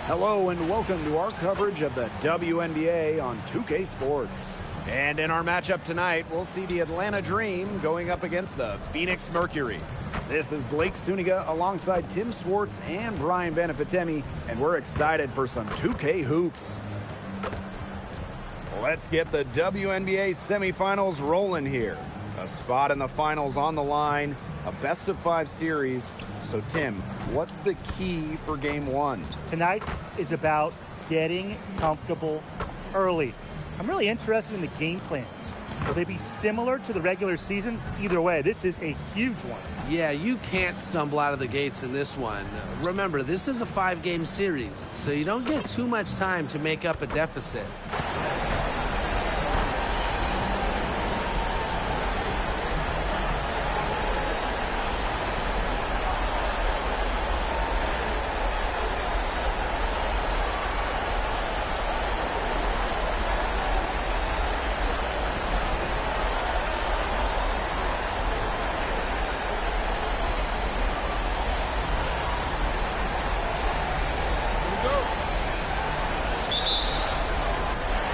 Hello and welcome to our coverage of the WNBA on 2K Sports. And in our matchup tonight, we'll see the Atlanta Dream going up against the Phoenix Mercury. This is Blake Suniga alongside Tim Swartz and Brian Benefitemi, and we're excited for some 2K hoops. Let's get the WNBA semifinals rolling here. A spot in the finals on the line, a best-of-5 series. So, Tim, what's the key for Game 1? Tonight is about getting comfortable early. I'm really interested in the game plans. Will they be similar to the regular season? Either way, this is a huge one. Yeah, you can't stumble out of the gates in this one. Remember, this is a 5-game series, so you don't get too much time to make up a deficit.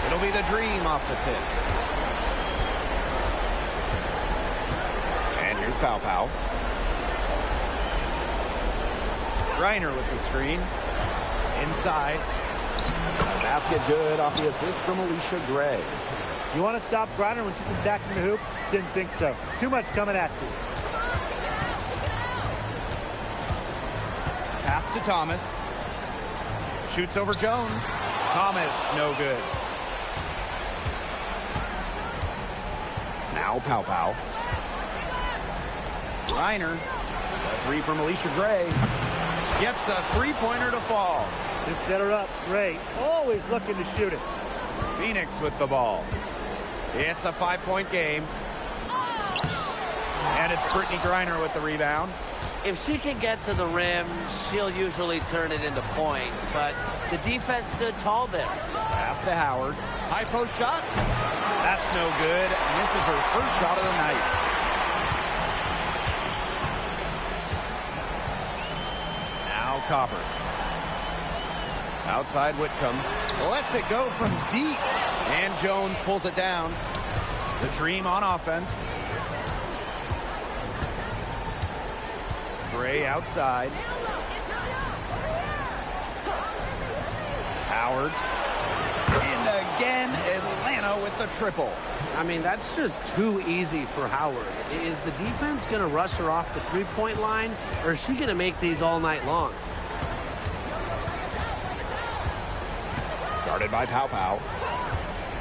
It'll be the Dream off the tip. And here's Pow Pow. Reiner with the screen. Inside. A basket good off the assist from Alicia Gray. You want to stop Griner when she's attacking the hoop? Didn't think so. Too much coming at you. Pass to Thomas. Shoots over Jones. Thomas, no good. Now Pow Pow. Reiner. A three from Alicia Gray. Gets a three-pointer to fall. Just set her up. Gray, always looking to shoot it. Phoenix with the ball. It's a 5-point game. And it's Brittany Griner with the rebound. If she can get to the rim, she'll usually turn it into points, but the defense stood tall there. Pass to Howard. High post shot. That's no good. Misses her first shot of the night. Now Copper. Outside Whitcomb. Lets it go from deep. And Jones pulls it down. The Dream on offense. Gray outside. Howard. And again, Atlanta with the triple. I mean, that's just too easy for Howard. Is the defense going to rush her off the three-point line, or is she going to make these all night long? Guarded by Pow Pow.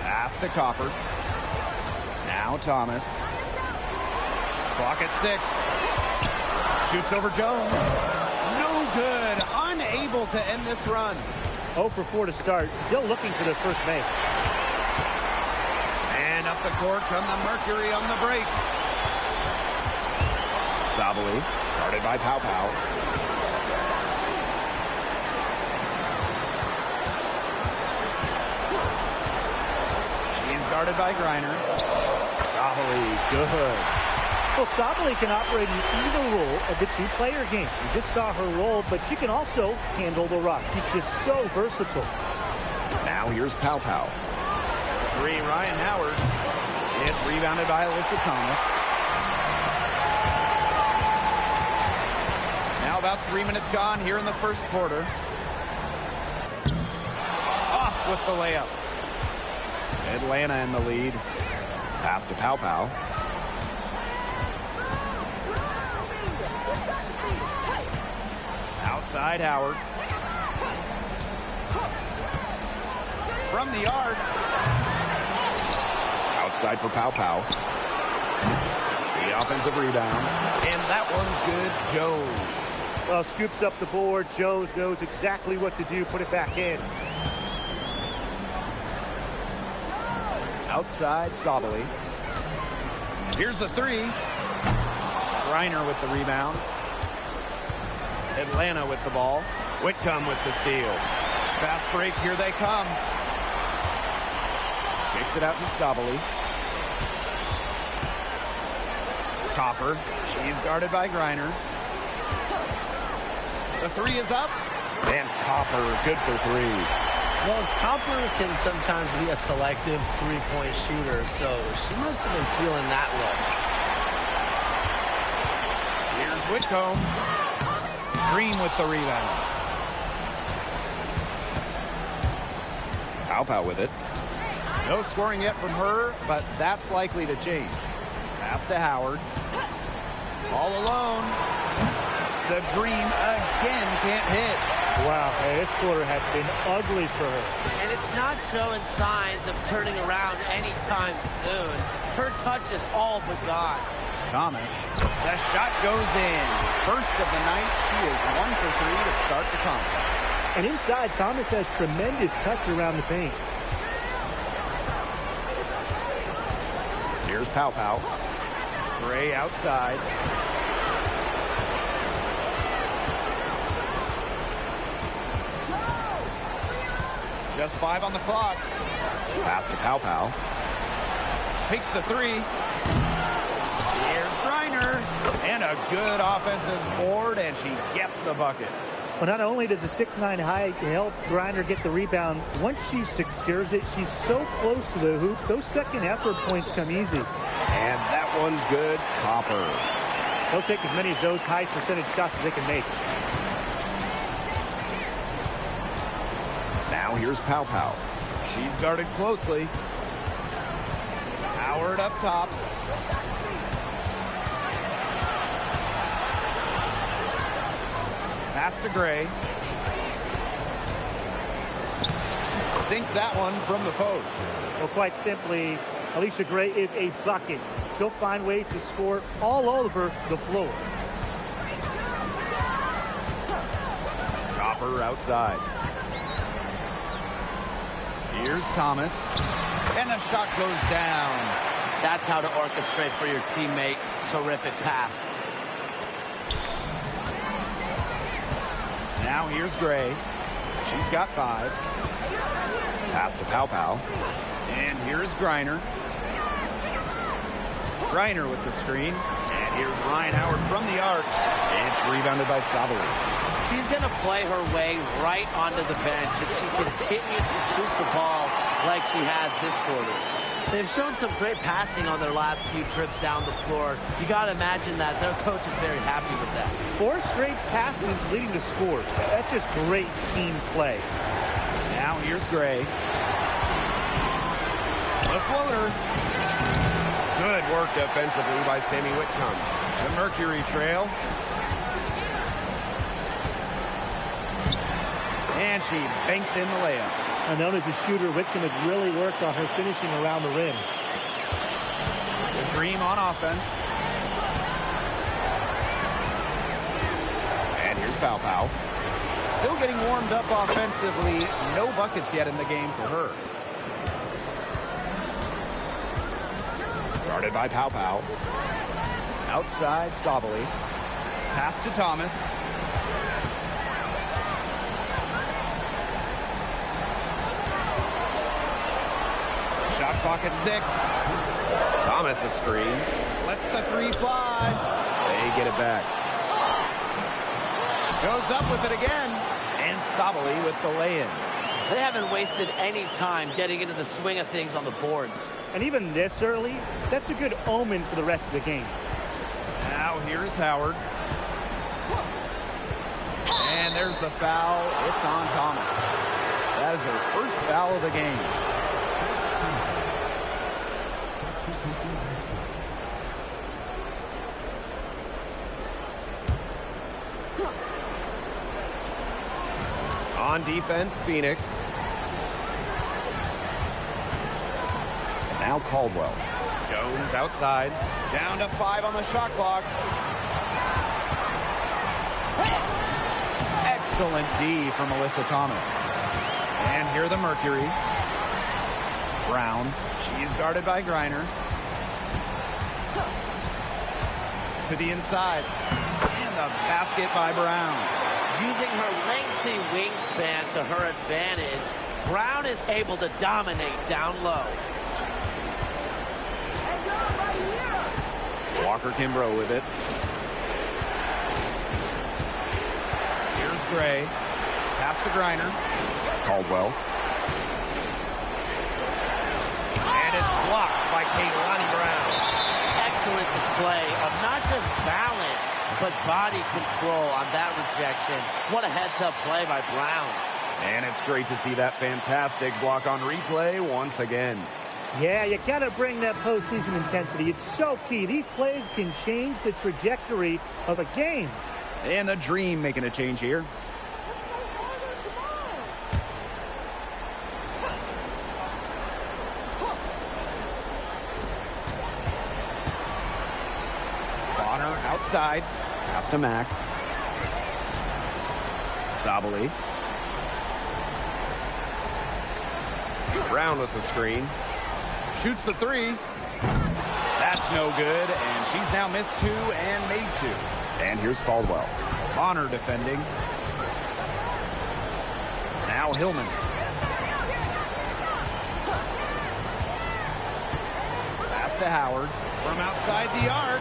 Pass to Copper. Now Thomas. Clock at 6. Shoots over Jones. No good. Unable to end this run. 0 for 4 to start. Still looking for their first make. And up the court come the Mercury on the break. Sabali, guarded by Pow Pow. She's guarded by Griner. Sabali, good. Well, Sabali can operate in either role of the two-player game. You just saw her roll, but she can also handle the rock. She's just so versatile. Now here's Pow Pow. 3, Ryan Howard. It's rebounded by Alyssa Thomas. Now about 3 minutes gone here in the first quarter. Off with the layup. Atlanta in the lead. Pass to Pow Pow. Outside Howard. From the yard. Outside for Pow Pow. The offensive rebound. And that one's good. Jones. Well, scoops up the board. Jones knows exactly what to do. Put it back in. Outside Sabali. Here's the 3. Griner with the rebound. Atlanta with the ball. Whitcomb with the steal. Fast break, here they come. Kicks it out to Sabali. Copper. She's guarded by Griner. The 3 is up. And Copper, good for 3. Well, Copper can sometimes be a selective three-point shooter, so she must have been feeling that Here's Whitcomb. Green with the rebound. Pow with it. No scoring yet from her, but that's likely to change. Pass to Howard. All alone. The Dream again can't hit. Wow, hey, this quarter has been ugly for her. And it's not showing signs of turning around anytime soon. Her touch is all but gone. Thomas. The shot goes in. First of the night. He is 1 for 3 to start the contest. And inside, Thomas has tremendous touch around the paint. Here's Pow. Gray outside. Just 5 on the clock. Pass to Pow. Takes the 3. Here's Griner. And a good offensive board, and she gets the bucket. Well, not only does the 6'9" height help Griner get the rebound, once she secures it, she's so close to the hoop, those second effort points come easy. And that one's good. Copper. They'll take as many of those high percentage shots as they can make. Now here's Pow. She's guarded closely. Howard up top. Pass to Gray. Sinks that one from the post. Well, quite simply, Alicia Gray is a bucket. She'll find ways to score all over the floor. Copper outside. Here's Thomas. And the shot goes down. That's how to orchestrate for your teammate. Terrific pass. Now here's Gray. She's got 5. Pass to Pow. And here's Griner. Griner with the screen. And here's Ryan Howard from the arc. And it's rebounded by Sabali. She's going to play her way right onto the bench as she continues to shoot the ball like she has this quarter. They've shown some great passing on their last few trips down the floor. You got to imagine that their coach is very happy with that. 4 straight passes leading to scores. That's just great team play. Now here's Gray. The floater. Good work defensively by Sammy Whitcomb. The Mercury trail. And she banks in the layup. And known as a shooter, Whitcomb has really worked on her finishing around the rim. The Dream on offense. And here's Pow. Still getting warmed up offensively. No buckets yet in the game for her. Guarded by Pow. Outside Sabali. Pass to Thomas. Shot clock at 6. Thomas a screen. Lets the 3 fly. They get it back. Goes up with it again. And Sabali with the lay-in. They haven't wasted any time getting into the swing of things on the boards. And even this early, that's a good omen for the rest of the game. Now here's Howard. And there's the foul. It's on Thomas. That is her first foul of the game. On defense, Phoenix. Now Caldwell. Jones outside. Down to 5 on the shot clock. Excellent D from Alyssa Thomas. And here the Mercury. Brown. She's guarded by Griner. To the inside. And the basket by Brown. Using her lengthy wingspan to her advantage, Brown is able to dominate down low. Walker Kimbrough with it. Here's Gray. Pass to Griner. Caldwell. And it's blocked by Kalani Brown. Excellent display of not just balance, but body control on that rejection. What a heads-up play by Brown. And it's great to see that fantastic block on replay once again. Yeah, you got to bring that postseason intensity. It's so key. These plays can change the trajectory of a game. And the Dream making a change here. Bonner outside. Pass to Mack. Sabali. Brown with the screen. Shoots the three. That's no good, and she's now missed two and made two. And here's Caldwell. Bonner defending. Now Hillman. Pass to Howard. From outside the arc.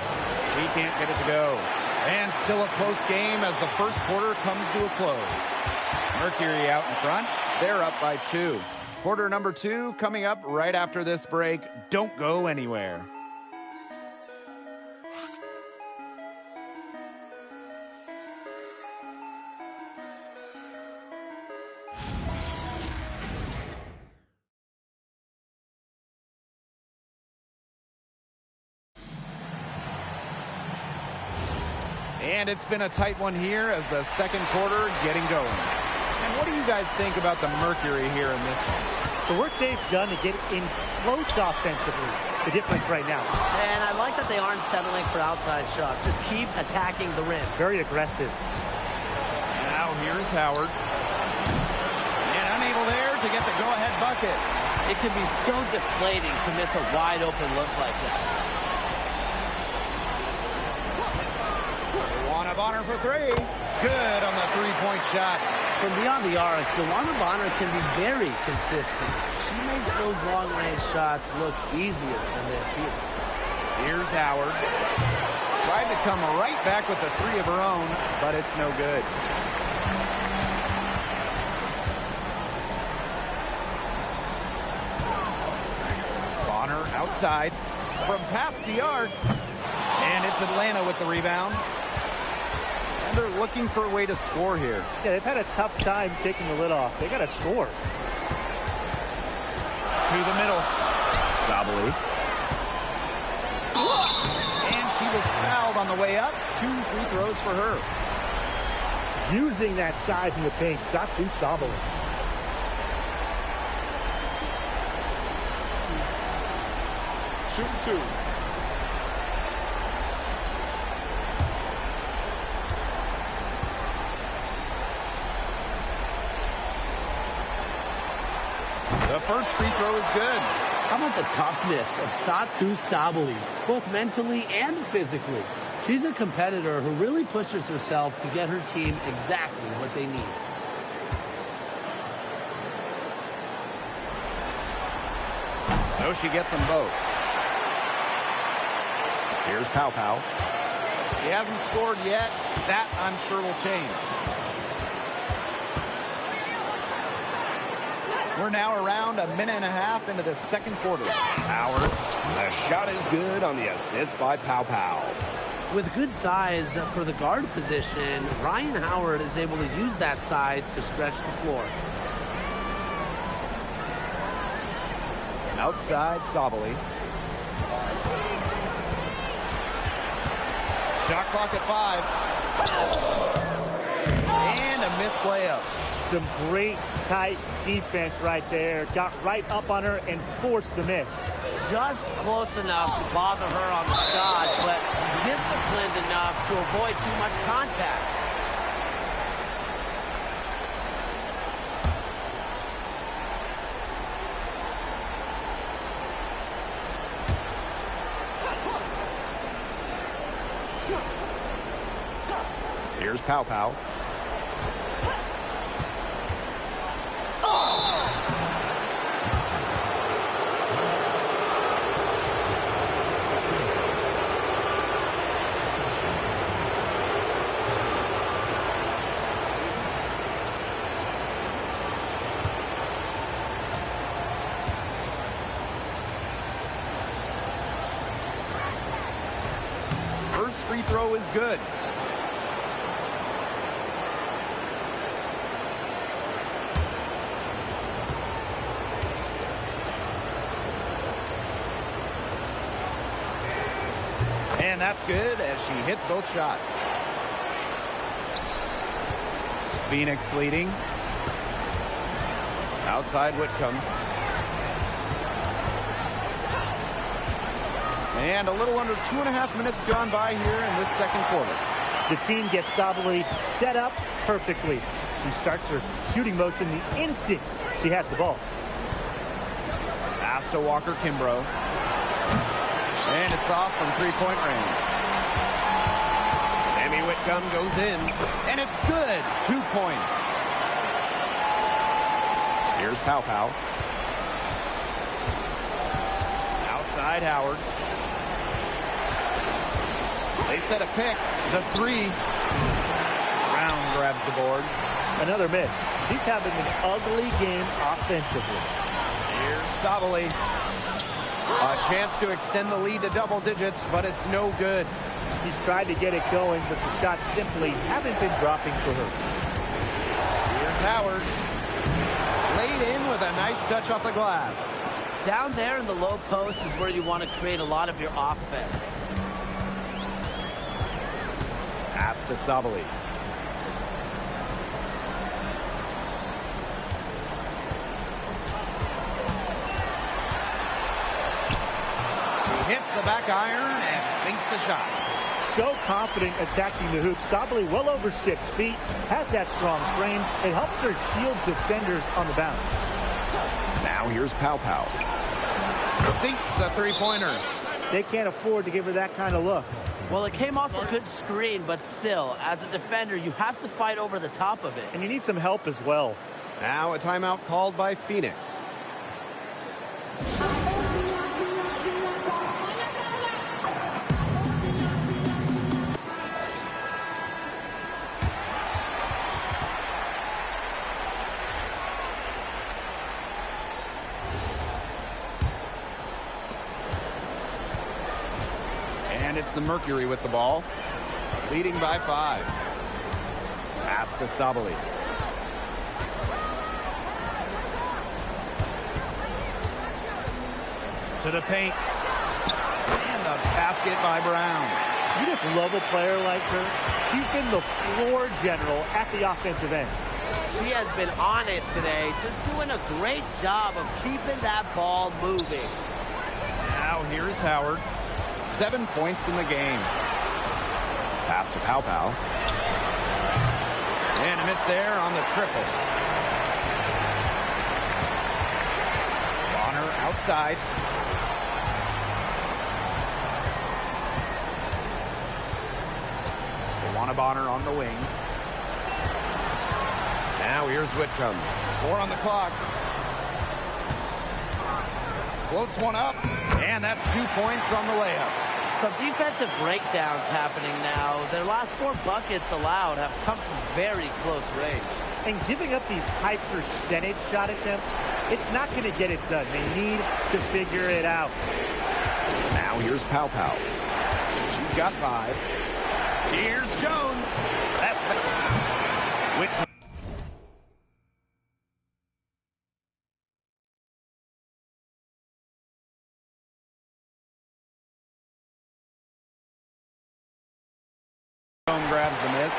He can't get it to go. And still a close game as the first quarter comes to a close. Mercury out in front. They're up by 2. Quarter number 2 coming up right after this break. Don't go anywhere. And it's been a tight one here as the second quarter getting going. And what do you guys think about the Mercury here in this one? The work they've done to get in close offensively, the difference right now. And I like that they aren't settling for outside shots. Just keep attacking the rim. Very aggressive. Now here's Howard. And unable there to get the go-ahead bucket. It can be so deflating to miss a wide-open look like that. Bonner for 3. Good on the three-point shot. From beyond the arc, Bonner can be very consistent. She makes those long-range shots look easier than they appear. Here's Howard. Tried to come right back with the 3 of her own, but it's no good. Bonner outside from past the arc. And it's Atlanta with the rebound. They're looking for a way to score here. Yeah, they've had a tough time taking the lid off. They got to score. To the middle. Sabali. And she was fouled on the way up. 2 free throws for her. Using that size in the paint, Satu Sabali. Shoot 2. The first free throw is good. How about the toughness of Satu Sabali, both mentally and physically? She's a competitor who really pushes herself to get her team exactly what they need. So she gets them both. Here's Pow Pow. He hasn't scored yet. That, I'm sure, will change. We're now around a minute and a half into the second quarter. Howard, the shot is good on the assist by Pow Pow. With good size for the guard position, Ryan Howard is able to use that size to stretch the floor. Outside Sabali. Shot clock at 5. And a missed layup. Some great tight defense right there. Got right up on her and forced the miss. Just close enough to bother her on the shot, but disciplined enough to avoid too much contact. Here's Pow Pow. free throw is good. And that's good as she hits both shots. Phoenix leading. Outside Whitcomb. And a little under 2.5 minutes gone by here in this second quarter. The team gets Sabali set up perfectly. She starts her shooting motion the instant she has the ball. Pass to Walker-Kimbrough. And it's off from three-point range. Sammy Whitcomb goes in. And it's good. 2 points. Here's Pow Pow. Outside Howard. They set a pick. The three. Brown grabs the board. Another miss. He's having an ugly game offensively. Here's Sabali. A chance to extend the lead to double digits, but it's no good. He's tried to get it going, but the shots simply haven't been dropping for her. Here's Howard. Laid in with a nice touch off the glass. Down there in the low post is where you want to create a lot of your offense. Pass to Sabali. Hits the back iron and sinks the shot. So confident attacking the hoop. Sabali well over 6 feet, has that strong frame. It helps her shield defenders on the bounce. Now here's Pow Pow. Sinks the three-pointer. They can't afford to give her that kind of look. Well, it came off a good screen, but still, as a defender, you have to fight over the top of it. And you need some help as well. Now a timeout called by Phoenix. And it's the Mercury with the ball, leading by 5. Pass to Sabali. To the paint. And the basket by Brown. You just love a player like her. She's been the floor general at the offensive end. She has been on it today, just doing a great job of keeping that ball moving. Now here's Howard. 7 points in the game. Pass to Pow Pow. And a miss there on the triple. Bonner outside. Luana Bonner on the wing. Now here's Whitcomb. 4 on the clock. Floats one up, and that's 2 points on the layup. Some defensive breakdowns happening now. Their last 4 buckets allowed have come from very close range. And giving up these high percentage shot attempts, it's not going to get it done. They need to figure it out. Now here's Pow Pow. She's got 5. Here's Jones. That's Whitcomb. Grabs the miss.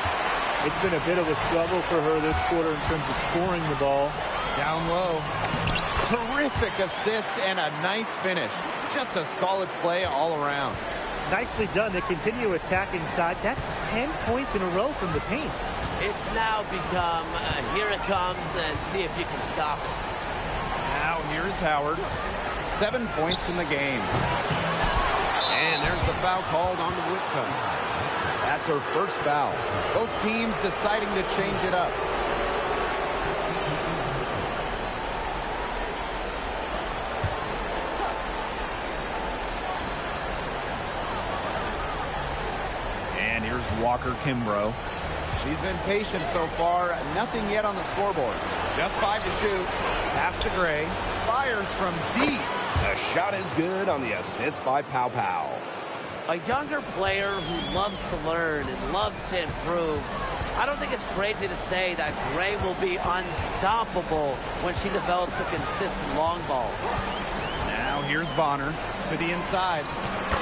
It's been a bit of a struggle for her this quarter in terms of scoring the ball. Down low. Terrific assist and a nice finish. Just a solid play all around. Nicely done. They continue to attack inside. That's 10 points in a row from the paint. It's now become, here it comes, and see if you can stop it. Now here's Howard. 7 points in the game. And there's the foul called on the Whitcomb. That's her first foul. Both teams deciding to change it up. And here's Walker-Kimbrough. She's been patient so far. Nothing yet on the scoreboard. Just 5 to shoot. Pass to Gray. Fires from deep. The shot is good on the assist by Pow Pow. A younger player who loves to learn and loves to improve. I don't think it's crazy to say that Gray will be unstoppable when she develops a consistent long ball. Now here's Bonner to the inside,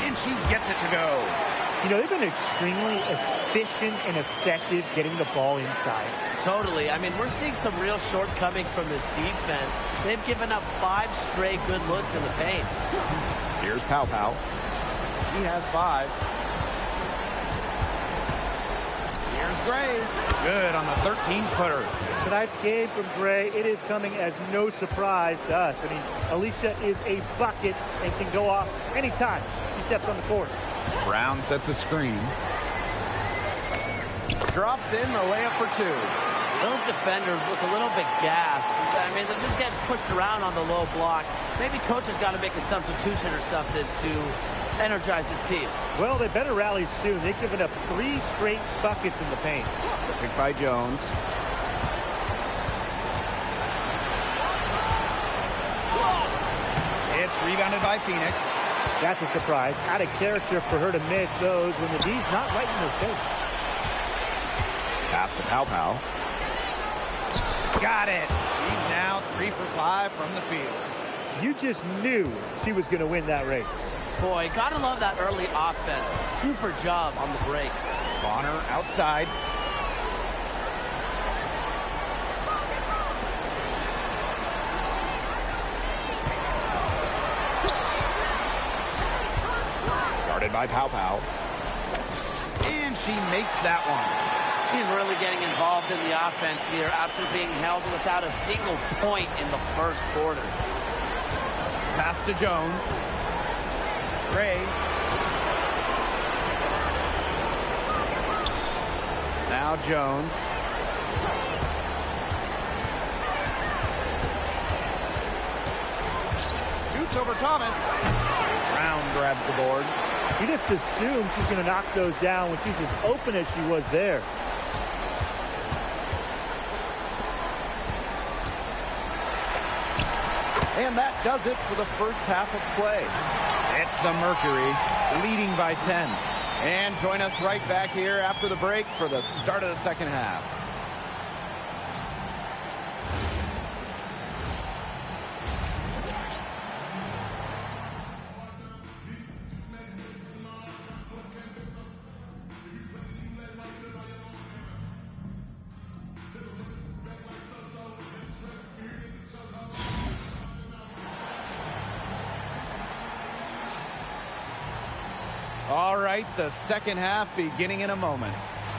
and she gets it to go. You know, they've been extremely efficient and effective getting the ball inside. Totally. I mean, we're seeing some real shortcomings from this defense. They've given up 5 straight good looks in the paint. Here's Pow Pow. He has 5. Here's Gray. Good on the 13-footer. Tonight's game from Gray, it is coming as no surprise to us. I mean, Alicia is a bucket and can go off anytime she steps on the court. Brown sets a screen. Drops in the layup for 2. Those defenders look a little bit gassed. I mean, they're just getting pushed around on the low block. Maybe coach has got to make a substitution or something to energize his team. Well, they better rally soon. They've given up 3 straight buckets in the paint. Picked by Jones. It's rebounded by Phoenix. That's a surprise. Out of character for her to miss those when the D's not right in her face. Pass to Pow Pow. Got it. He's now 3 for 5 from the field. You just knew she was going to win that race. Boy, gotta love that early offense. Super job on the break. Bonner outside. Guarded by Pow Pow. And she makes that one. She's really getting involved in the offense here after being held without a single point in the first quarter. Pass to Jones. Gray. Now Jones. Shoots over Thomas. Brown grabs the board. You just assume she's going to knock those down when she's as open as she was there. And that does it for the first half of play. It's the Mercury leading by 10. And join us right back here after the break for the start of the second half. All right, the second half beginning in a moment.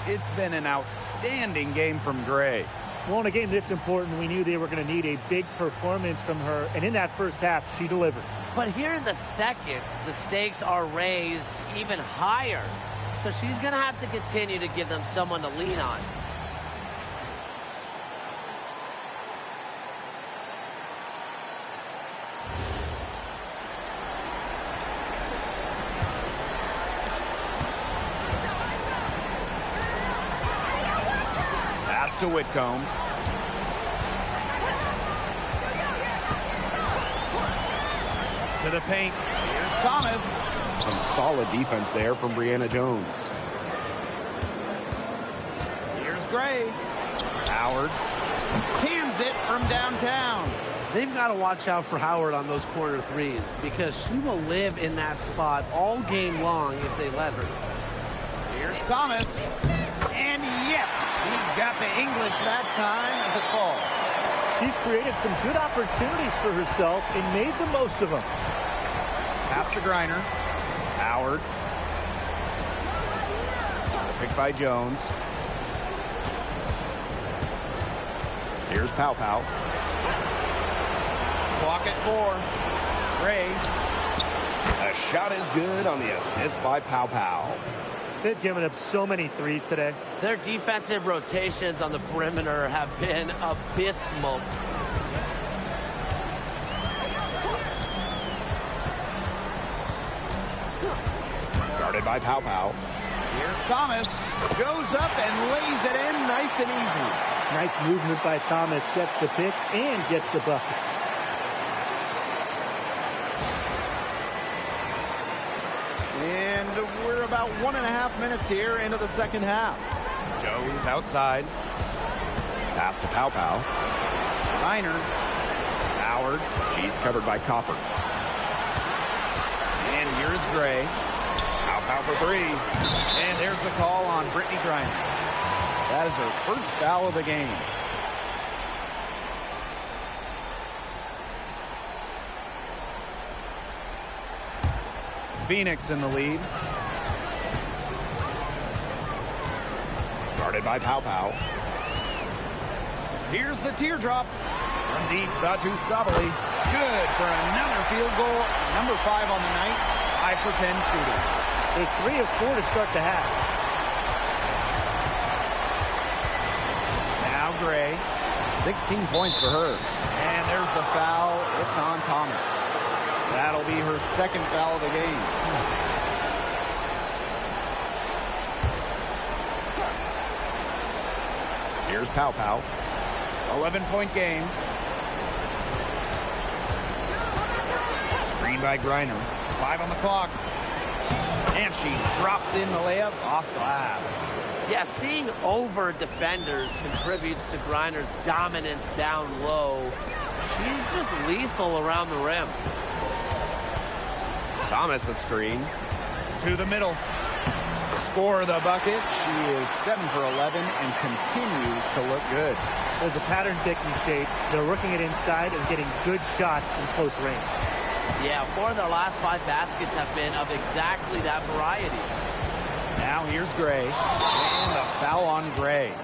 It's been an outstanding game from Gray. Well, in a game this important, we knew they were going to need a big performance from her, and in that first half, she delivered. But here in the second, the stakes are raised even higher. So she's going to have to continue to give them someone to lean on. To Whitcomb. To the paint. Here's Thomas. Some solid defense there from Brianna Jones. Here's Gray. Howard cans it from downtown. They've got to watch out for Howard on those corner threes because she will live in that spot all game long if they let her. Here's Thomas. And yes, he's got the English that time as it falls. She's created some good opportunities for herself and made the most of them. Pass to Griner. Howard. Picked by Jones. Here's Pow Pow. Clock at 4. Gray. A shot is good on the assist by Pow Pow. They've given up so many threes today. Their defensive rotations on the perimeter have been abysmal. Guarded by Pow Pow. Here's Thomas. Goes up and lays it in nice and easy. Nice movement by Thomas. Sets the pick and gets the bucket. And we're about 1.5 minutes here into the second half. Jones outside. Pass to Pow Pow. Reiner. Howard. She's covered by Copper. And here's Gray. Pow Pow for three. And there's the call on Brittany Griner. That is her first foul of the game. Phoenix in the lead. Guarded by Pow Pow. Here's the teardrop. From deep, Satu Sabali. Good for another field goal. Number 5 on the night. 5 for 10 shooting. They're 3 of 4 to start the half. Now Gray. 16 points for her. And there's the foul. It's on Thomas. That'll be her second foul of the game. Here's Pow Pow. 11-point game. Screen by Griner. 5 on the clock. And she drops in the layup off glass. Yeah, seeing over defenders contributes to Griner's dominance down low. She's just lethal around the rim. Thomas a screen. To the middle. Score the bucket. She is 7 for 11 and continues to look good. There's a pattern taking shape. They're working it inside and getting good shots from close range. Yeah, 4 of their last 5 baskets have been of exactly that variety. Now here's Gray. And a foul on Gray.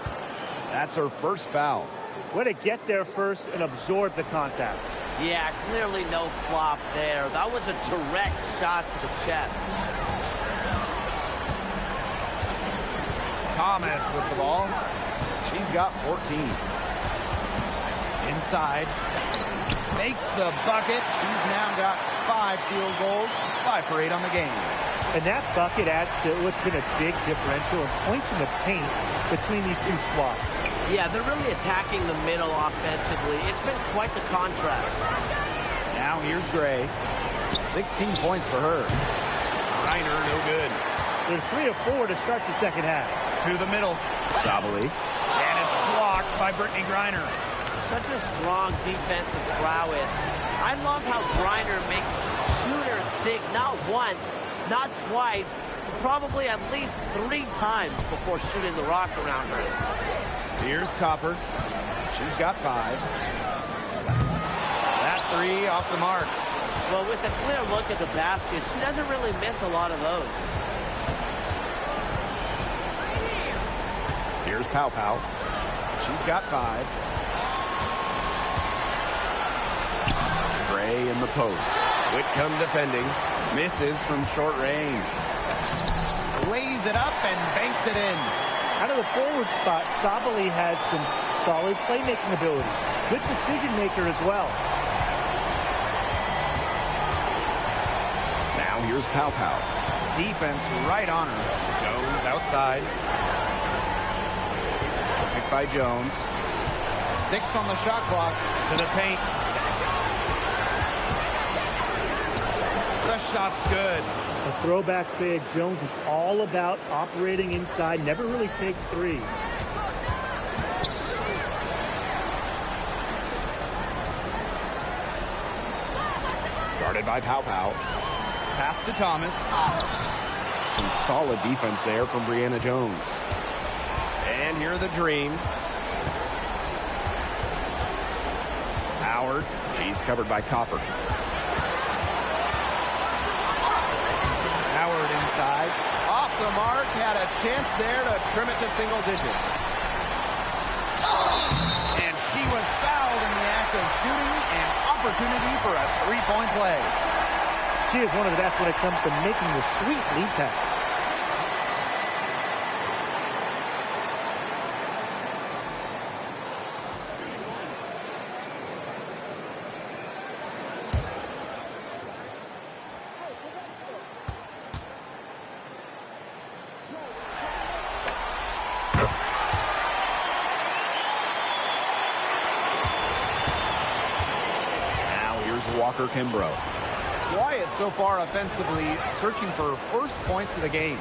That's her first foul. Way to get there first and absorb the contact. Yeah, clearly no flop there. That was a direct shot to the chest. Thomas with the ball. She's got 14. Inside. Makes the bucket. She's now got 5 field goals. 5 for 8 on the game. And that bucket adds to what's been a big differential in points in the paint between these two squads. Yeah, they're really attacking the middle offensively. It's been quite the contrast. Now here's Gray. 16 points for her. Reiner, no good. They're 3 of 4 to start the second half. To the middle. Sabali. And it's blocked by Brittany Griner. Such a strong defensive prowess. I love how Griner makes shooters think not once, not twice, but probably at least 3 times before shooting the rock around her. Here's Copper. She's got 5. That 3 off the mark. Well, with a clear look at the basket, she doesn't really miss a lot of those. Here's Pow Pow. She's got 5. Gray in the post. Whitcomb defending. Misses from short range. Lays it up and banks it in. Out of the forward spot, Sabali has some solid playmaking ability. Good decision maker as well. Now here's Pow Pow. Defense right on her. Jones outside. Picked by Jones. 6 on the shot clock. To the paint. The shot's good. A throwback fade. Jones is all about operating inside, never really takes threes. Guarded by Pow Pow. Pass to Thomas. Some solid defense there from Brianna Jones. And here the Dream. Howard. She's covered by Copper. Howard inside. Off the mark. Had a chance there to trim it to single digits. And she was fouled in the act of shooting. An opportunity for a 3-point play. She is one of the best when it comes to making the sweet lead pass. Walker Kimbrough. quiet so far offensively, searching for first points of the game.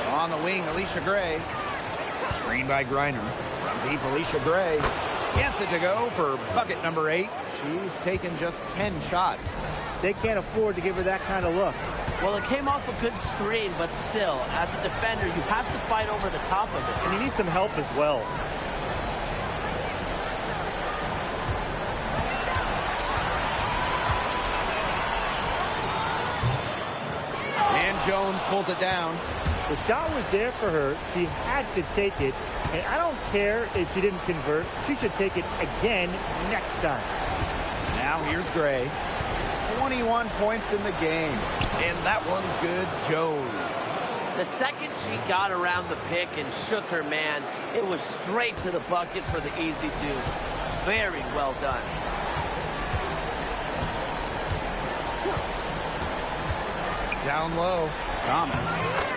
On the wing, Alicia Gray. Screen by Griner. From deep, Alicia Gray gets it to go for bucket number 8. She's taken just 10 shots. They can't afford to give her that kind of look. Well, it came off a good screen, but still, as a defender, you have to fight over the top of it. And you need some help as well. And Jones pulls it down. The shot was there for her. She had to take it. And I don't care if she didn't convert. She should take it again next time. Now here's Gray. 21 points in the game. And that one's good. Jones. The second she got around the pick and shook her man, it was straight to the bucket for the easy deuce. Very well done. Down low. Thomas.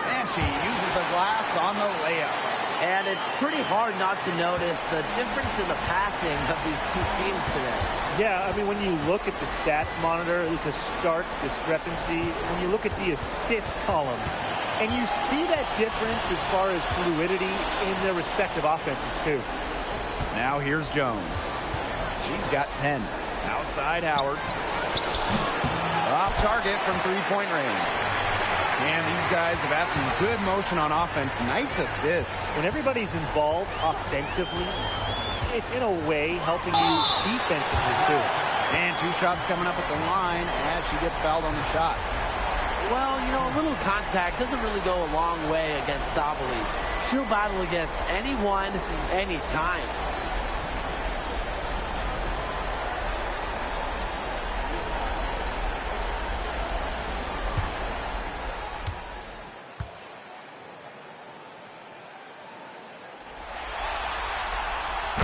And she uses the glass on the layup. And it's pretty hard not to notice the difference in the passing of these two teams today. Yeah, I mean, when you look at the stats monitor, there's a stark discrepancy. When you look at the assist column, and you see that difference as far as fluidity in their respective offenses, too. Now here's Jones. She's got 10. Outside Howard. Off target from three-point range. And these guys have had some good motion on offense. Nice assists. When everybody's involved offensively, it's in a way helping you defensively, too. And 2 shots coming up at the line as she gets fouled on the shot. Well, you know, a little contact doesn't really go a long way against Sabali. She'll battle against anyone, anytime.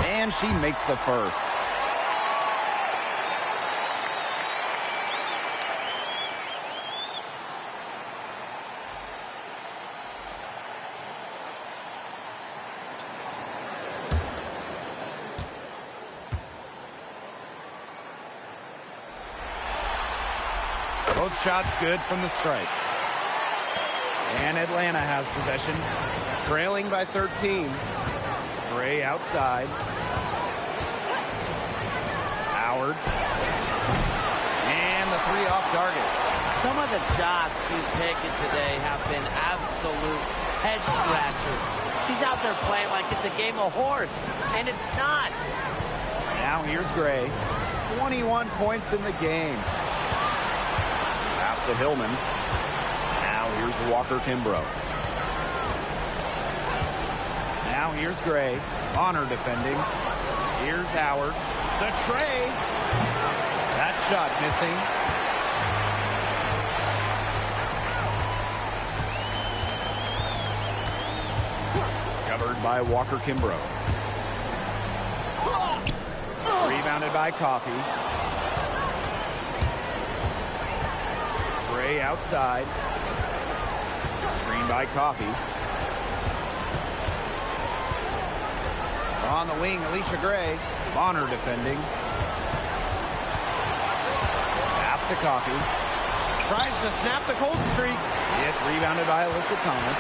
And she makes the first. Both shots good from the stripe. And Atlanta has possession. Trailing by 13. Gray outside. Howard. And the 3 off target. Some of the shots she's taken today have been absolute head scratchers. She's out there playing like it's a game of horse, and it's not. Now here's Gray. 21 points in the game. Pass to Hillman. Now here's Walker Kimbrough. Now here's Gray. Honor defending. Here's Howard. The tray. That shot missing. Covered by Walker Kimbrough. Rebounded by Coffey. Gray outside. Screen by Coffey. On the wing, Alicia Gray. Bonner defending. Pass to Coffey. Tries to snap the cold streak. It's rebounded by Alyssa Thomas.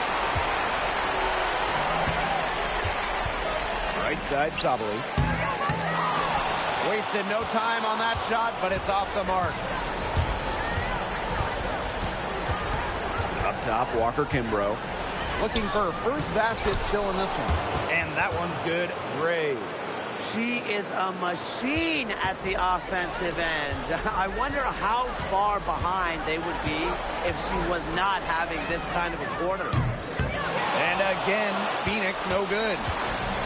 Right side, Sabali. Wasted no time on that shot, but it's off the mark. Up top, Walker Kimbrough. Looking for her first basket still in this one. And that one's good. Gray. She is a machine at the offensive end. I wonder how far behind they would be if she was not having this kind of a quarter. And again, Phoenix no good.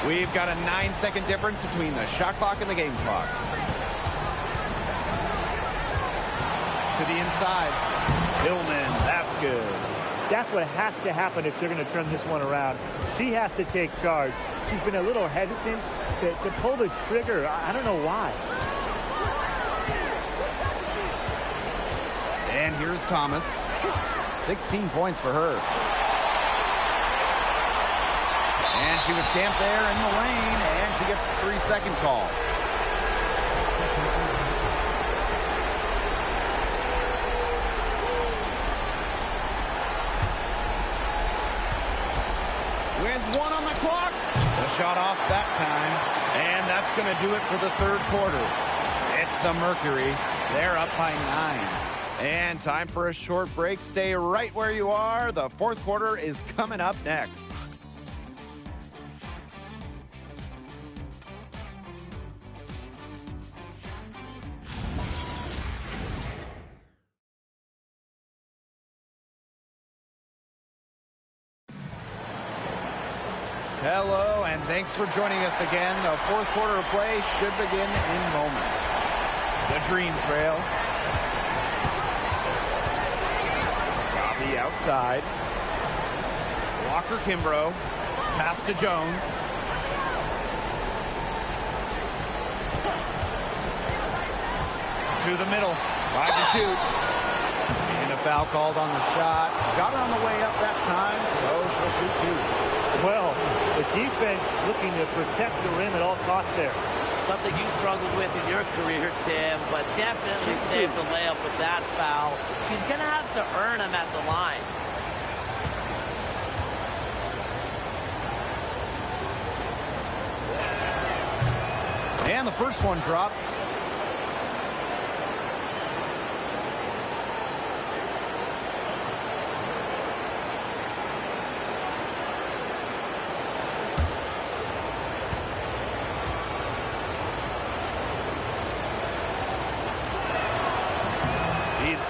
We've got a 9-second difference between the shot clock and the game clock. To the inside. Hillman, that's good. That's what has to happen if they're going to turn this one around. She has to take charge. She's been a little hesitant to pull the trigger. I don't know why. And here's Thomas. 16 points for her. And she was camped there in the lane, and she gets a 3-second call. with 1 on the clock. The shot off that time. And that's going to do it for the third quarter. It's the Mercury. They're up by 9. And time for a short break. Stay right where you are. The fourth quarter is coming up next. Hello, and thanks for joining us again. The fourth quarter of play should begin in moments. The Dream Trail. Coffee outside. Walker Kimbrough. Pass to Jones. To the middle. 5 to shoot. And a foul called on the shot. Got her on the way up that time, so she'll shoot 2. Well, the defense looking to protect the rim at all costs there. Something you struggled with in your career, Tim, but definitely saved the layup with that foul. She's going to have to earn him at the line. And the first one drops.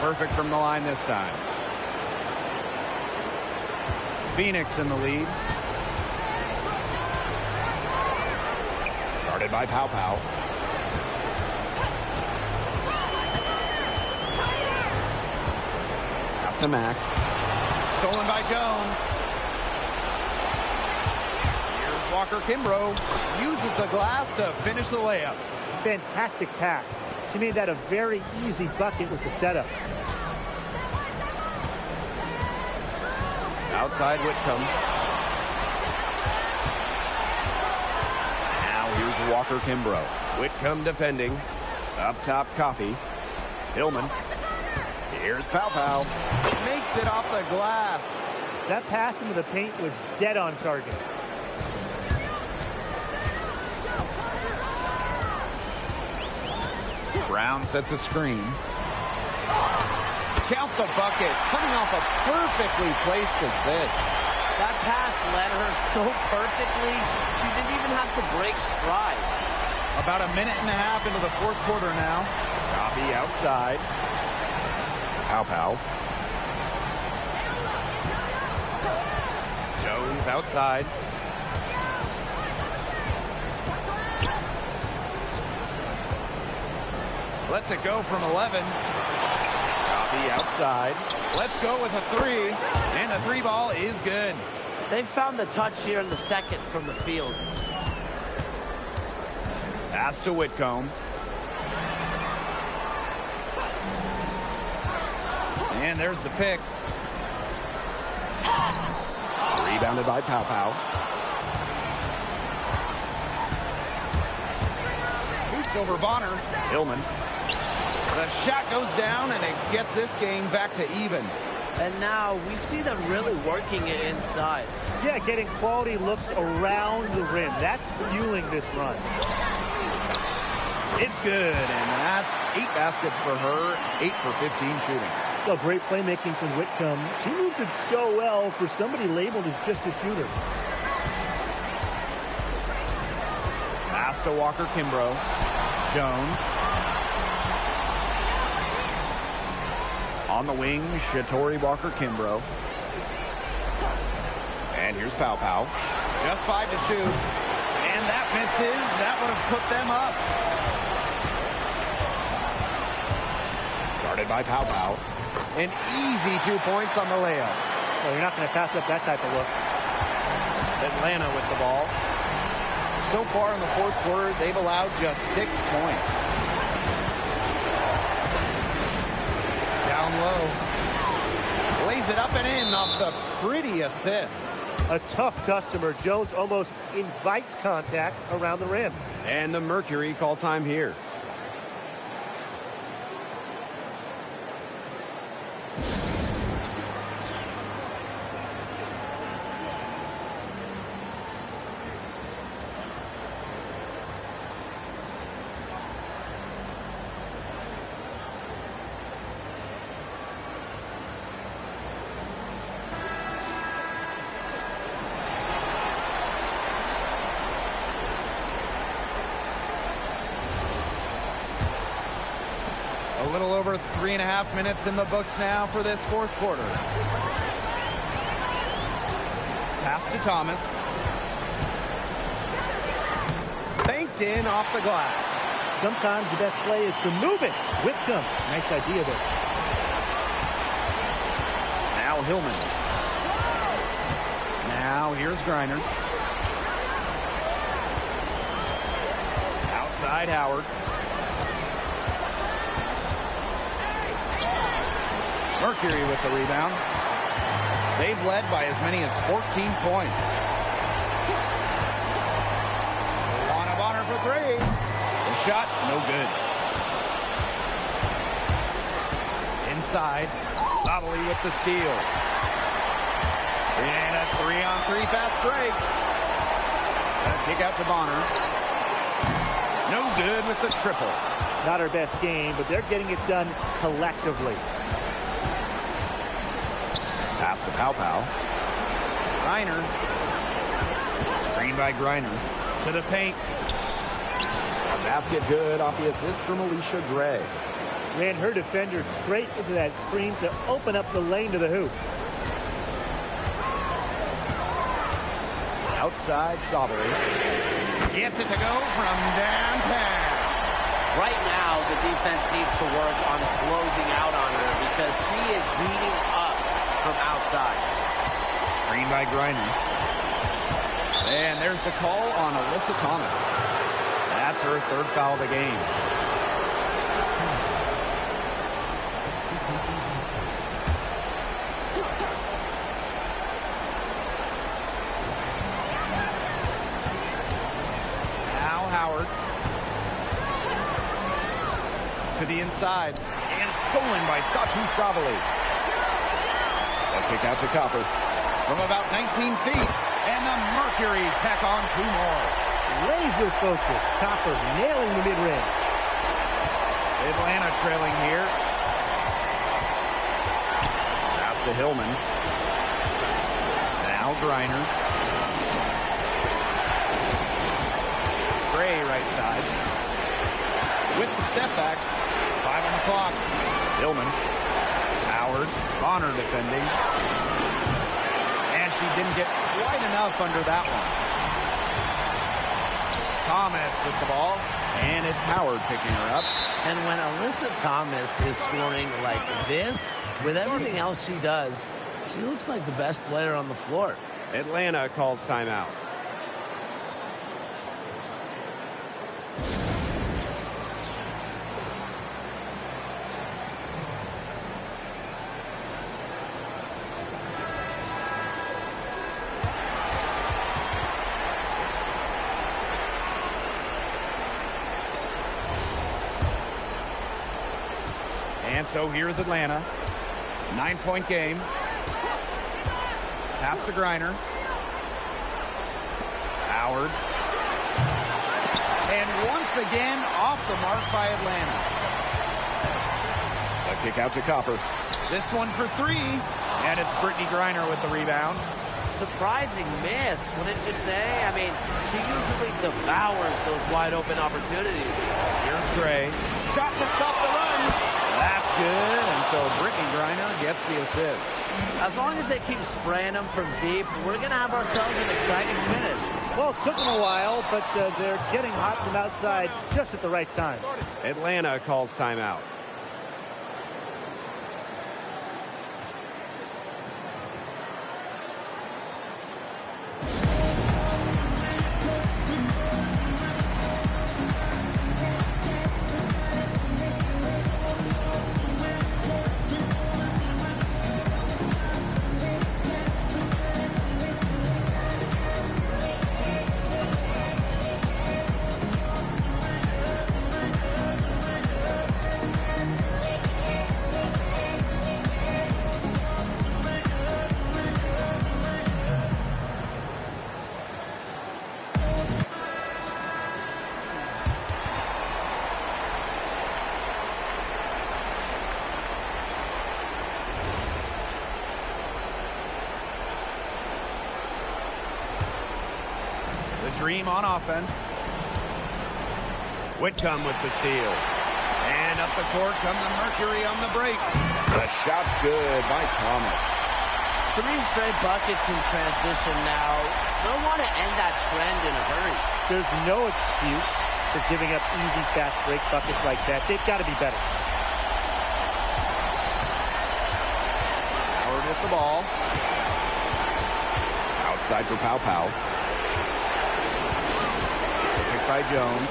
Perfect from the line this time. Phoenix in the lead. Guarded by Pau Pau. Pass to Mack. Stolen by Jones. Here's Walker Kimbrough. Uses the glass to finish the layup. Fantastic pass. She made that a very easy bucket with the setup. Outside Whitcomb. Now here's Walker Kimbrough. Whitcomb defending. Up top, Coffee. Hillman. Here's Pau Pau. Makes it off the glass. That pass into the paint was dead on target. Brown sets a screen. Count the bucket. Coming off a perfectly placed assist. That pass led her so perfectly, she didn't even have to break stride. About a minute and a half into the fourth quarter now. Coffee outside. Pau Pau. Jones outside. Lets it go from 11. Coffee outside. Let's go with a 3. And the 3 ball is good. They found the touch here in the second from the field. Pass to Whitcomb. And there's the pick. Rebounded by Pau Pau. Shoots over Bonner. Hillman. The shot goes down, and it gets this game back to even. And now we see them really working it inside. Yeah, getting quality looks around the rim. That's fueling this run. It's good, and that's 8 baskets for her, 8 for 15 shooting. Well, great playmaking from Whitcomb. She moves it so well for somebody labeled as just a shooter. Pass to Walker Kimbrough. Jones. On the wing, Shatori Walker Kimbrough. And here's Pau Pau. Just 5 to shoot. And that misses. That would have put them up. Guarded by Pau Pau. An easy 2 points on the layup. Well, you're not going to pass up that type of look. Atlanta with the ball. So far in the fourth quarter, they've allowed just 6 points. Down low. Lays it up and in off the pretty assist. A tough customer. Jones almost invites contact around the rim. And the Mercury call time here. little over 3.5 minutes in the books now for this fourth quarter. Pass to Thomas. Banked in off the glass. Sometimes the best play is to move it. Whitcomb, nice idea there. Now Hillman. Now here's Griner. Outside Howard. Mercury with the rebound. They've led by as many as 14 points. One of honor for three. The shot, no good. Inside, Sottile with the steal. And a 3-on-3 fast break. A kick out to Bonner. No good with the triple. Not her best game, but they're getting it done collectively. Pass to Pow. Griner. Screen by Griner. To the paint. A basket good off the assist from Alicia Gray. Ran her defender straight into that screen to open up the lane to the hoop. Outside Sottile. Gets it to go from downtown. Right now, the defense needs to work on closing out on her because she is beating up from outside. Screen by Griner. And there's the call on Alyssa Thomas. That's her third foul of the game. Now Howard. To the inside. And stolen by Satu Sottile. A kick out to Copper from about 19 feet. And the Mercury tack on 2 more. Laser focus. Copper nailing the mid-range. Atlanta trailing here. Pass to Hillman. Now Griner. Gray right side. With the step back. 5 on the clock. Hillman. Howard. Bonner defending. And she didn't get quite enough under that one. Thomas with the ball. And it's Howard picking her up. And when Alyssa Thomas is scoring like this, with everything else she does, she looks like the best player on the floor. Atlanta calls timeout. And so here's Atlanta. 9-point game. Pass to Griner. Howard. And once again, off the mark by Atlanta. A kick out to Copper. This one for 3. And it's Brittany Griner with the rebound. Surprising miss, wouldn't you say? I mean, she usually devours those wide open opportunities. Here's Gray. Shot to stop the run. That's good, and so Brittany Griner gets the assist. As long as they keep spraying them from deep, we're going to have ourselves an exciting finish. Well, it took them a while, but they're getting hot from outside just at the right time. Atlanta calls timeout. Dream on offense. Whitcomb with the steal. And up the court come the Mercury on the break. The shot's good by Thomas. 3 straight buckets in transition now. They'll want to end that trend in a hurry. There's no excuse for giving up easy, fast break buckets like that. They've got to be better. Howard with the ball. Outside for Pow Pow. Picked by Jones.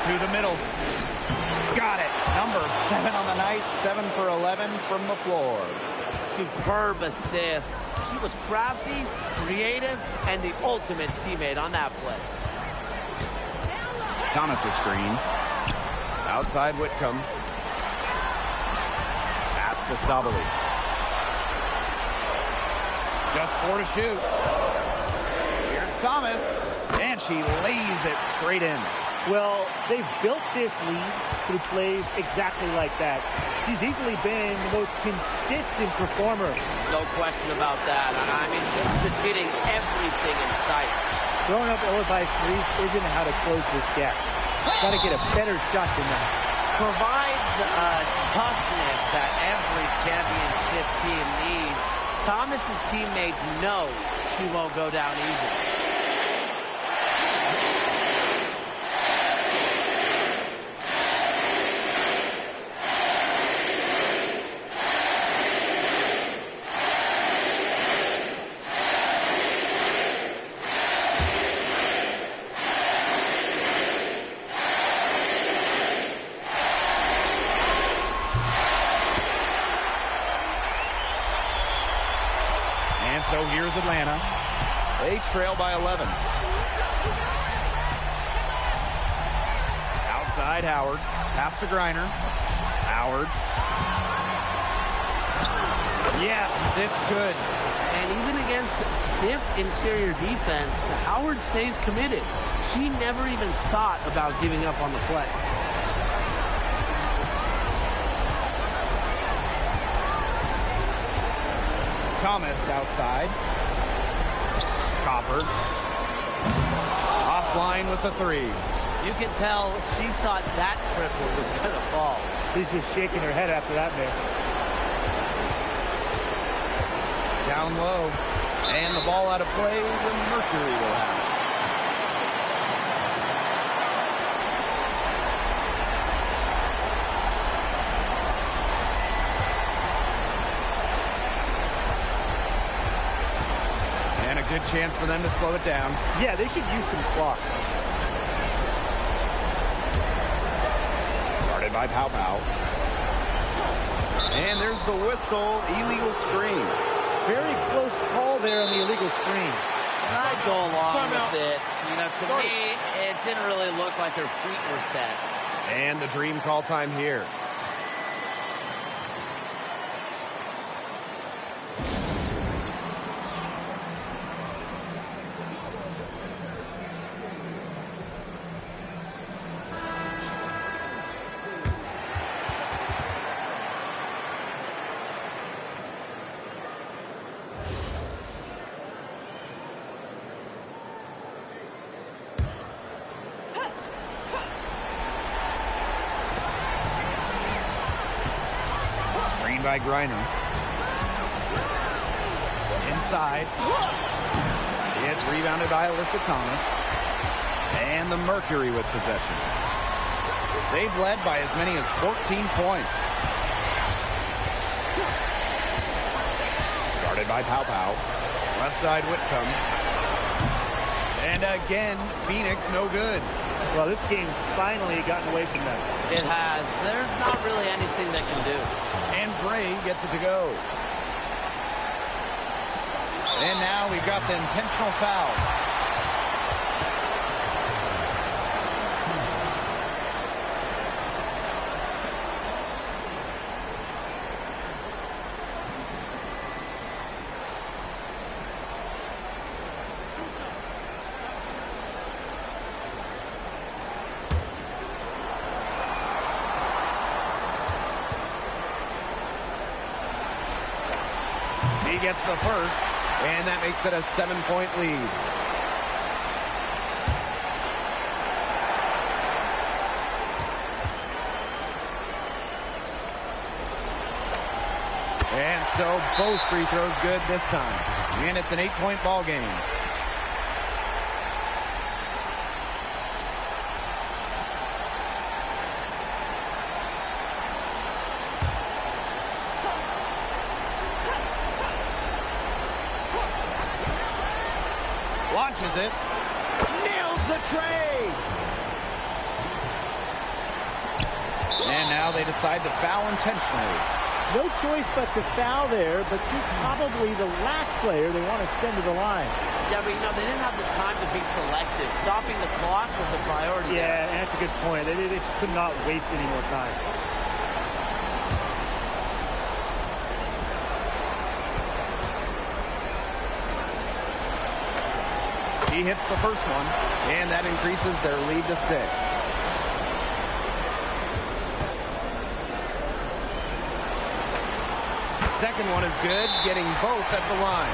To the middle. Got it. Number 7 on the night. 7 for 11 from the floor. Superb assist. She was crafty, creative, and the ultimate teammate on that play. Thomas a screen. Outside Whitcomb. Pass to Sabali. Just 4 to shoot. Here's Thomas. And she lays it straight in. Well, they've built this lead through plays exactly like that. She's easily been the most consistent performer. No question about that. I mean, just hitting everything in sight. Throwing up ill-advised threes isn't how to close this gap. Got to get a better shot than that. Provides a toughness that every championship team needs. Thomas's teammates know she won't go down easy. So here's Atlanta. They trail by 11. Outside Howard. Pass to Griner. Howard. Yes, it's good. And even against stiff interior defense, Howard stays committed. She never even thought about giving up on the play. Thomas outside. Copper. Offline with the 3. You can tell she thought that triple was going to fall. She's just shaking her head after that miss. Down low. And the ball out of play. The Mercury will have it. Good chance for them to slow it down. Yeah, they should use some clock. Guarded by Pow Pow. And there's the whistle. Illegal screen. Very close call there on the illegal screen. I'd go along with it. You know, to me, it didn't really look like her feet were set. And the dream call time here. By Griner. Inside. It's rebounded by Alyssa Thomas. And the Mercury with possession. They've led by as many as 14 points. Guarded by Pow Pow. Left side Whitcomb. And again, Phoenix no good. Well, this game's finally gotten away from them. It has. There's not really anything they can do. And Bray gets it to go. And now we've got the intentional foul. He gets the first, and that makes it a 7-point lead. so both free throws good this time. And it's an 8-point ball game. Launches it. Nails the trade. And now they decide to foul intentionally. No choice but to foul there, but she's probably the last player they want to send to the line. Yeah, but they didn't have the time to be selective. Stopping the clock was a priority. Yeah, and that's a good point. They just could not waste any more time. He hits the first one, and that increases their lead to 6. Second one is good, getting both at the line.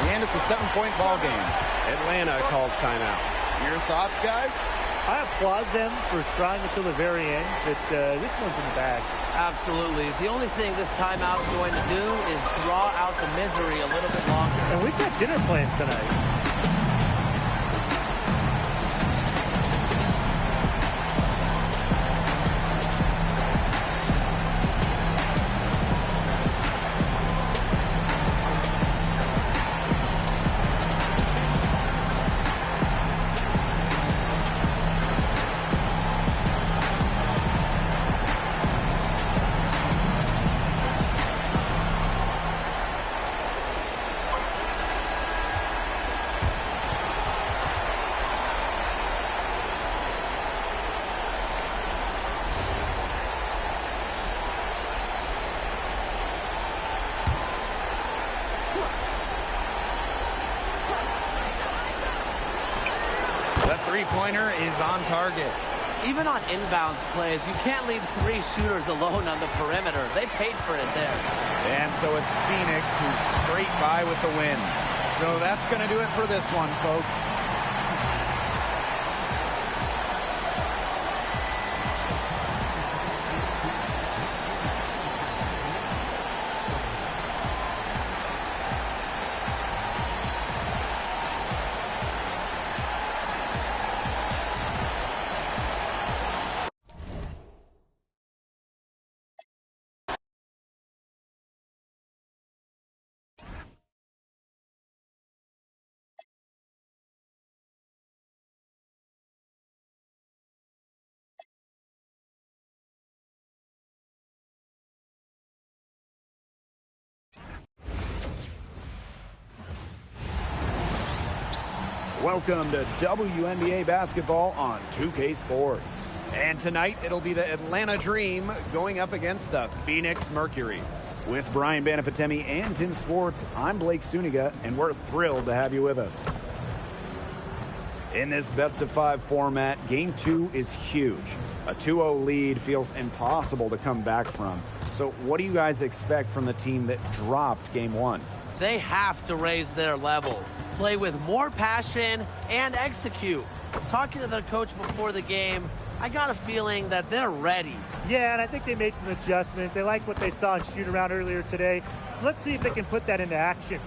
And it's a 7-point ball game. Atlanta calls timeout. Your thoughts, guys? I applaud them for trying until the very end, but this one's in the bag. Absolutely. The only thing this timeout's going to do is draw out the misery a little bit longer. And we've got dinner plans tonight. Three-pointer is on target. Even on inbounds plays, you can't leave 3 shooters alone on the perimeter. They paid for it there. And so it's Phoenix who's straight by with the win. So that's going to do it for this one, folks. Welcome to WNBA basketball on 2K Sports. And tonight it'll be the Atlanta Dream going up against the Phoenix Mercury. With Brian Banafitemi and Tim Swartz, I'm Blake Suniga, and we're thrilled to have you with us. In this best-of-5 format, Game 2 is huge. A 2-0 lead feels impossible to come back from. So what do you guys expect from the team that dropped Game 1? They have to raise their level, play with more passion, and execute. Talking to their coach before the game, I got a feeling that they're ready. Yeah, and I think they made some adjustments. They like what they saw in shoot-around earlier today. So let's see if they can put that into action.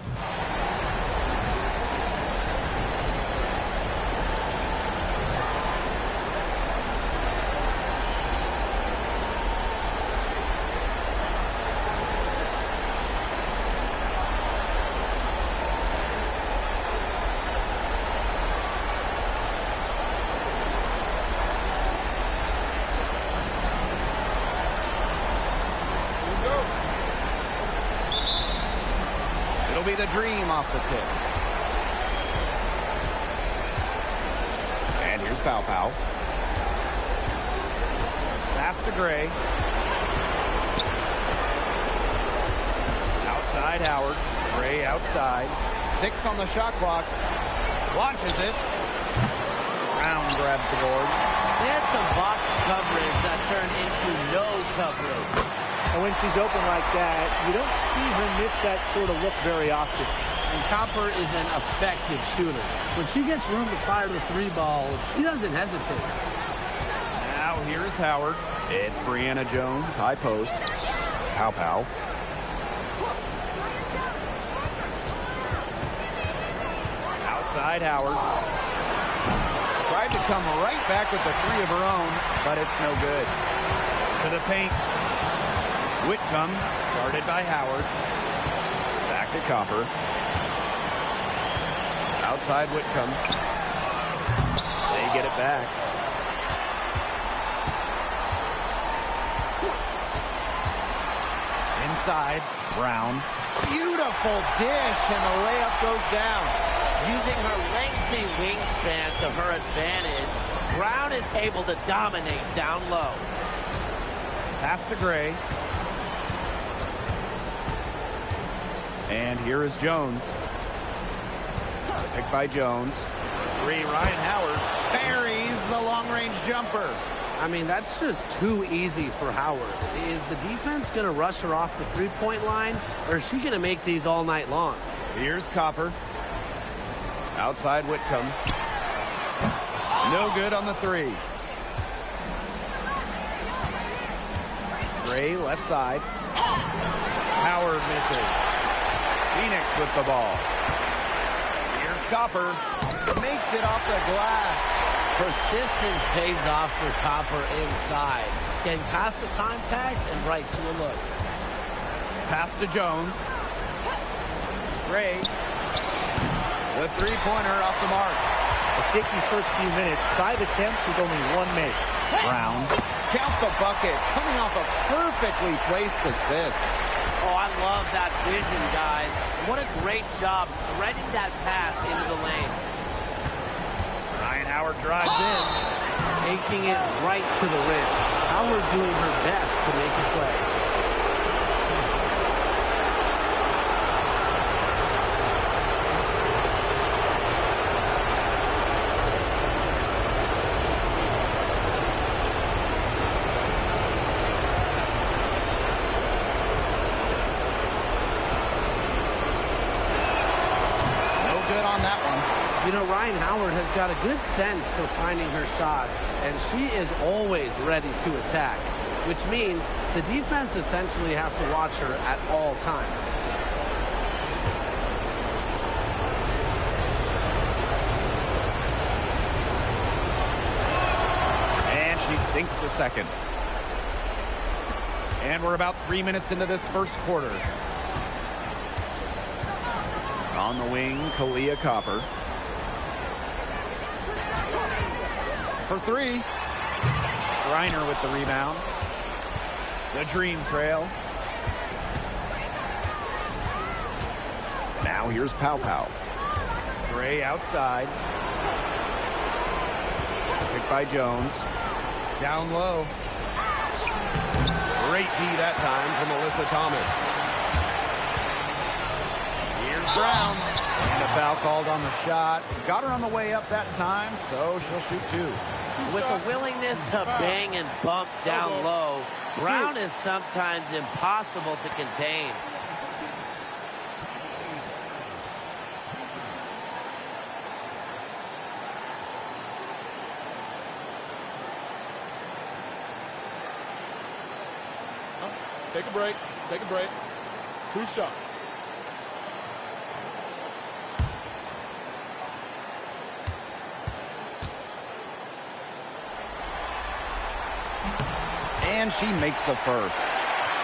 It'll be the Dream off the tip. And here's Pow Pow. Pass to Gray. Outside Howard. Gray outside. 6 on the shot clock. Launches it. Brown grabs the board. They had some box coverage that turned into no coverage. And when she's open like that, you don't see her miss that sort of look very often. And Copper is an effective shooter. When she gets room to fire the 3 ball, she doesn't hesitate. Now here's Howard. It's Brianna Jones, high post. Pow Pow. Outside Howard. Tried to come right back with the three of her own, but it's no good. To the paint. Whitcomb, guarded by Howard. Back to Copper. Outside Whitcomb. They get it back. Inside, Brown. Beautiful dish, and the layup goes down. Using her lengthy wingspan to her advantage, Brown is able to dominate down low. Pass to Gray. And here is Jones. Picked by Jones. Three, Ryan Howard buries the long-range jumper. I mean, that's just too easy for Howard. Is the defense going to rush her off the three-point line, or is she going to make these all night long? Here's Copper. Outside Whitcomb. No good on the three. Gray left side. Howard misses. Phoenix with the ball. Here's Copper. Makes it off the glass. Persistence pays off for Copper inside. Getting past the contact and right to a look. Pass to Jones. Gray. The three-pointer off the mark. A shaky first few minutes. 5 attempts with only 1 make. Brown. Count the bucket. Coming off a perfectly placed assist. Oh, I love that vision, guys. What a great job threading that pass into the lane. Ryan Howard drives in. Taking it right to the rim. Howard doing her best to make a play. You know, Ryan Howard has got a good sense for finding her shots, and she is always ready to attack, which means the defense essentially has to watch her at all times. And she sinks the second. And we're about 3 minutes into this first quarter. On the wing, Kalia Copper. For three. Reiner with the rebound. The Dream Trail. Now here's Pow Pow. Gray outside. Picked by Jones. Down low. Great D that time from Alyssa Thomas. Here's Brown. And a foul called on the shot. Got her on the way up that time, so she'll shoot two. With a willingness to bang and bump down low, Brown is sometimes impossible to contain. Take a break. Take a break. 2 shots. And she makes the first.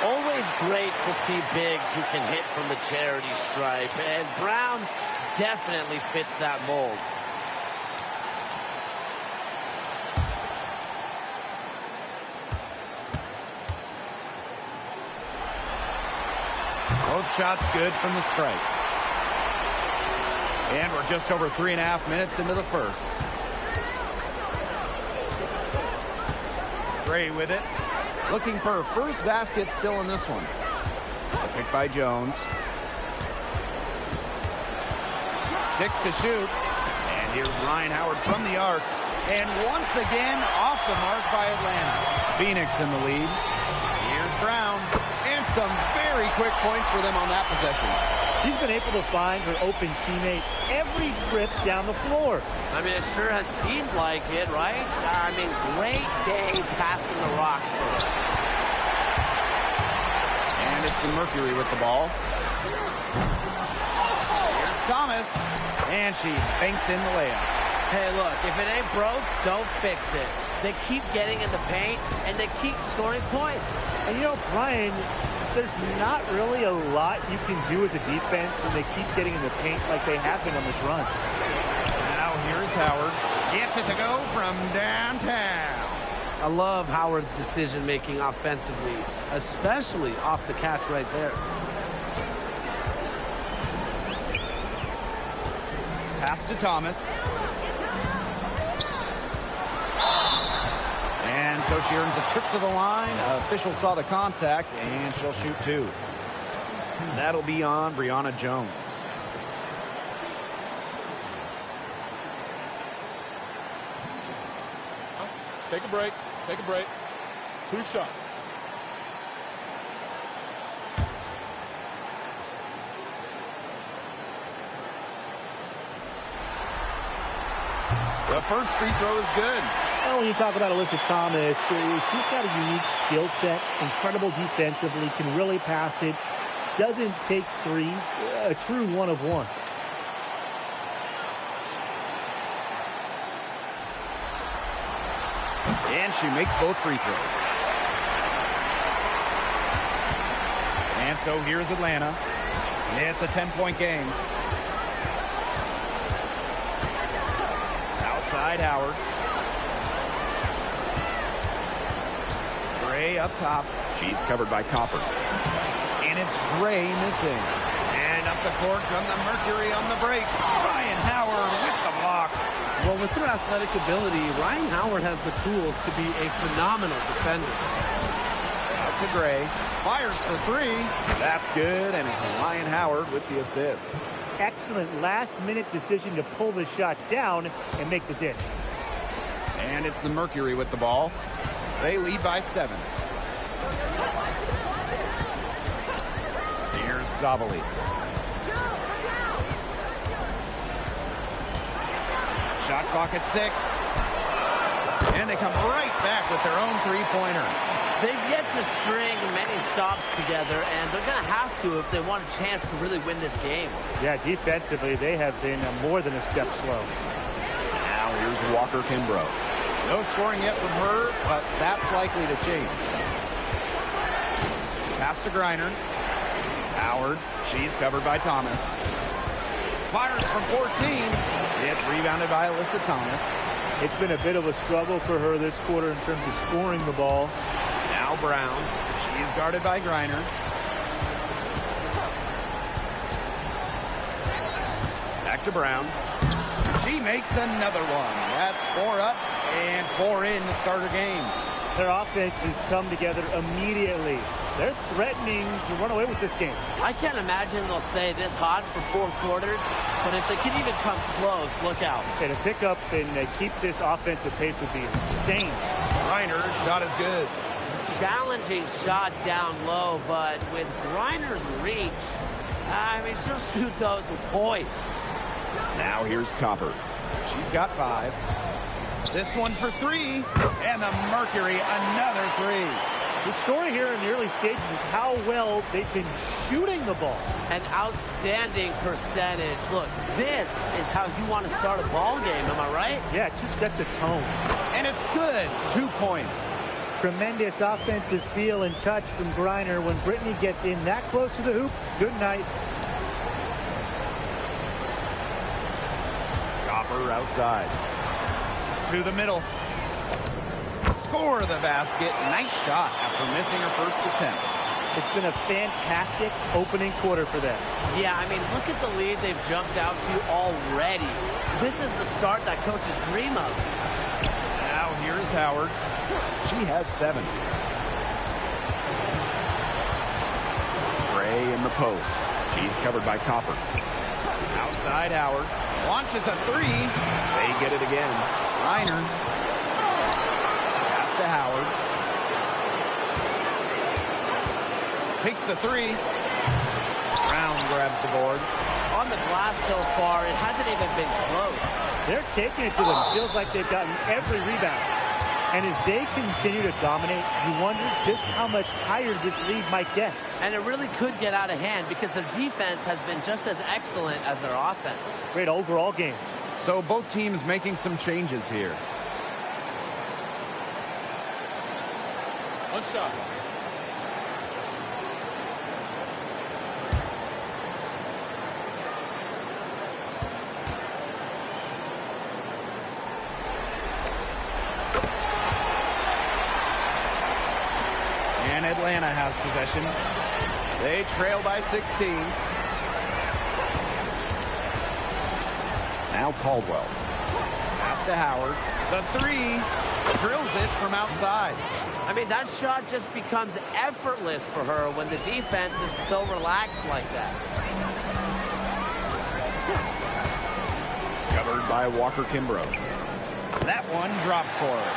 Always great to see bigs who can hit from the charity stripe, and Brown definitely fits that mold. Both shots good from the stripe. And we're just over 3.5 minutes into the first. Gray with it. Looking for her first basket still in this one. Picked by Jones. 6 to shoot. And here's Ryan Howard from the arc. And once again, off the mark by Atlanta. Phoenix in the lead. Here's Brown. And some very quick points for them on that possession. She's been able to find her open teammate every trip down the floor. I mean, it sure has seemed like it, right? I mean, great day passing the rock for her. And it's the Mercury with the ball. Here's Thomas. And she banks in the layup. Hey, look, if it ain't broke, don't fix it. They keep getting in the paint, and they keep scoring points. And you know, Brian, there's not really a lot you can do as a defense when they keep getting in the paint like they have been on this run. Now here's Howard. Gets it to go from downtown. I love Howard's decision-making offensively, especially off the catch right there. Pass to Thomas. And so she earns a trip to the line. Official saw the contact, and she'll shoot two. That'll be on Brianna Jones. Take a break. Take a break. 2 shots. The first free throw is good. Well, when you talk about Alyssa Thomas, she's got a unique skill set, incredible defensively, can really pass it, doesn't take threes, a true one-of-one. And she makes both free throws. And so here's Atlanta. It's a 10-point game. Outside Howard. Gray up top. She's covered by Copper. And it's Gray missing. And up the court come the Mercury on the break. Ryan Howard with the block. Well, with her athletic ability, Ryan Howard has the tools to be a phenomenal defender. Out to Gray. Fires for three. That's good, and it's Ryan Howard with the assist. Excellent last-minute decision to pull the shot down and make the dish. And it's the Mercury with the ball. They lead by 7. Here's Savali. Shot clock at 6. And they come right back with their own three-pointer. They've yet to string many stops together, and they're going to have to if they want a chance to really win this game. Yeah, defensively, they have been more than a step slow. Now here's Walker Kimbrough. No scoring yet from her, but that's likely to change. Pass to Griner. Howard. She's covered by Thomas. Fires from 14. It's rebounded by Alyssa Thomas. It's been a bit of a struggle for her this quarter in terms of scoring the ball. Now Brown. She's guarded by Griner. Back to Brown. She makes another one. That's 4 up and 4 in to start her game. Their offense has come together immediately. They're threatening to run away with this game. I can't imagine they'll stay this hot for 4 quarters, but if they can even come close, look out. And to pick up and keep this offensive pace would be insane. Griner's shot is good. Challenging shot down low, but with Griner's reach, I mean, she'll shoot those with poise. Now here's Copper. She's got 5. This one for 3. And the Mercury, another 3. The story here in the early stages is how well they've been shooting the ball. An outstanding percentage. Look, this is how you want to start a ball game, am I right? Yeah, it just sets a tone. And it's good. 2 points. Tremendous offensive feel and touch from Griner. When Brittany gets in that close to the hoop, good night. Copper outside. To the middle. Score the basket. Nice shot after missing her first attempt. It's been a fantastic opening quarter for them. Yeah, I mean, look at the lead they've jumped out to already. This is the start that coaches dream of. Now here's Howard. She has 7. Gray in the post. She's covered by Copper. Outside Howard. Launches a 3. They get it again. Reiner. Pass to Howard. Takes the 3. Brown grabs the board. On the glass so far, it hasn't even been close. They're taking it to them. Feels like they've gotten every rebound. And as they continue to dominate, you wonder just how much higher this lead might get. And it really could get out of hand because their defense has been just as excellent as their offense. Great overall game. So both teams making some changes here. One shot. And Atlanta has possession. They trail by 16. Now Caldwell. Pass to Howard. The three. Drills it from outside. I mean, that shot just becomes effortless for her when the defense is so relaxed like that. Covered by Walker Kimbrough. That one drops for her.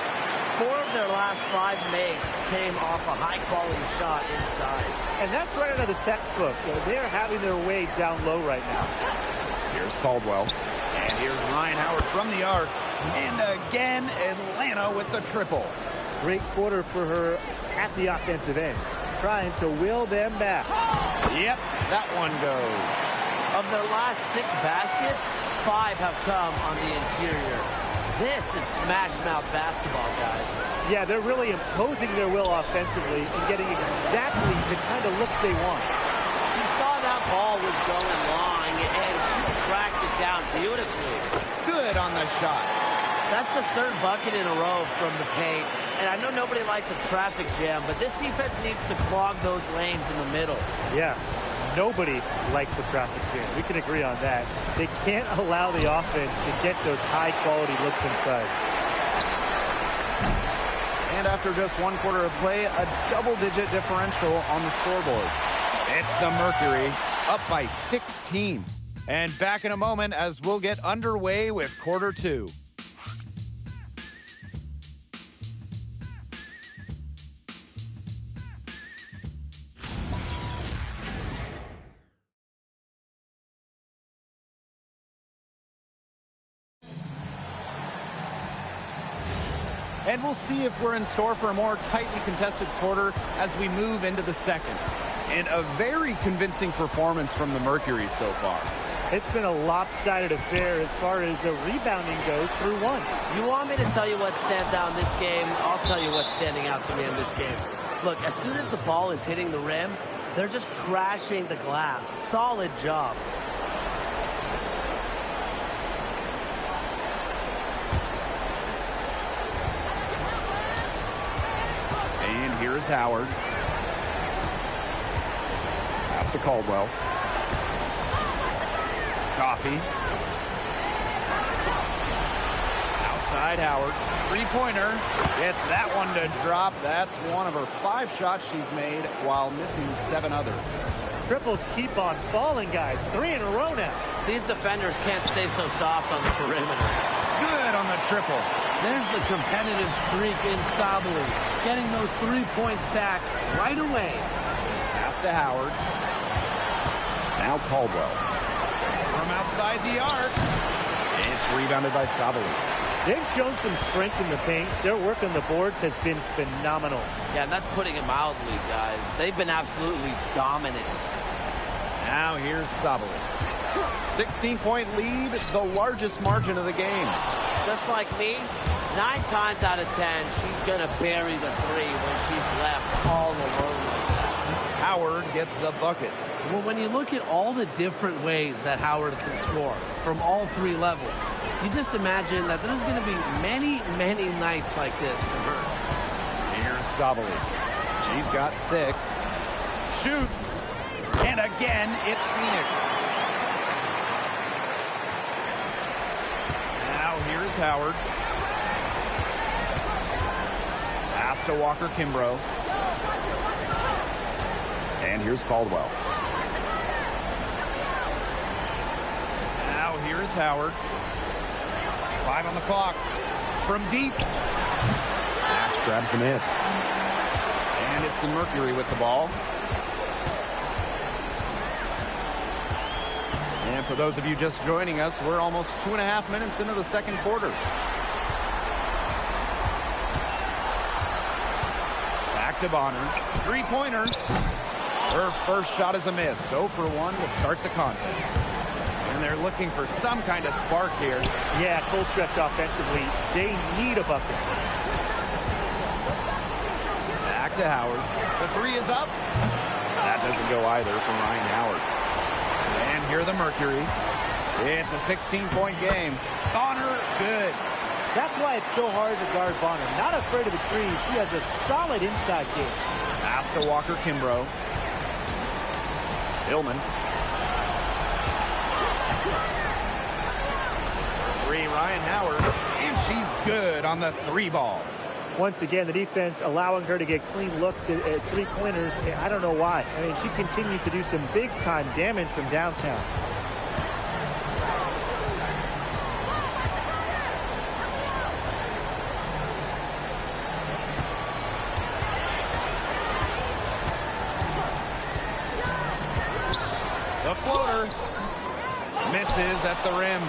4 of their last 5 makes came off a high-quality shot inside. And that's right out of the textbook. They're having their way down low right now. Here's Caldwell. And here's Ryan Howard from the arc. And again, Atlanta with the triple. Great quarter for her at the offensive end, trying to will them back. Yep, that one goes. Of their last 6 baskets, 5 have come on the interior. This is smash-mouth basketball, guys. Yeah, they're really imposing their will offensively and getting exactly the kind of looks they want. She saw that ball was going long, and she tracked it down beautifully. Good on the shot. That's the 3rd bucket in a row from the paint. And I know nobody likes a traffic jam, but this defense needs to clog those lanes in the middle. Yeah, nobody likes a traffic jam. We can agree on that. They can't allow the offense to get those high-quality looks inside. And after just 1 quarter of play, a double-digit differential on the scoreboard. It's the Mercury up by 16. And back in a moment as we'll get underway with quarter 2. And we'll see if we're in store for a more tightly contested quarter as we move into the second. And a very convincing performance from the Mercury so far. It's been a lopsided affair as far as the rebounding goes through 1. You want me to tell you what stands out in this game? I'll tell you what's standing out to me in this game. Look, as soon as the ball is hitting the rim, they're just crashing the glass. Solid job. And here's Howard. Pass to Caldwell. Coffee. Outside Howard. 3-pointer. Gets that one to drop. That's one of her 5 shots she's made while missing 7 others. Triples keep on falling, guys. 3 in a row now. These defenders can't stay so soft on the perimeter. Good on the triple. There's the competitive streak in Sabali, getting those 3 points back right away. Pass to Howard. Now Caldwell. From outside the arc. It's rebounded by Sabali. They've shown some strength in the paint. Their work on the boards has been phenomenal. Yeah, and that's putting it mildly, guys. They've been absolutely dominant. Now here's Sabali. 16-point lead, the largest margin of the game. Just like me, 9 times out of 10, she's going to bury the 3 when she's left all alone like that. Howard gets the bucket. Well, when you look at all the different ways that Howard can score from all 3 levels, you just imagine that there's going to be many, many nights like this for her. Here's Sabali. She's got 6. Shoots. And again, it's Phoenix. Now here's Howard. Pass to Walker Kimbrough. And here's Caldwell. Now here's Howard. 5 on the clock. From deep. Ash grabs the miss. And it's the Mercury with the ball. And for those of you just joining us, we're almost 2.5 minutes into the second quarter. Back to Bonner. 3-pointer. Her first shot is a miss. 0 for 1 to start the contest. And they're looking for some kind of spark here. Yeah, cold stretch offensively. They need a bucket. Back to Howard. The 3 is up. That doesn't go either from Ryan Howard. And here the Mercury. It's a 16-point game. Bonner, good. That's why it's so hard to guard Bonner. Not afraid of the tree. She has a solid inside game. Pass to Walker Kimbrough. Hillman. 3, Ryan Howard. And she's good on the 3 ball. Once again, the defense allowing her to get clean looks at three-pointers. I don't know why. I mean, she continued to do some big-time damage from downtown. The floater misses at the rim.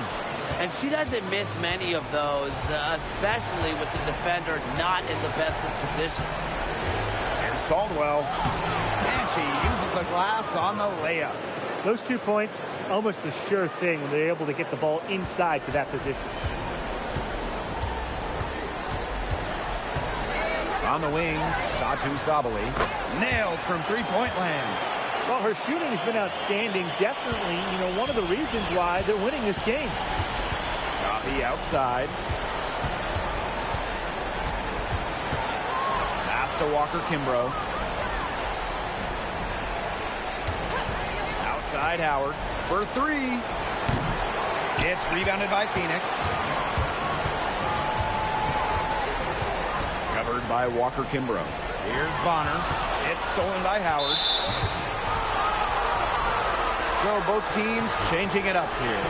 And she doesn't miss many of those, especially with the defender not in the best of positions. Here's Caldwell. And she uses the glass on the layup. Those 2 points, almost a sure thing when they're able to get the ball inside to that position. On the wings, Satu Sabali. Nailed from three-point land. Well, her shooting has been outstanding. Definitely, one of the reasons why they're winning this game. Coffee outside. Pass to Walker Kimbrough. Outside Howard for 3. It's rebounded by Phoenix. Covered by Walker Kimbrough. Here's Bonner. It's stolen by Howard. So both teams changing it up here.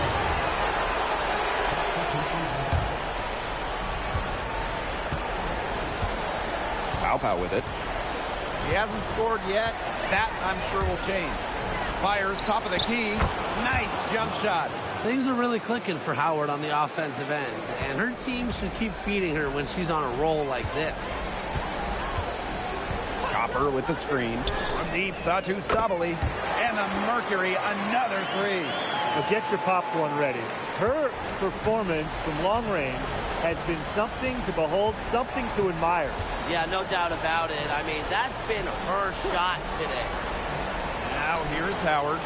Pow with it. He hasn't scored yet. That, I'm sure, will change. Fires top of the key. Nice jump shot. Things are really clicking for Howard on the offensive end, and her team should keep feeding her when she's on a roll like this. Copper with the screen. From deep, Satu Sabali. And the Mercury, another 3. Now get your popcorn ready. Her performance from long range has been something to behold, something to admire. Yeah, no doubt about it. I mean, that's been her shot today. Now here's Howard.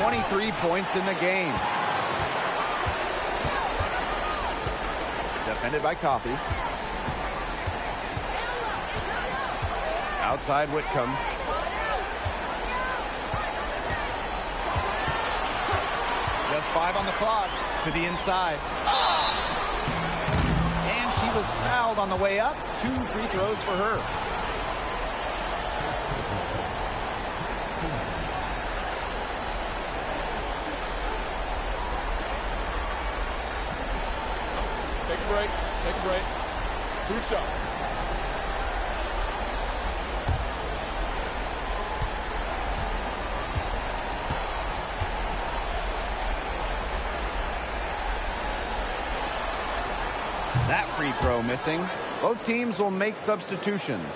23 points in the game. Defended by Coffey. Outside Whitcomb. Just 5 on the clock to the inside. And she was fouled on the way up. 2 free throws for her. Take a break. Take a break. 2 shots. That free throw missing. Both teams will make substitutions.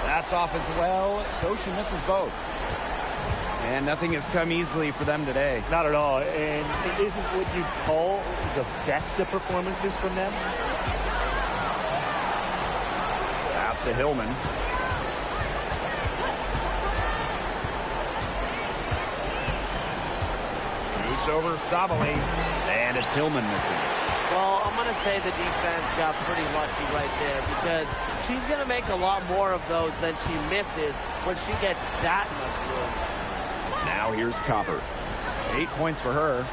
That's off as well, so she misses both. And nothing has come easily for them today. Not at all. And it isn't what you'd call the best of performances from them. Pass to Hillman. Shoots over Sabali. And it's Hillman missing. Well, I'm going to say the defense got pretty lucky right there because she's going to make a lot more of those than she misses when she gets that much room. Now here's Copper. 8 points for her.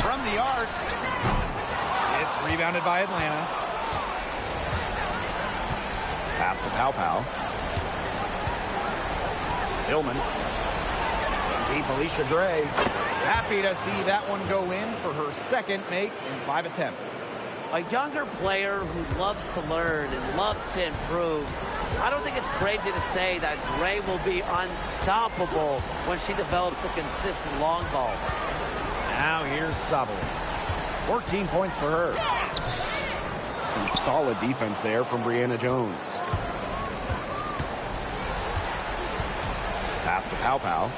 From the arc. It's rebounded by Atlanta. Pass to Pow. Hillman. Deep Alicia Gray. Happy to see that one go in for her second make in 5 attempts. A younger player who loves to learn and loves to improve. I don't think it's crazy to say that Gray will be unstoppable when she develops a consistent long ball. Now here's Sabal. 14 points for her. Some solid defense there from Brianna Jones. Pass to Pow Pow.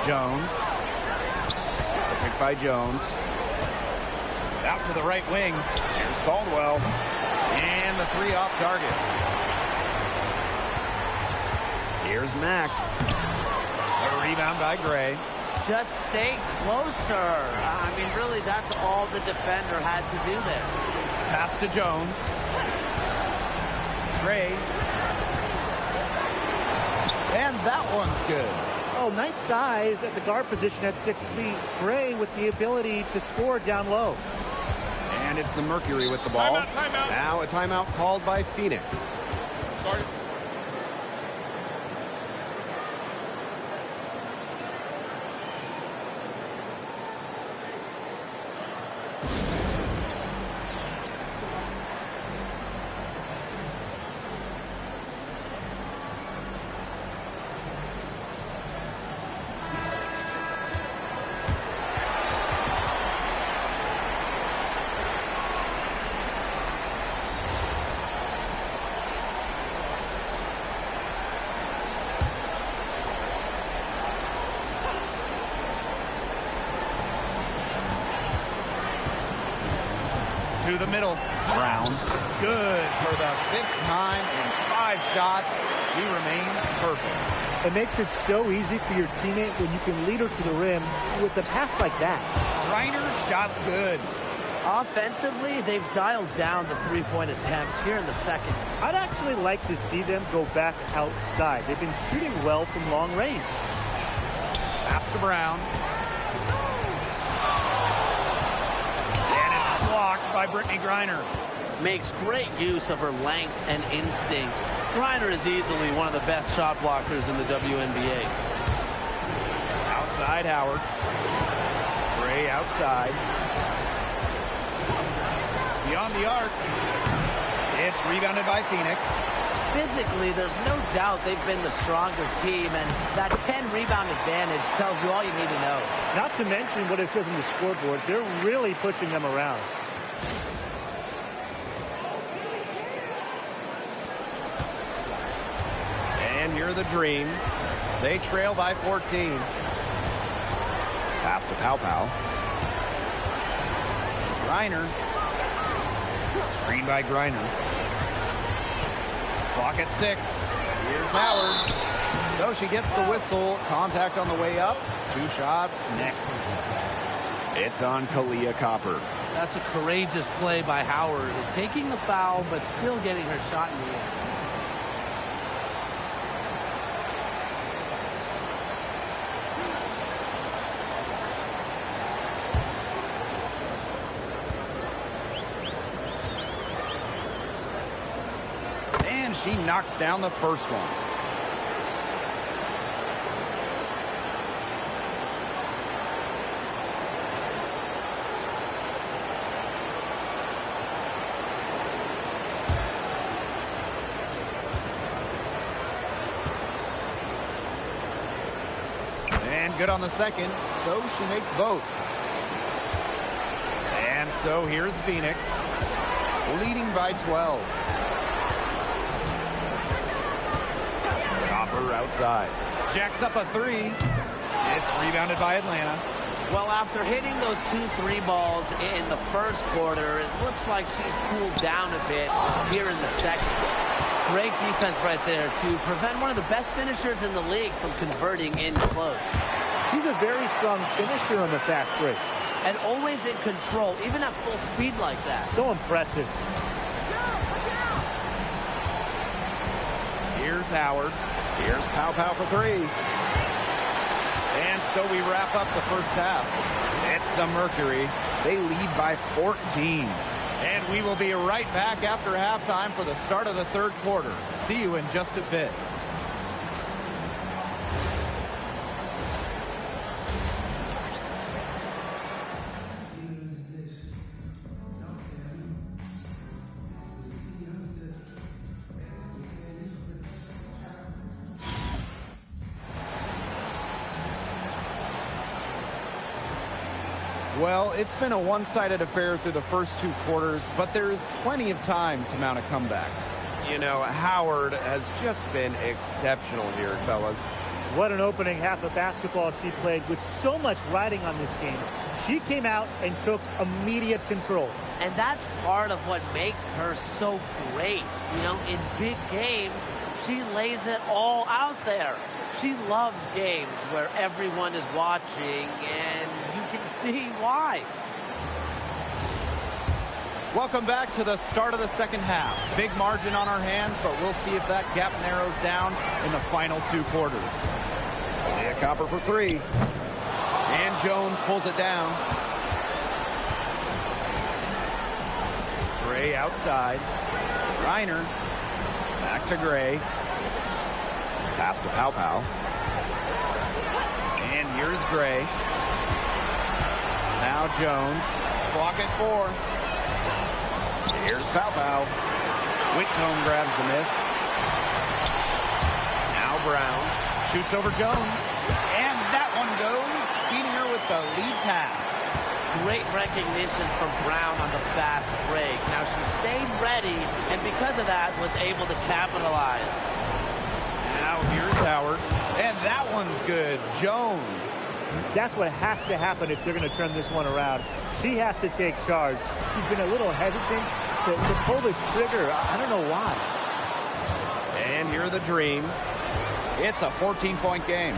Jones. Pick by Jones. Out to the right wing. Here's Caldwell. And the three off target. Here's Mack. A rebound by Gray. Just stay closer. I mean, really, that's all the defender had to do there. Pass to Jones. Gray. And that one's good. Oh, nice size at the guard position at 6 feet. Gray with the ability to score down low. And it's the Mercury with the ball. Timeout. Now a timeout called by Phoenix. Sorry. To the middle. Brown. Good for the 5th time in 5 shots. He remains perfect. It makes it so easy for your teammate when you can lead her to the rim with a pass like that. Reiner's shot's good. Offensively, they've dialed down the three-point attempts here in the second. I'd actually like to see them go back outside. They've been shooting well from long range. Pass to Brown. And it's blocked by Brittany Griner. Makes great use of her length and instincts. Griner is easily one of the best shot blockers in the WNBA. Outside Howard. Gray outside. Beyond the arc. It's rebounded by Phoenix. Physically, there's no doubt they've been the stronger team, and that 10-rebound advantage tells you all you need to know. Not to mention what it says on the scoreboard. They're really pushing them around. And here the Dream. They trail by 14. Pass to Pow Pow. Griner. Screen by Griner. Clock at 6. Here's Howard. So she gets the whistle. Contact on the way up. 2 shots. Next. It's on Kalia Copper. That's a courageous play by Howard, taking the foul but still getting her shot in the air. And she knocks down the first one. And good on the second, so she makes both. And so here's Phoenix, leading by 12. Copper outside. Jacks up a 3. It's rebounded by Atlanta. Well, after hitting those 2 3 balls in the first quarter, it looks like she's cooled down a bit here in the second. Great defense right there to prevent one of the best finishers in the league from converting in close. She's a very strong finisher on the fast break. And always in control, even at full speed like that. So impressive. Here's Howard. Here's Pow Pow for 3. And so we wrap up the first half. It's the Mercury. They lead by 14. And we will be right back after halftime for the start of the third quarter. See you in just a bit. Well, it's been a one-sided affair through the first 2 quarters, but there is plenty of time to mount a comeback. You know, Howard has just been exceptional here, fellas. What an opening half of basketball she played with so much riding on this game. She came out and took immediate control. And that's part of what makes her so great. You know, in big games, she lays it all out there. She loves games where everyone is watching, and you can see why. Welcome back to the start of the second half. Big margin on our hands, but we'll see if that gap narrows down in the final 2 quarters. And Copper for 3. And Jones pulls it down. Gray outside. Reiner. Back to Gray. Pass to Pau. And here's Gray. Now Jones. Clock at 4. Here's Pau. Whitcomb grabs the miss. Now Brown. Shoots over Jones. And that one goes. Feeding her with the lead pass. Great recognition from Brown on the fast break. Now she stayed ready, and because of that, was able to capitalize. Now here's Howard. And that one's good. Jones. That's what has to happen if they're going to turn this one around. She has to take charge. She's been a little hesitant to pull the trigger. I don't know why. And here the Dream. It's a 14-point game.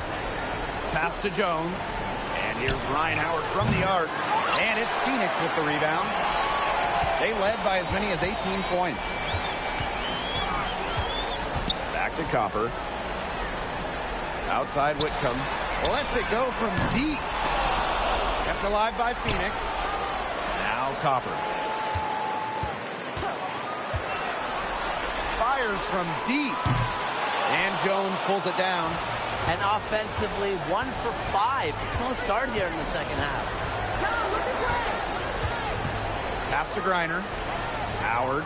Pass to Jones. And here's Ryan Howard from the arc. And it's Phoenix with the rebound. They led by as many as 18 points. Back to Copper. Outside Whitcomb. Lets it go from deep. Kept alive by Phoenix. Now Copper. Fires from deep. And Jones pulls it down. And offensively, 1 for 5. Slow start here in the second half. Pass to Griner. Howard.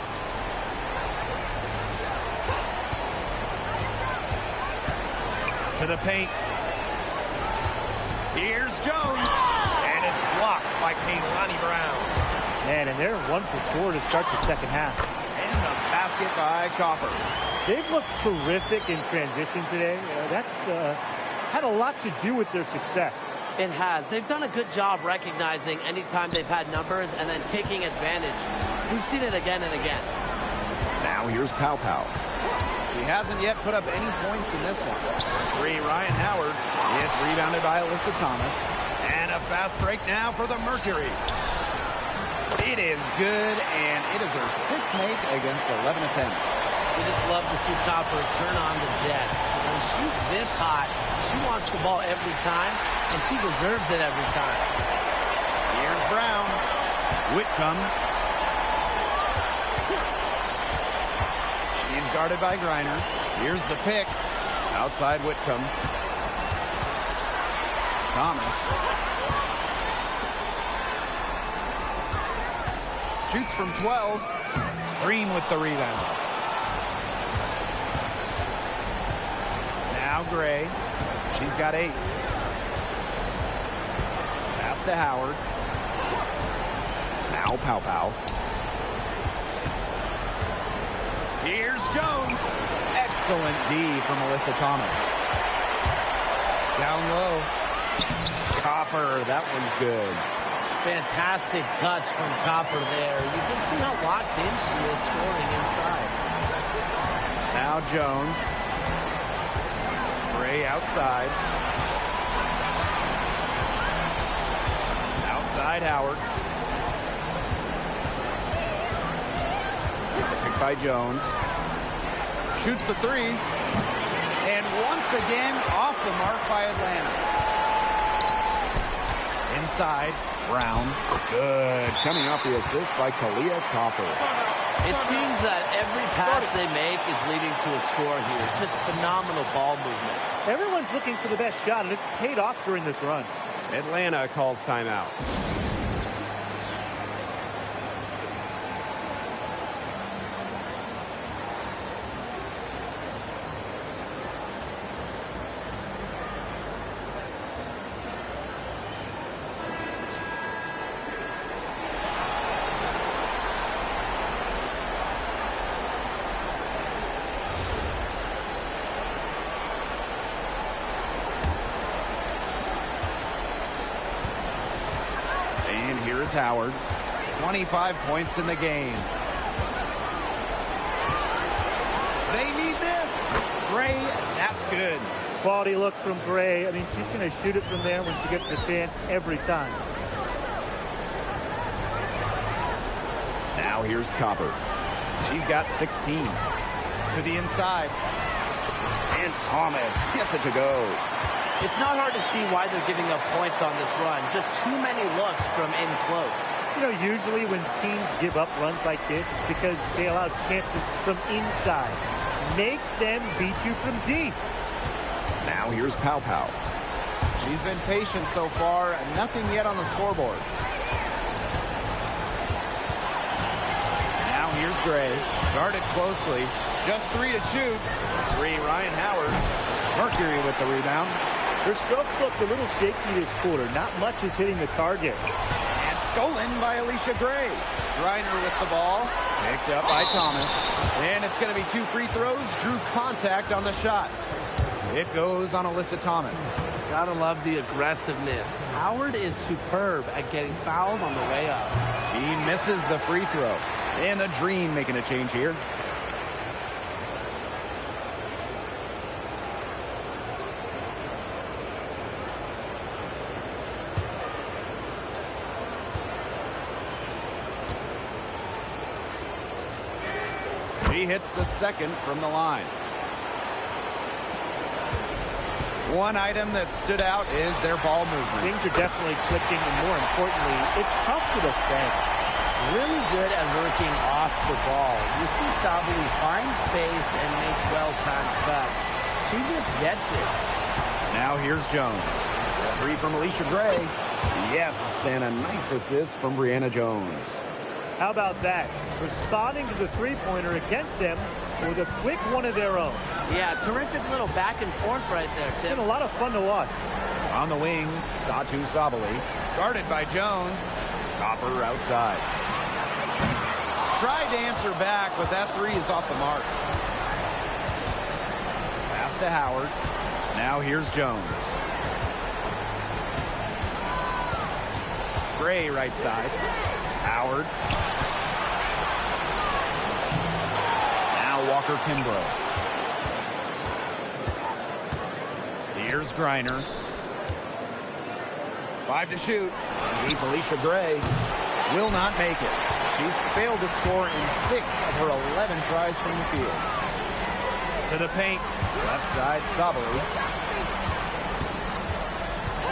To the paint. Here's Jones. And it's blocked by Kaylani Brown. Man, and they're 1 for 4 to start the second half. And the basket by Copper. They've looked terrific in transition today. That's had a lot to do with their success. It has. They've done a good job recognizing anytime they've had numbers and then taking advantage. We've seen it again and again. Now here's Pau. He hasn't yet put up any points in this one. 3, Ryan Howard. It's rebounded by Alyssa Thomas. And a fast break now for the Mercury. It is good, and it is her 6th make against 11 attempts. We just love to see Copper turn on the jets. When she's this hot, she wants the ball every time, and she deserves it every time. Here's Brown. Whitcomb. She's guarded by Griner. Here's the pick. Outside Whitcomb. Thomas. Shoots from 12. Green with the rebound. Now Gray. She's got 8. Pass to Howard. Now Pau. Here's Jones. Excellent D from Alyssa Thomas. Down low. Copper. That one's good. Fantastic touch from Copper there. You can see how locked in she is scoring inside. Now Jones. Gray outside. Outside Howard. Picked by Jones. Shoots the 3. And once again off the mark by Atlanta. Inside. Brown. Good. Coming off the assist by Kalia Copper. It seems that every pass they make is leading to a score here. Just phenomenal ball movement. Everyone's looking for the best shot, and it's paid off during this run. Atlanta calls timeout. Here's Howard. 25 points in the game. They need this. Gray, that's good. Quality look from Gray. I mean, she's going to shoot it from there when she gets the chance every time. Now here's Copper. She's got 16. To the inside. And Thomas gets it to go. It's not hard to see why they're giving up points on this run. Just too many looks from in close. You know, usually when teams give up runs like this, it's because they allow chances from inside. Make them beat you from deep. Now here's Pow Pow. She's been patient so far, and nothing yet on the scoreboard. Now here's Gray. Guarded closely. Just 3 to shoot. 3, Ryan Howard. Mercury with the rebound. Her strokes looked a little shaky this quarter. Not much is hitting the target. And stolen by Alicia Gray. Griner with the ball. Picked up by Thomas. And it's going to be 2 free throws. Drew contact on the shot. It goes on Alyssa Thomas. Gotta love the aggressiveness. Howard is superb at getting fouled on the way up. He misses the free throw. And the Dream making a change here. He hits the second from the line. One item that stood out is their ball movement. Things are definitely clicking, and more importantly, it's tough to defend. Really good at working off the ball. You see Sabali find space and make well-timed cuts. She just gets it. Now here's Jones. 3 from Alicia Gray. Yes, and a nice assist from Brianna Jones. How about that? Responding to the three-pointer against them with a quick one of their own. Yeah, terrific little back and forth right there, Tim. It's been a lot of fun to watch. On the wings, Satu Sabali. Guarded by Jones. Copper outside. Tried to answer back, but that 3 is off the mark. Pass to Howard. Now here's Jones. Gray right side. Howard. Now Walker Kimbrough. Here's Griner. 5 to shoot. Deep Alicia Gray will not make it. She's failed to score in 6 of her 11 tries from the field. To the paint. Left side, Sabali.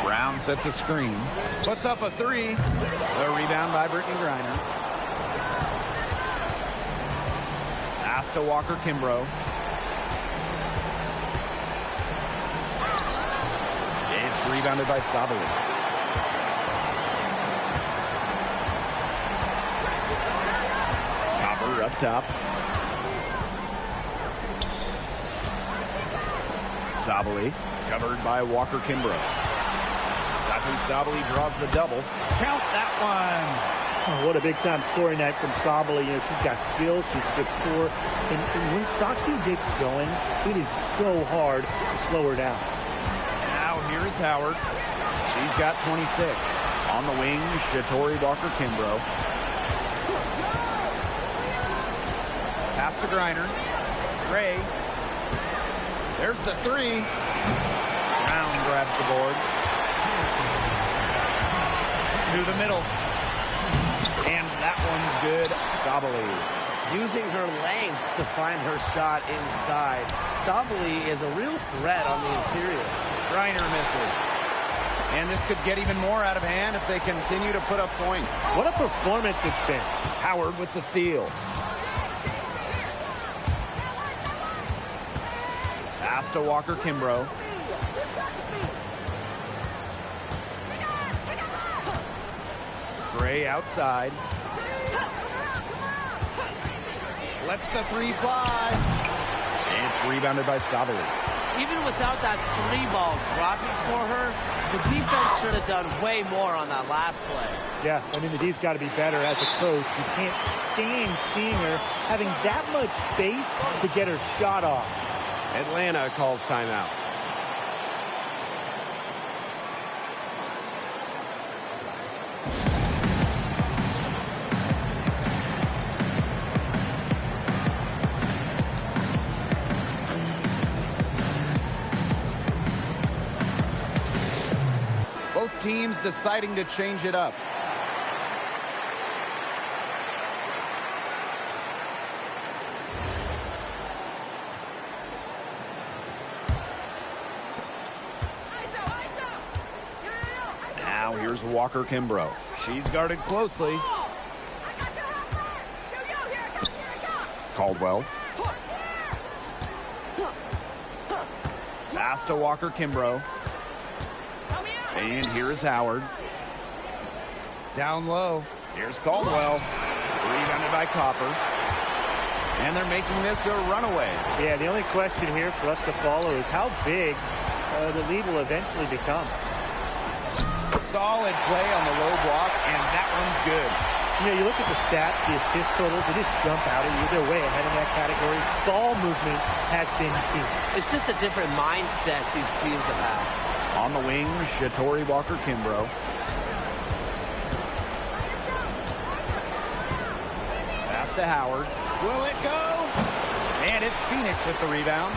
Brown sets a screen. Puts up a 3. A rebound by Brittany Griner. Pass to Walker Kimbrough. It's rebounded by Sabali. Copper up top. Sabali covered by Walker Kimbrough. Satu Sabali draws the double. Count that one. Oh, what a big-time scoring night from Sabali. You know, she's got skills. She's 6'4". And when Satu gets going, it is so hard to slow her down. Now here's Howard. She's got 26. On the wing, Shatori Walker Kimbrough. Pass to Griner. Gray. There's the 3. Brown grabs the board. To the middle. And that one's good. Sabali. Using her length to find her shot inside. Sabali is a real threat on the interior. Griner misses. And this could get even more out of hand if they continue to put up points. What a performance it's been. Howard with the steal. Pass to Walker Kimbrough. Gray outside. Lets the 3 fly. And it's rebounded by Sabali. Even without that 3 ball dropping for her, the defense should have done way more on that last play. Yeah, I mean, the D's got to be better as a coach. You can't stand seeing her having that much space to get her shot off. Atlanta calls timeout. teams deciding to change it up. Now here's Walker Kimbrough. She's guarded closely. Caldwell. Pass to Walker Kimbrough. And here's Howard. Down low. Here's Caldwell. Rebounded by Copper. And they're making this a runaway. Yeah, the only question here for us to follow is how big the lead will eventually become. Solid play on the low block, and that one's good. You know, you look at the stats, the assist totals, they just jump out at you. They're way ahead in that category. Ball movement has been key. It's just a different mindset these teams have had. On the wing, Shatori Walker Kimbrough. Pass to Howard. Will it go? And it's Phoenix with the rebound.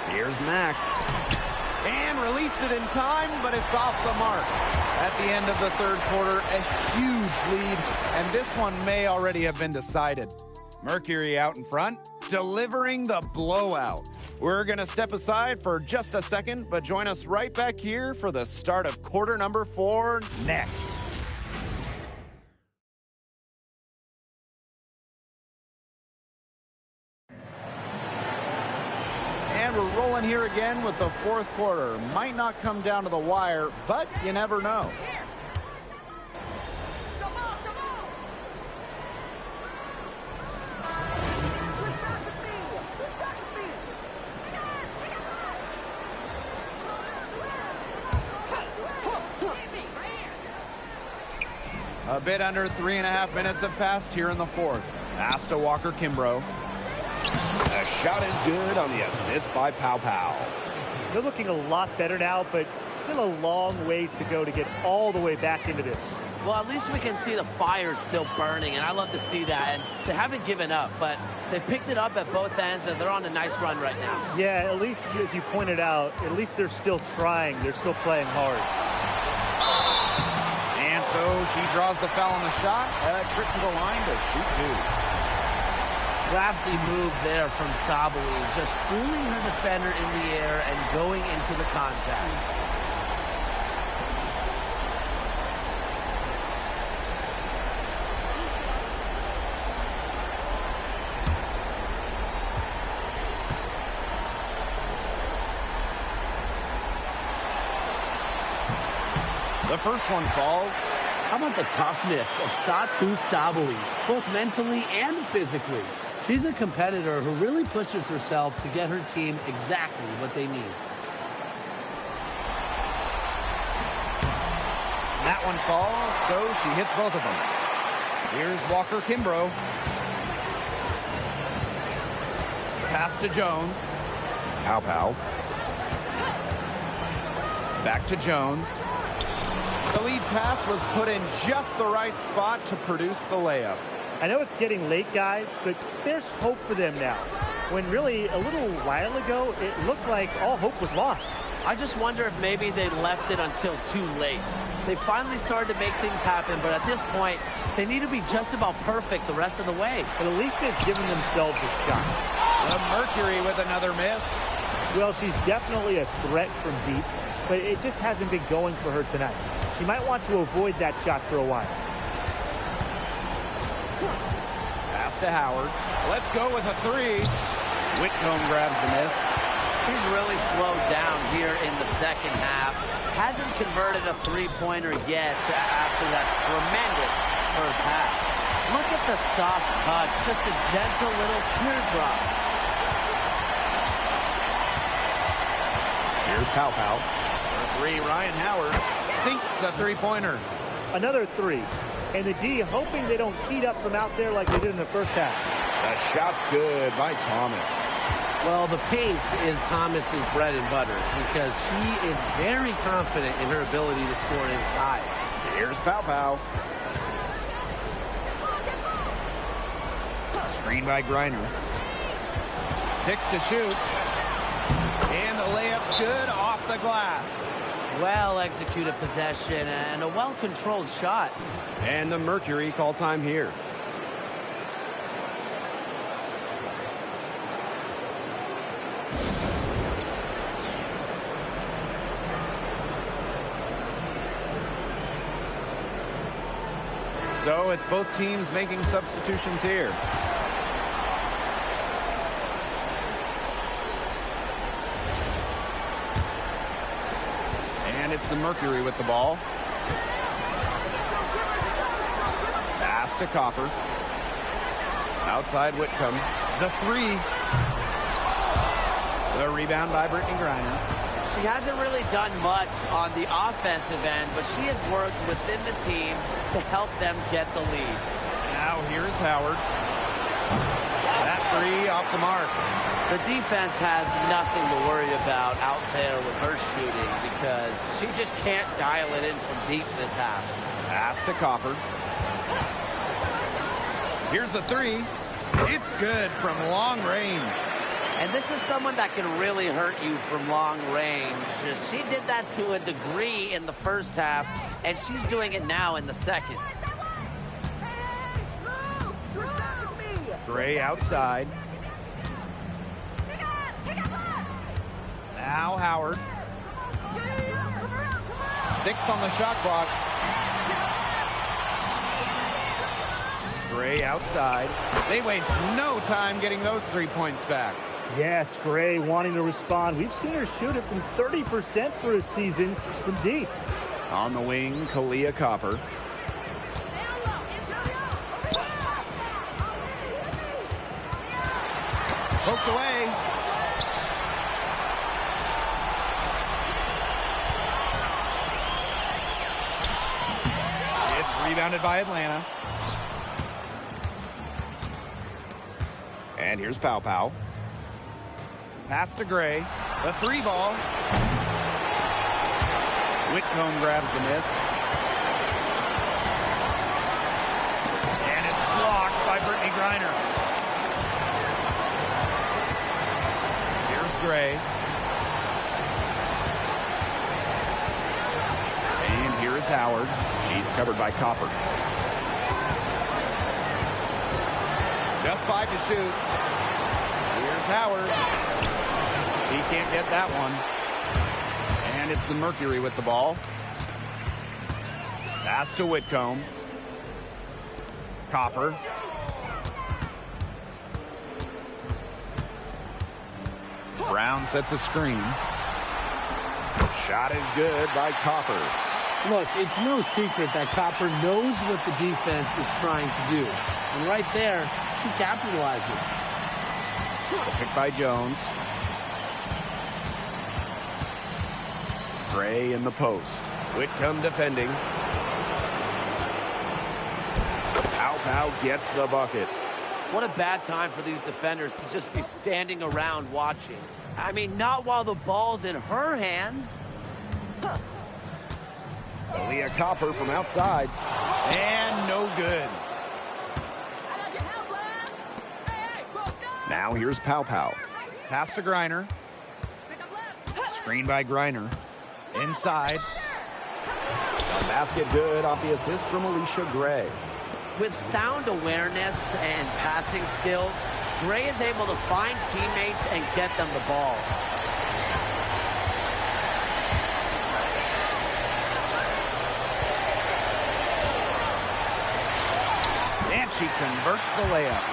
Here's Mack. And released it in time, but it's off the mark. At the end of the third quarter, a huge lead, and this one may already have been decided. Mercury out in front, delivering the blowout. We're going to step aside for just a second, but join us right back here for the start of quarter number 4 next. And we're rolling here again with the fourth quarter. Might not come down to the wire, but you never know. A bit under 3.5 minutes have passed here in the fourth. Pass to Walker Kimbrough. A shot is good on the assist by Pow. They're looking a lot better now, but still a long ways to go to get all the way back into this. Well, at least we can see the fire still burning, and I love to see that. And they haven't given up, but they picked it up at both ends, and they're on a nice run right now. Yeah, at least, as you pointed out, at least they're still trying. They're still playing hard. And so she draws the foul on the shot. A trip to the line to shoot two. Crafty move there from Sabali, just fooling her defender in the air and going into the contact. The first one falls. How about the toughness of Satu Sabali, both mentally and physically? She's a competitor who really pushes herself to get her team exactly what they need. That one falls, so she hits both of them. Here's Walker Kimbrough. Pass to Jones. Pow. Back to Jones. The lead pass was put in just the right spot to produce the layup. I know it's getting late, guys, but there's hope for them now. When really, a little while ago, it looked like all hope was lost. I just wonder if maybe they left it until too late. They finally started to make things happen, but at this point, they need to be just about perfect the rest of the way. But at least they've given themselves a shot. The Mercury with another miss. Well, she's definitely a threat from deep, but it just hasn't been going for her tonight. She might want to avoid that shot for a while. Pass to Howard. Let's go with a three. Whitcomb grabs the miss. She's really slowed down here in the second half. Hasn't converted a three-pointer yet after that tremendous first half. Look at the soft touch. Just a gentle little teardrop. Here's Pow. For three, Ryan Howard sinks the three-pointer. Another three. And the D hoping they don't heat up from out there like they did in the first half. The shot's good by Thomas. Well, the paint is Thomas's bread and butter because she is very confident in her ability to score inside. Here's Pow. Screen by Griner. 6 to shoot. And the layup's good off the glass. Well-executed possession and a well-controlled shot. And the Mercury call time here. So it's both teams making substitutions here. And it's the Mercury with the ball. Pass to Copper. Outside Whitcomb. The three. The rebound by Brittany Griner. She hasn't really done much on the offensive end, but she has worked within the team to help them get the lead. Now here's Howard. That three off the mark. The defense has nothing to worry about out there with her shooting because she just can't dial it in from deep this half. Pass to Copper. Here's the three. It's good from long range. And this is someone that can really hurt you from long range. She did that to a degree in the first half, and she's doing it now in the second. Gray outside. Now Howard. 6 on the shot clock. Gray outside. They waste no time getting those 3 points back. Yes, Gray wanting to respond. We've seen her shoot it from 30% for a season from deep. On the wing, Kalia Copper. Poked away. It's rebounded by Atlanta. And here's Pow Pow. Pass to Gray. The three ball. Whitcomb grabs the miss. And it's blocked by Brittany Griner. Here's Gray. And here is Howard. She's covered by Copper. Just 5 to shoot. Here's Howard. He can't get that one. And it's the Mercury with the ball. Pass to Whitcomb. Copper. Brown sets a screen. Shot is good by Copper. Look, it's no secret that Copper knows what the defense is trying to do. And right there, he capitalizes. Picked by Jones. Gray in the post. Whitcomb defending. Pow Pow gets the bucket. What a bad time for these defenders to just be standing around watching. I mean, not while the ball's in her hands. Leah Copper from outside. And no good. Now here's Pow Pow. Pass to Griner. Screen by Griner. Inside. A basket good off the assist from Alicia Gray. With sound awareness and passing skills, Gray is able to find teammates and get them the ball. And she converts the layup.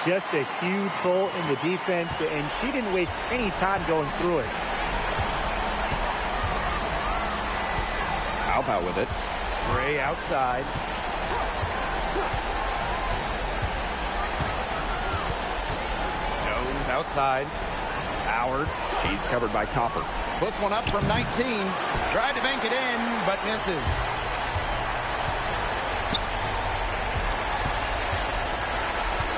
Just a huge hole in the defense, and she didn't waste any time going through it. Pow Pow with it. Gray outside. Jones outside. Howard. He's covered by Copper. Puts one up from 19. Tried to bank it in, but misses.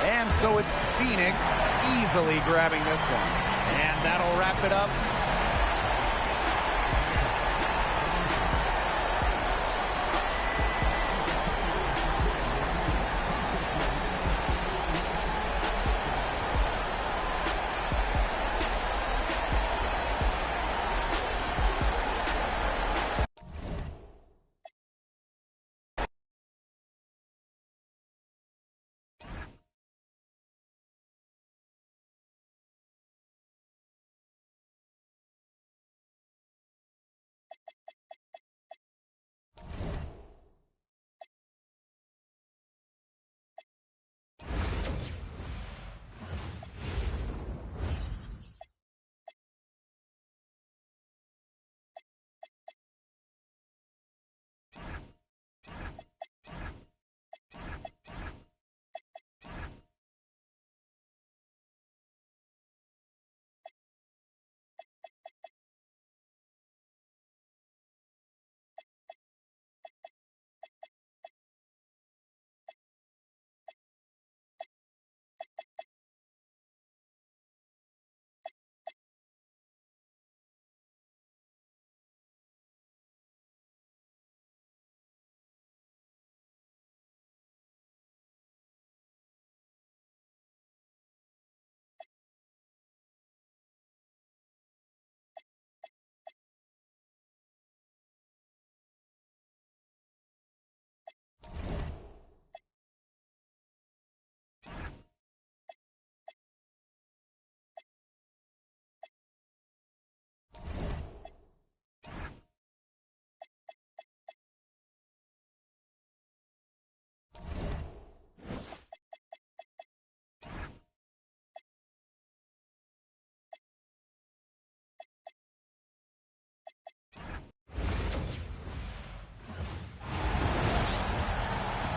And so it's Phoenix easily grabbing this one. And that'll wrap it up.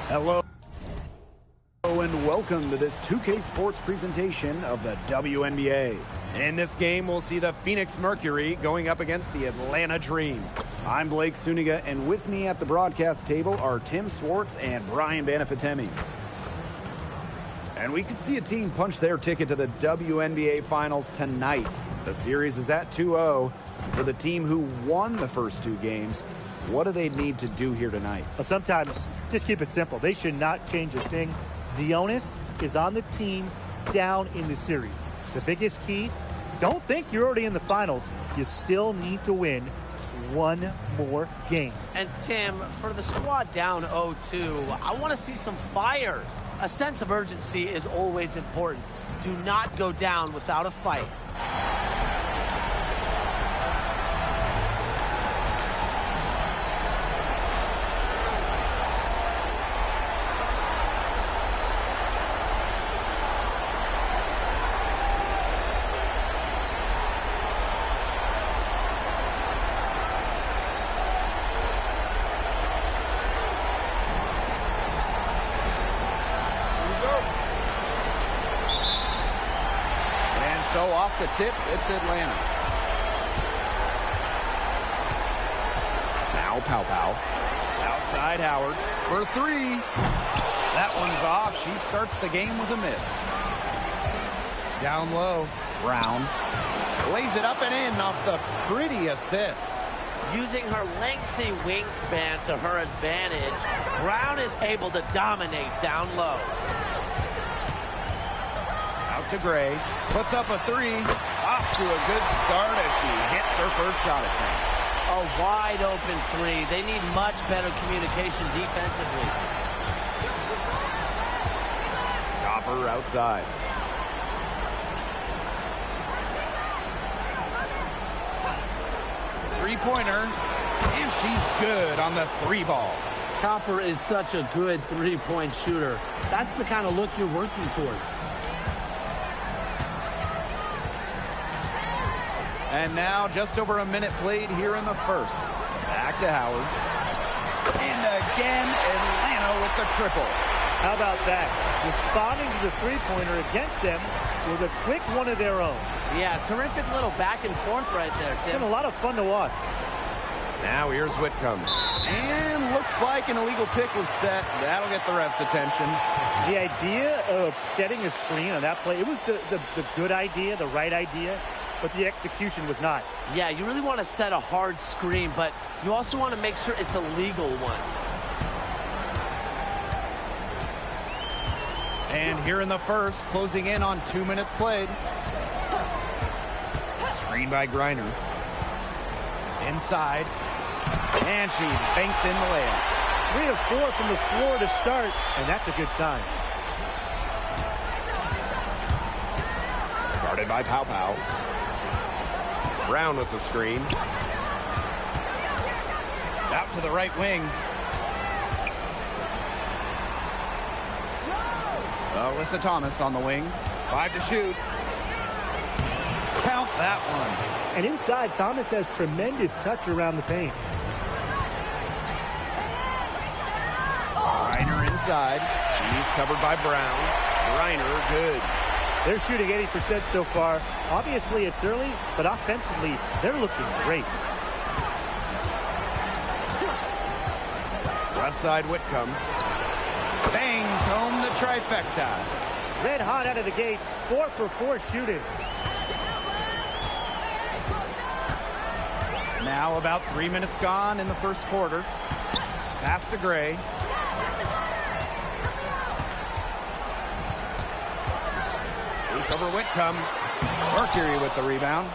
Hello and welcome to this 2K Sports presentation of the WNBA. In this game, we'll see the Phoenix Mercury going up against the Atlanta Dream. I'm Blake Suniga, and with me at the broadcast table are Tim Swartz and Brian Banafitemi. And we can see a team punch their ticket to the WNBA Finals tonight. The series is at 2-0. For the team who won the first two games, what do they need to do here tonight? Well, sometimes just keep it simple. They should not change a thing. The onus is on the team down in the series. The biggest key, don't think you're already in the finals. You still need to win one more game. And Tim, for the squad down 0-2, I want to see some fire. A sense of urgency is always important. Do not go down without a fight. So off the tip, it's Atlanta. Now Pow. Outside Howard for three. That one's off. She starts the game with a miss. Down low. Brown lays it up and in off the pretty assist. Using her lengthy wingspan to her advantage, Brown is able to dominate down low. To Gray, puts up a three, off to a good start as she hits her first shot attempt. A wide open three. They need much better communication defensively. Copper outside. Three-pointer, and she's good on the three ball. Copper is such a good three-point shooter. That's the kind of look you're working towards. And now just over a minute played here in the first. Back to Howard. And again, Atlanta with the triple. How about that? Responding to the three-pointer against them with a quick one of their own. Yeah, terrific little back and forth right there, Tim. It's been a lot of fun to watch. Now here's Whitcomb. And looks like an illegal pick was set. That'll get the ref's attention. The idea of setting a screen on that play, it was the good idea, the right idea. But the execution was not. Yeah, you really want to set a hard screen, but you also want to make sure it's a legal one. And here in the first, closing in on 2 minutes played. Screen by Griner. Inside. And she banks in the layup. 3 of 4 from the floor to start, and that's a good sign. Guarded by Pow. Brown with the screen. Out to the right wing. Alyssa Thomas on the wing. 5 to shoot. Count that one. And inside, Thomas has tremendous touch around the paint. Griner inside. She's covered by Brown. Griner good. They're shooting 80% so far. Obviously, it's early, but offensively, they're looking great. Left side Whitcomb. Bangs home the trifecta. Red hot out of the gates. 4 for 4 shooting. Now about 3 minutes gone in the first quarter. Pass to Gray. Over Whitcomb. Mercury with the rebound.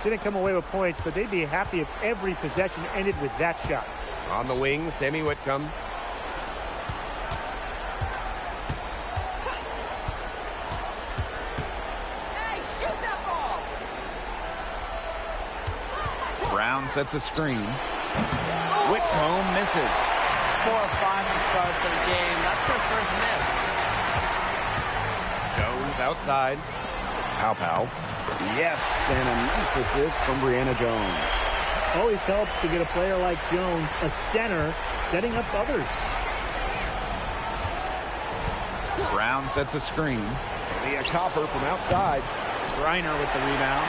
Didn't come away with points, but they'd be happy if every possession ended with that shot. On the wing, Sammy Whitcomb. Hey, shoot that ball! Brown sets a screen. Whitcomb misses. 4 or 5 to start their game. That's their first miss. Jones outside. Pow. Yes, and a nice assist from Brianna Jones. Always helps to get a player like Jones, a center, setting up others. Brown sets a screen. Leah Copper from outside. Griner with the rebound.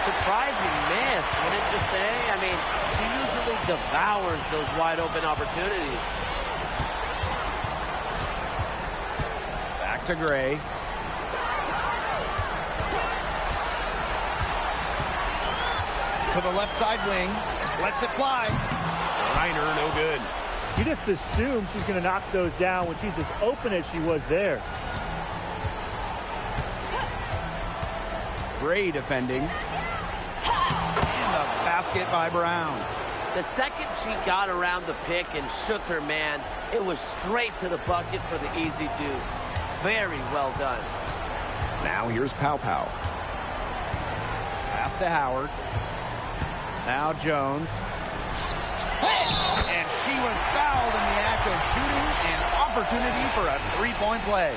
Surprising miss, wouldn't you say? I mean, she usually devours those wide open opportunities. Back to Gray. To the left side wing. Lets it fly. Griner, no good. You just assume she's going to knock those down when she's as open as she was there. Gray defending. And a basket by Brown. The second she got around the pick and shook her man, it was straight to the bucket for the easy deuce. Very well done. Now here's Pow Pow. Pass to Howard. Now Jones. And she was fouled in the act of shooting. An opportunity for a three-point play.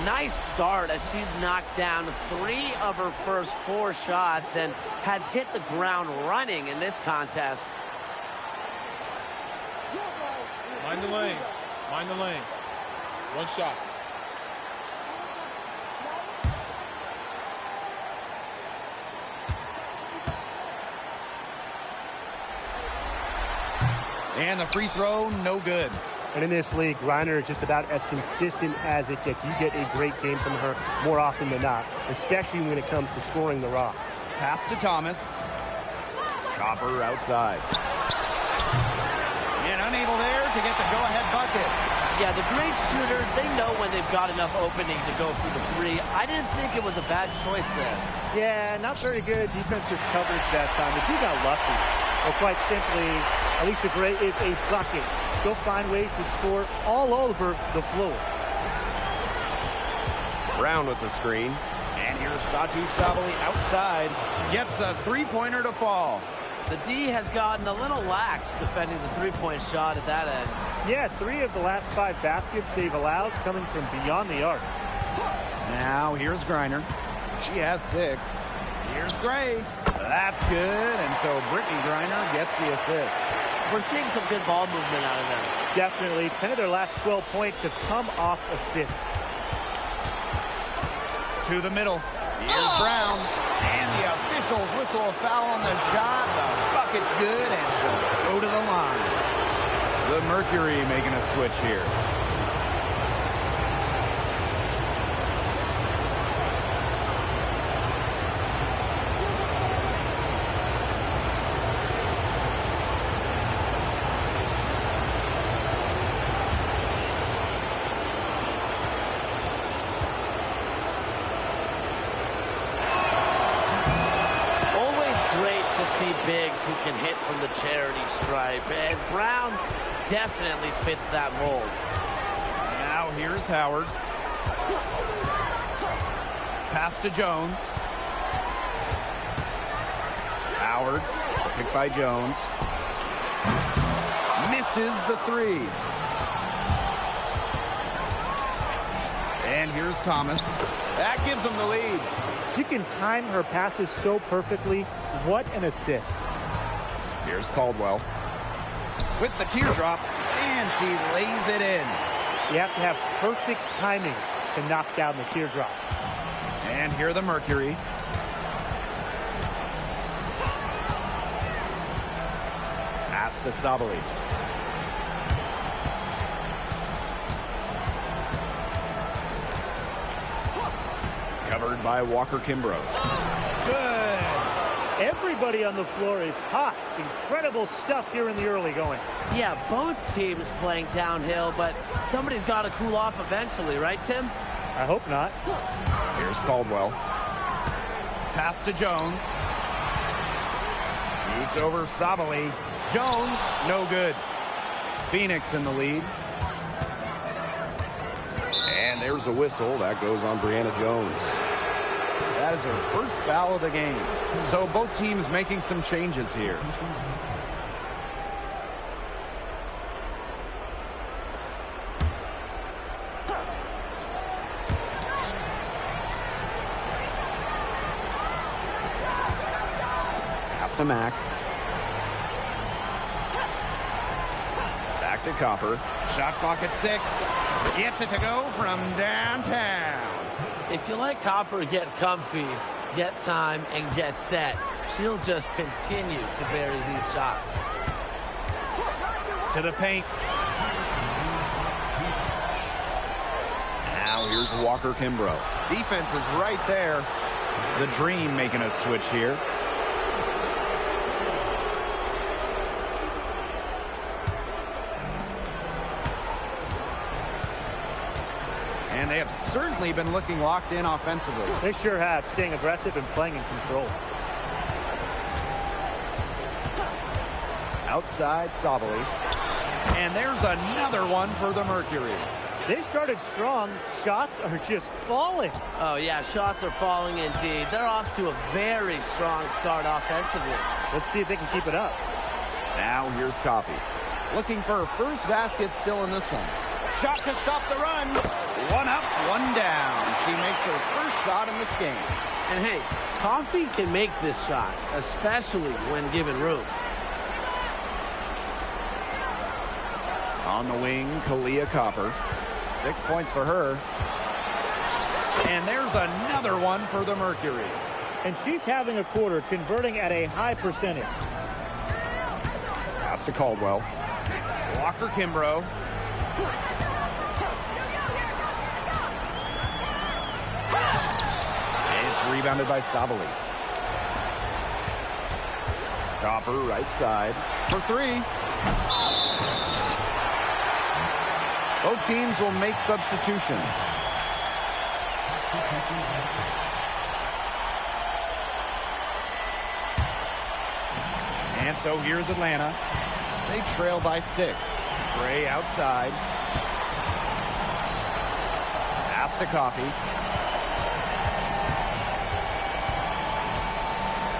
Nice start as she's knocked down 3 of her first 4 shots and has hit the ground running in this contest. Mind the lanes. Mind the lanes. One shot. And the free throw, no good. And in this league, Griner is just about as consistent as it gets. You get a great game from her more often than not, especially when it comes to scoring the rock. Pass to Thomas. Copper outside. And unable there to get the go-ahead bucket. Yeah, the great shooters, they know when they've got enough opening to go for the 3. I didn't think it was a bad choice there. Yeah, not very good defensive coverage that time, but you got lucky. Or quite simply, Alicia Gray is a bucket. She'll find ways to score all over the floor. Brown with the screen. And here's Satu Sabali outside. Gets a three-pointer to fall. The D has gotten a little lax defending the three-point shot at that end. Yeah, 3 of the last 5 baskets they've allowed coming from beyond the arc. Now here's Griner. She has 6. Here's Gray. That's good. And so Brittany Griner gets the assist. We're seeing some good ball movement out of them. Definitely. 10 of their last 12 points have come off assists. To the middle. Here's Brown. And the officials whistle a foul on the shot. The bucket's good, and she'll go to the line. The Mercury making a switch here. Bigs who can hit from the charity stripe, and Brown definitely fits that mold. Now here's Howard. Pass to Jones. Howard, picked by Jones. Misses the 3. And here's Thomas. That gives them the lead. She can time her passes so perfectly. What an assist. Here's Caldwell. With the teardrop, and she lays it in. You have to have perfect timing to knock down the teardrop. And here the Mercury. Pass to Sabali. Covered by Walker Kimbrough. Good. Everybody on the floor is hot. It's incredible stuff here in the early going. Yeah, both teams playing downhill, but somebody's got to cool off eventually, right, Tim? I hope not. Here's Caldwell. Pass to Jones. Shoots over Sabali. Jones, no good. Phoenix in the lead. And there's a whistle. That goes on Brianna Jones. That is her first foul of the game. So both teams making some changes here. Pass to Mack. Back Back to Copper. Shot clock at 6. Gets it to go from downtown. If you let Copper get comfy, get time, and get set, she'll just continue to bury these shots. To the paint. Now here's Walker Kimbrough. Defense is right there. The Dream making a switch here. And they have certainly been looking locked in offensively. They sure have, staying aggressive and playing in control. Outside Sabali. And there's another one for the Mercury. They've started strong. Shots are just falling. Oh, yeah, shots are falling indeed. They're off to a very strong start offensively. Let's see if they can keep it up. Now here's Coffey. Looking for her first basket still in this one. Shot to stop the run. One up, one down. She makes her first shot in this game. And hey, Coffey can make this shot, especially when given room. On the wing, Kalia Copper. 6 points for her. And there's another one for the Mercury. And she's having a quarter, converting at a high percentage. Pass to Caldwell. Walker Kimbrough. It's rebounded by Sabali. Copper right side for 3. Both teams will make substitutions. And so here's Atlanta. They trail by 6. Gray outside. Pass to Coffey.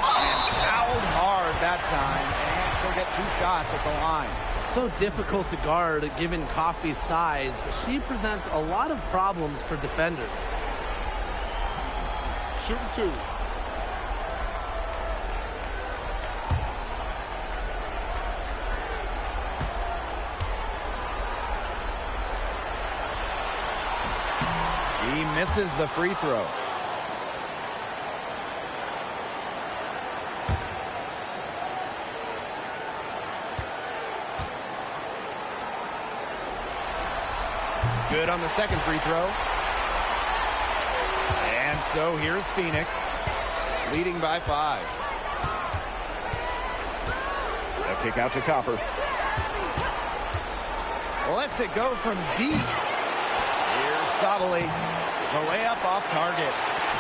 And fouled hard that time. And she'll get 2 shots at the line. So difficult to guard given Coffey's size. She presents a lot of problems for defenders. Shooting 2. He misses the free throw. Good on the second free throw. And so here's Phoenix, leading by 5. A kick out to Copper. Lets it go from deep. Here's Sabali. The layup off target.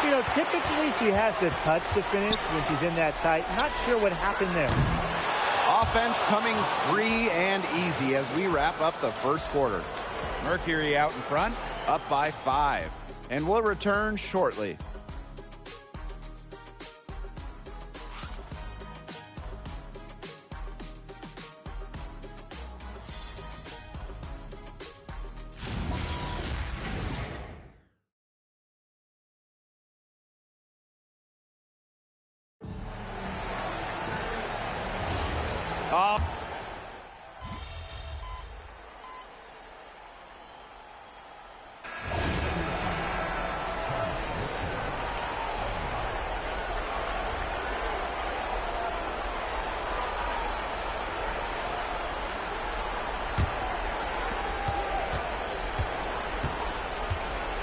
You know, typically she has the touch to finish when she's in that tight. Not sure what happened there. Offense coming free and easy as we wrap up the first quarter. Mercury out in front, up by 5. And we'll return shortly.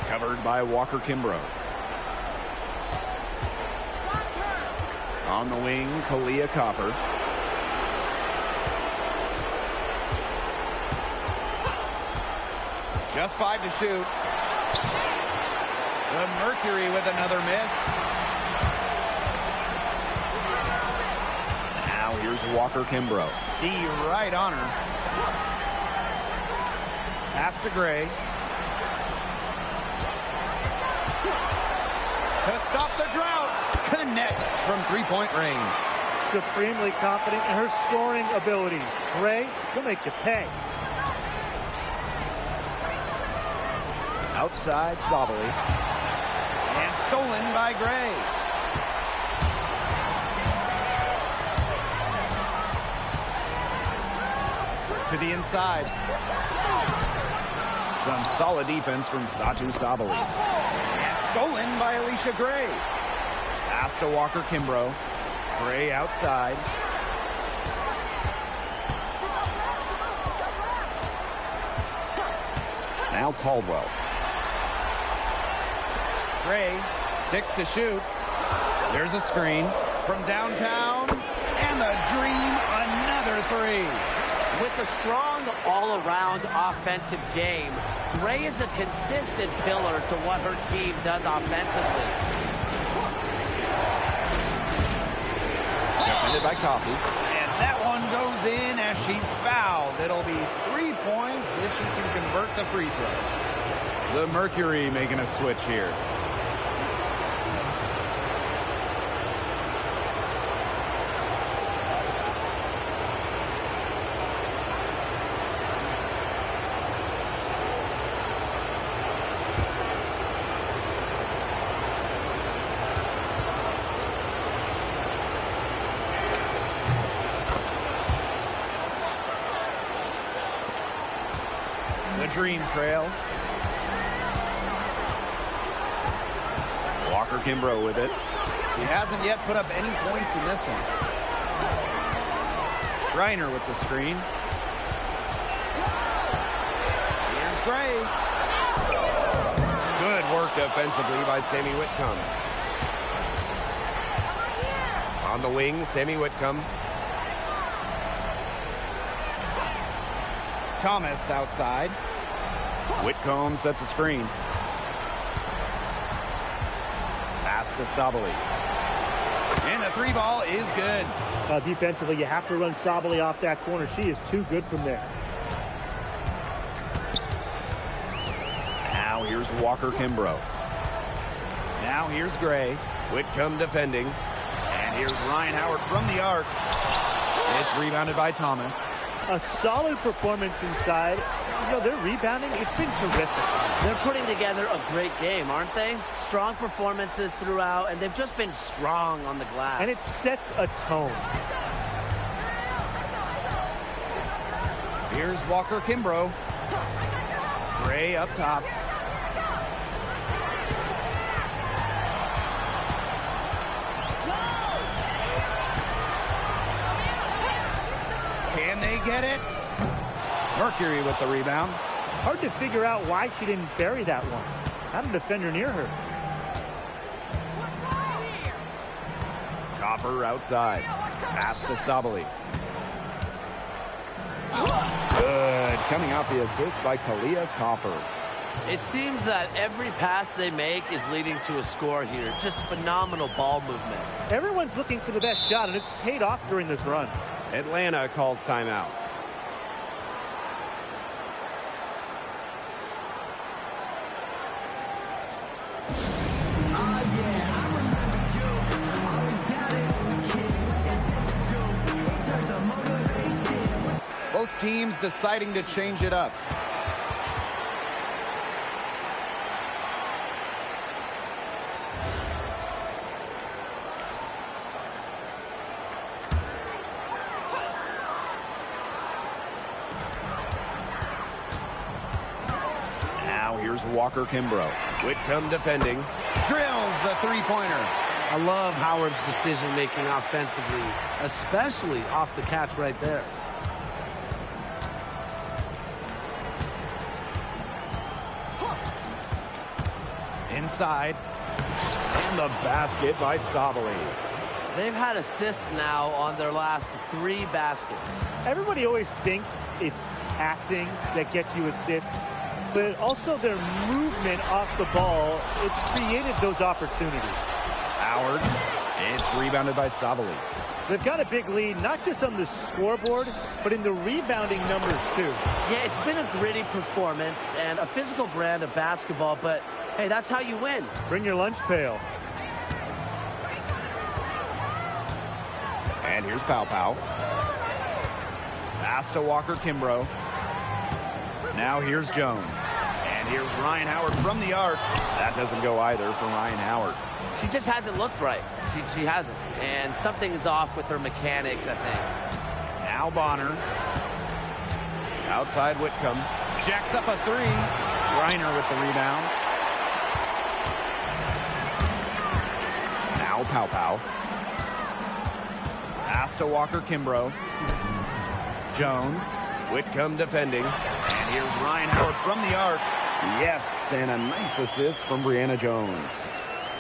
Covered by Walker Kimbrough. On the wing, Kalia Copper. Just 5 to shoot. The Mercury with another miss. Now here's Walker Kimbrough. D right on her. Pass to Gray. To stop the drought. Connects from 3-point range. Supremely confident in her scoring abilities. Gray, she'll make you pay. Outside Sabali. And stolen by Gray. To the inside. Some solid defense from Satu Sabali. And stolen by Alicia Gray. Pass to Walker Kimbrough. Gray outside. Now Caldwell. Gray, 6 to shoot. There's a screen from downtown. And the dream, another 3. With a strong all-around offensive game, Gray is a consistent pillar to what her team does offensively. Defended by Coffey. And that one goes in as she's fouled. It'll be 3 points if she can convert the free throw. The Mercury making a switch here. Dream trail. Walker Kimbrough with it. He hasn't yet put up any points in this one. Reiner with the screen. Here's Gray. Good work defensively by Sammy Whitcomb. On the wing, Sammy Whitcomb. Thomas outside. Whitcomb sets a screen. Pass to Sabali. And the 3 ball is good. Defensively, you have to run Sabali off that corner. She is too good from there. Now here's Walker Kimbrough. Now here's Gray. Whitcomb defending. And here's Ryan Howard from the arc. It's rebounded by Thomas. A solid performance inside. You know, their rebounding, it's been terrific. They're putting together a great game, aren't they? Strong performances throughout, and they've just been strong on the glass. And it sets a tone. Here's Walker Kimbrough. Gray up top. Can they get it? Mercury with the rebound. Hard to figure out why she didn't bury that one. Not a defender near her. Copper outside. Pass to Sabali. Good. Coming out the assist by Kalia Copper. It seems that every pass they make is leading to a score here. Just phenomenal ball movement. Everyone's looking for the best shot, and it's paid off during this run. Atlanta calls timeout. Both teams deciding to change it up. Now here's Walker Kimbrough. Whitcomb defending. Drills the three-pointer. I love Howard's decision-making offensively, especially off the catch right there. Inside. And the basket by Sabali. They've had assists now on their last 3 baskets. Everybody always thinks it's passing that gets you assists, but also their movement off the ball, it's created those opportunities. Howard. It's rebounded by Sabali. They've got a big lead, not just on the scoreboard, but in the rebounding numbers, too. Yeah, it's been a gritty performance and a physical brand of basketball, but hey, that's how you win. Bring your lunch pail. And here's Pow Pow. Pass to Walker Kimbrough. Now here's Jones. And here's Ryan Howard from the arc. That doesn't go either for Ryan Howard. She just hasn't looked right. She hasn't. And something is off with her mechanics, I think. Now Bonner. Outside Whitcomb. Jacks up a three. Reiner with the rebound. Now Pow. Pass to Walker Kimbrough. Jones. Whitcomb defending. And here's Ryan Howard from the arc. Yes, and a nice assist from Brianna Jones.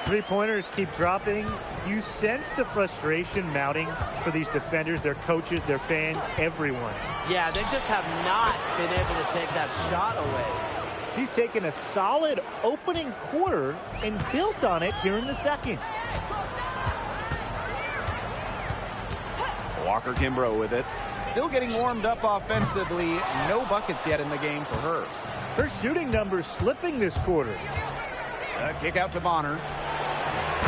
Three-pointers keep dropping. You sense the frustration mounting for these defenders, their coaches, their fans, everyone. Yeah, they just have not been able to take that shot away. She's taken a solid opening quarter and built on it here in the second. Walker Kimbrough with it. Still getting warmed up offensively. No buckets yet in the game for her. Her shooting numbers slipping this quarter. A kick out to Bonner.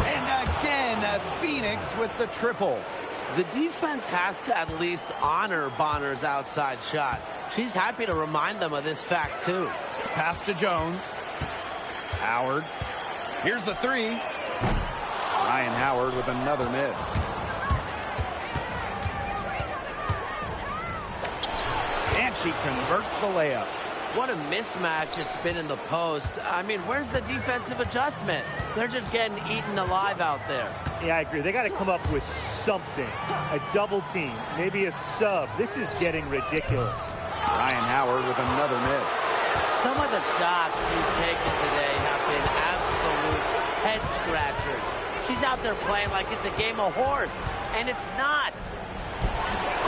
And again, Phoenix with the triple. The defense has to at least honor Bonner's outside shot. She's happy to remind them of this fact, too. Pass to Jones. Howard. Here's the three. Ryan Howard with another miss. And she converts the layup. What a mismatch it's been in the post. I mean, where's the defensive adjustment? They're just getting eaten alive out there. Yeah, I agree. They got to come up with something. A double team, maybe a sub. This is getting ridiculous. Ryan Howard with another miss. Some of the shots she's taken today have been absolute head scratchers. She's out there playing like it's a game of horse, and it's not.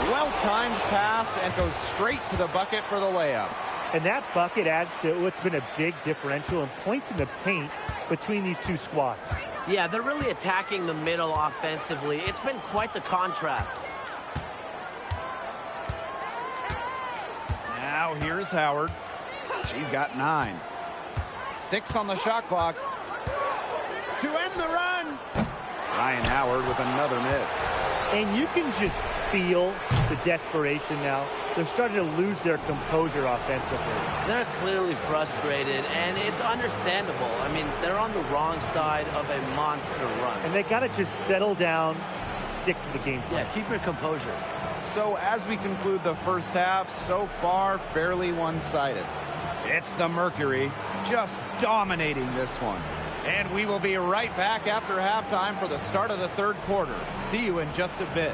Well-timed pass and goes straight to the bucket for the layup. And that bucket adds to what's been a big differential in points in the paint between these two squads. Yeah, they're really attacking the middle offensively. It's been quite the contrast. Now here's Howard. She's got 9. 6 on the shot clock. To end the run. Ryan Howard with another miss. And you can just feel the desperation now. They're starting to lose their composure offensively. They're clearly frustrated, and it's understandable. I mean, they're on the wrong side of a monster run. And they got to just settle down, stick to the game plan. Yeah, keep your composure. So as we conclude the first half, so far fairly one-sided. It's the Mercury just dominating this one. And we will be right back after halftime for the start of the third quarter. See you in just a bit.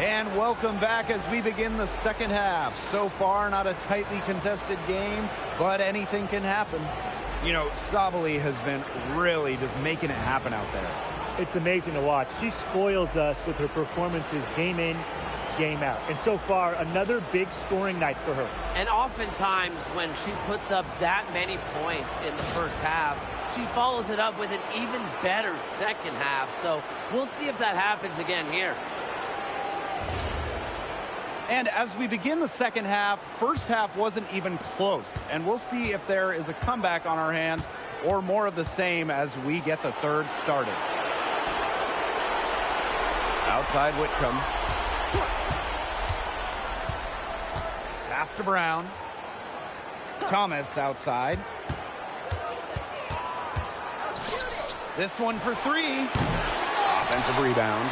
And welcome back as we begin the second half. So far, not a tightly contested game, but anything can happen. You know, Sabali has been really just making it happen out there. It's amazing to watch. She spoils us with her performances game in, game out. And so far, another big scoring night for her. And oftentimes when she puts up that many points in the first half, she follows it up with an even better second half. So we'll see if that happens again here. And as we begin the second half, first half wasn't even close. And we'll see if there is a comeback on our hands or more of the same as we get the third started. Outside Whitcomb. Pass to Brown. Thomas outside. This one for 3. Offensive rebound.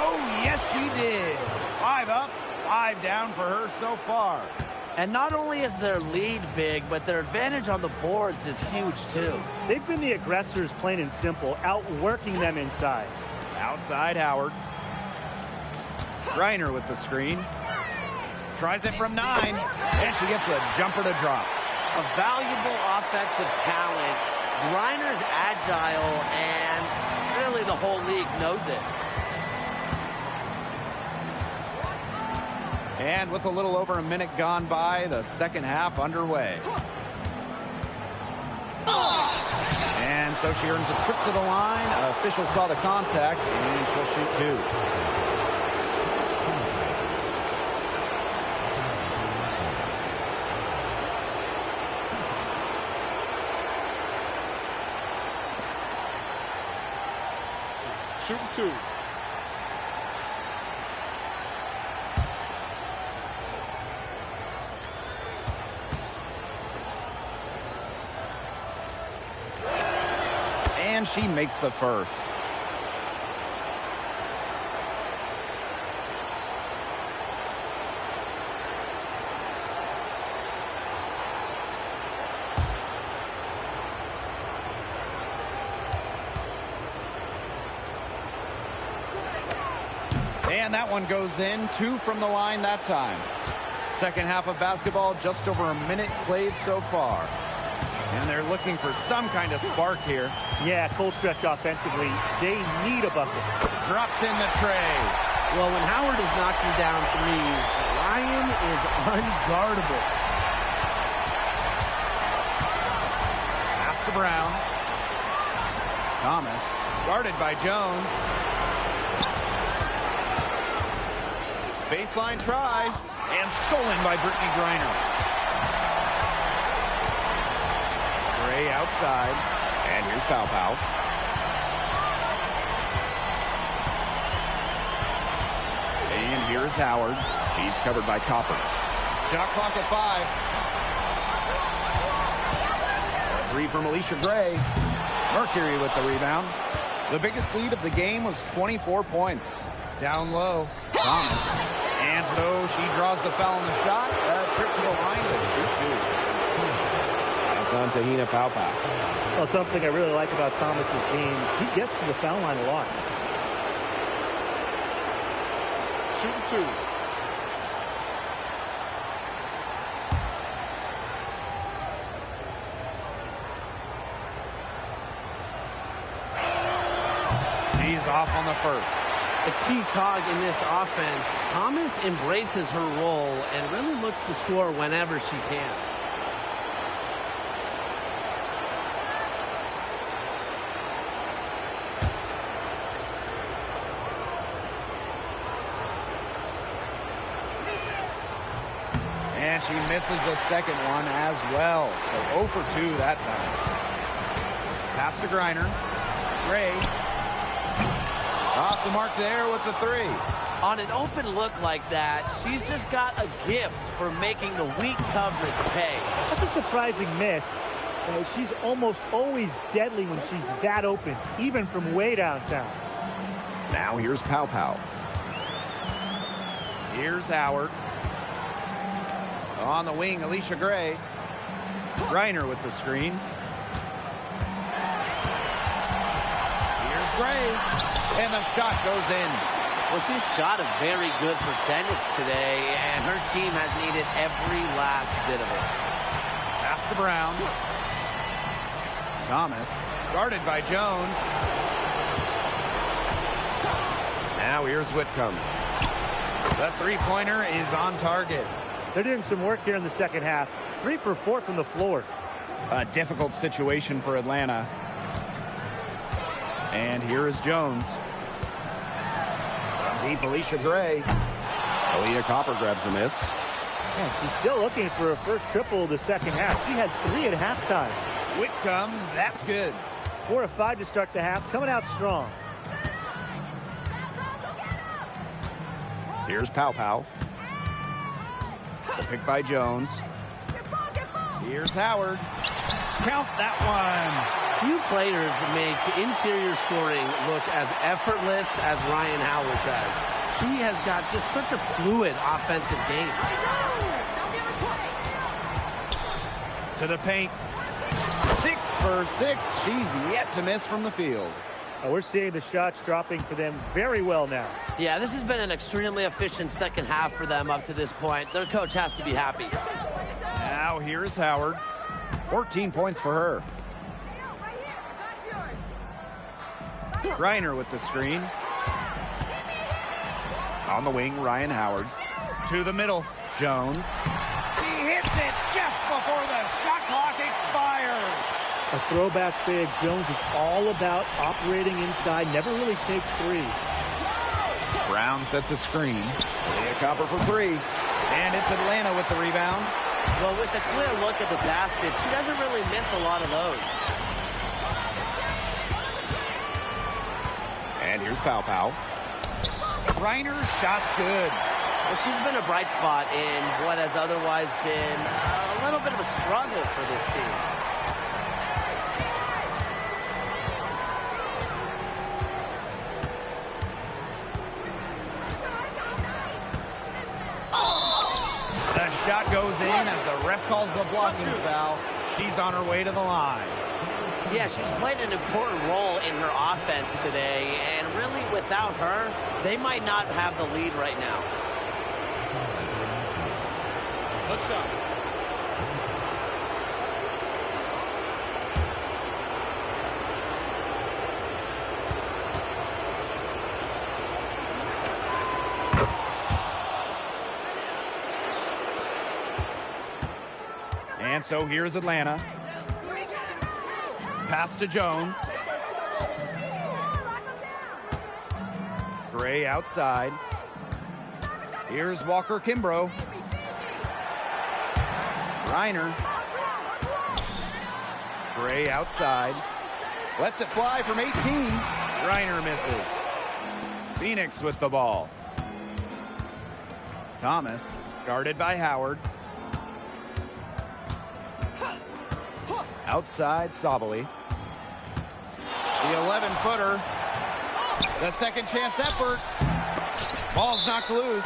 Oh, yes, she did. 5 up. 5 down for her so far. And not only is their lead big, but their advantage on the boards is huge too. They've been the aggressors, plain and simple, outworking them inside. Outside Howard. Reiner with the screen. Tries it from 9, and she gets a jumper to drop. A valuable offensive talent. Reiner's agile, and really the whole league knows it. And with a little over a minute gone by, the second half underway. And so she earns a trip to the line. Official saw the contact, and she'll shoot 2. Shooting 2. And she makes the first. And that one goes in. 2 from the line that time. Second half of basketball, just over a minute played so far. And they're looking for some kind of spark here. Yeah, cold stretch offensively. They need a bucket. Drops in the tray. Well, when Howard is knocking down threes, Ryan is unguardable. Pass to Brown. Thomas, guarded by Jones. Baseline try, and stolen by Brittany Griner. Gray outside, and here's Pow Pow. And here's Howard. She's covered by Copper. Shot clock at 5. 3 from Alicia Gray. Mercury with the rebound. The biggest lead of the game was 24 points. Down low, Thomas. And so she draws the foul on the shot. Trip to the line to shoot 2. That's on Tahina Pow Pow. Well, something I really like about Thomas's game, she gets to the foul line a lot. Shooting 2. She's off on the first. The key cog in this offense, Thomas embraces her role and really looks to score whenever she can. And she misses the second one as well. So 0 for 2 that time. Pass to Griner. Gray. Off the mark there with the 3. On an open look like that, she's just got a gift for making the weak coverage pay. That's a surprising miss. She's almost always deadly when she's that open, even from way downtown. Now here's Pow Pow. Here's Howard. On the wing, Alicia Gray. Griner with the screen. Here's Gray. And the shot goes in. Well, she's shot a very good percentage today, and her team has needed every last bit of it. Pass to Brown. Thomas, guarded by Jones. Now here's Whitcomb. The three-pointer is on target. They're doing some work here in the second half. 3 for 4 from the floor. A difficult situation for Atlanta. And here is Jones. Deep Alicia Gray. Alita Copper grabs the miss. Yeah, she's still looking for her first triple of the second half. She had 3 at halftime. Whitcomb, that's good. 4 of 5 to start the half, coming out strong. Here's Pow Pow. Picked by Jones. Here's Howard. Count that one. Few players make interior scoring look as effortless as Ryan Howard does. He has got just such a fluid offensive game. To the paint. 6 for 6. She's yet to miss from the field. We're seeing the shots dropping for them very well now. Yeah, this has been an extremely efficient second half for them up to this point. Their coach has to be happy. Now here's Howard. 14 points for her. Griner with the screen. On the wing, Ryan Howard. To the middle, Jones. She hits it just before the shot clock expires. A throwback big. Jones is all about operating inside, never really takes threes. Brown sets a screen. Leah Copper for 3. And it's Atlanta with the rebound. Well, with a clear look at the basket, she doesn't really miss a lot of those. And And here's Pow Pow. Reiner, shot's good. Well, she's been a bright spot in what has otherwise been a little bit of a struggle for this team. The shot goes in as the ref calls the blocking foul. She's on her way to the line. Yeah, she's played an important role in her offense today, and really without her, they might not have the lead right now. Good shot. And so here's Atlanta. Pass to Jones. Gray outside. Here's Walker Kimbrough. Reiner. Gray outside. Lets it fly from 18. Reiner misses. Phoenix with the ball. Thomas, guarded by Howard. Outside, Sabali. The 11-footer. The second chance effort. Ball's knocked loose.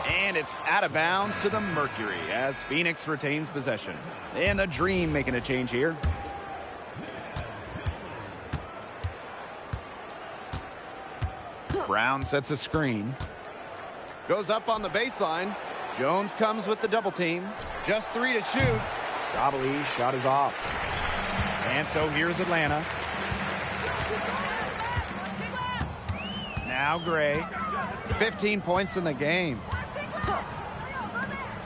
And it's out of bounds to the Mercury as Phoenix retains possession. And the Dream making a change here. Brown sets a screen. Goes up on the baseline. Jones comes with the double team. Just 3 to shoot. Sabali's shot is off. And so here's Atlanta. Now Gray. 15 points in the game.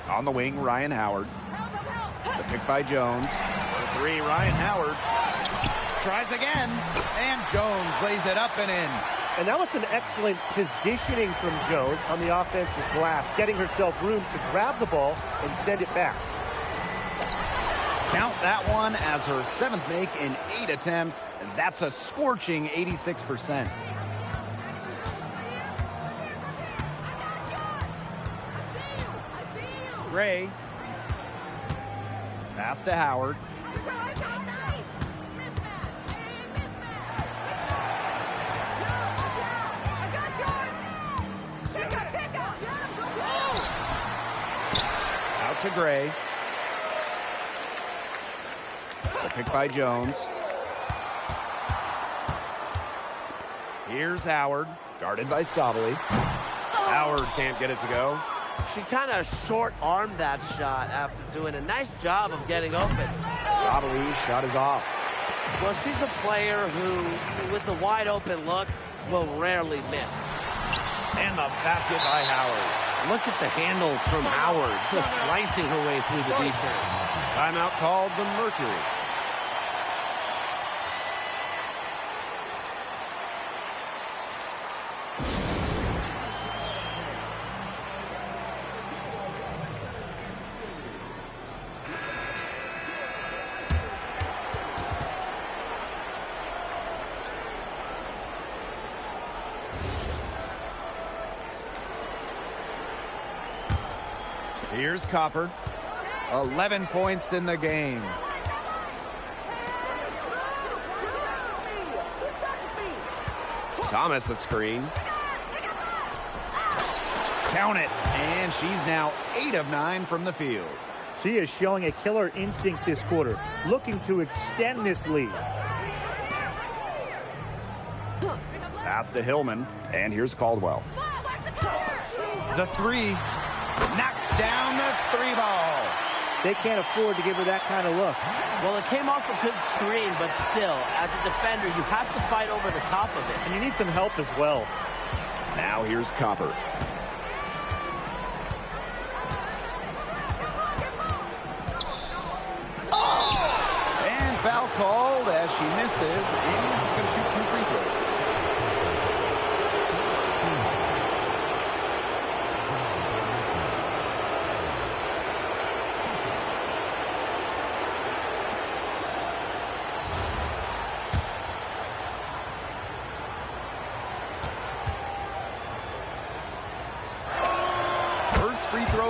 On the wing, Ryan Howard. The pick by Jones. For 3, Ryan Howard. Tries again. And Jones lays it up and in. And that was an excellent positioning from Jones on the offensive glass, getting herself room to grab the ball and send it back. Count that one as her 7th make in 8 attempts. And that's a scorching 86%. Gray. Pass to Howard. Out to Gray. The pick by Jones. Here's Howard, guarded by Sabali. Howard can't get it to go. She kind of short-armed that shot after doing a nice job of getting open. Sabali's shot is off. Well, she's a player who, with a wide-open look, will rarely miss. And the basket by Howard. Look at the handles from Howard, just slicing her way through the defense. Timeout called the Mercury. Here's Copper. 11 points in the game. Thomas a screen. Count it. And she's now 8 of 9 from the field. She is showing a killer instinct this quarter, looking to extend this lead. Pass to Hillman. And here's Caldwell. The 3. Knocks down the 3 ball. They can't afford to give her that kind of look. Well, it came off a good screen, but still, as a defender, you have to fight over the top of it. And you need some help as well. Now here's Copper. And foul called as she misses, and she's going to shoot 2 free throws.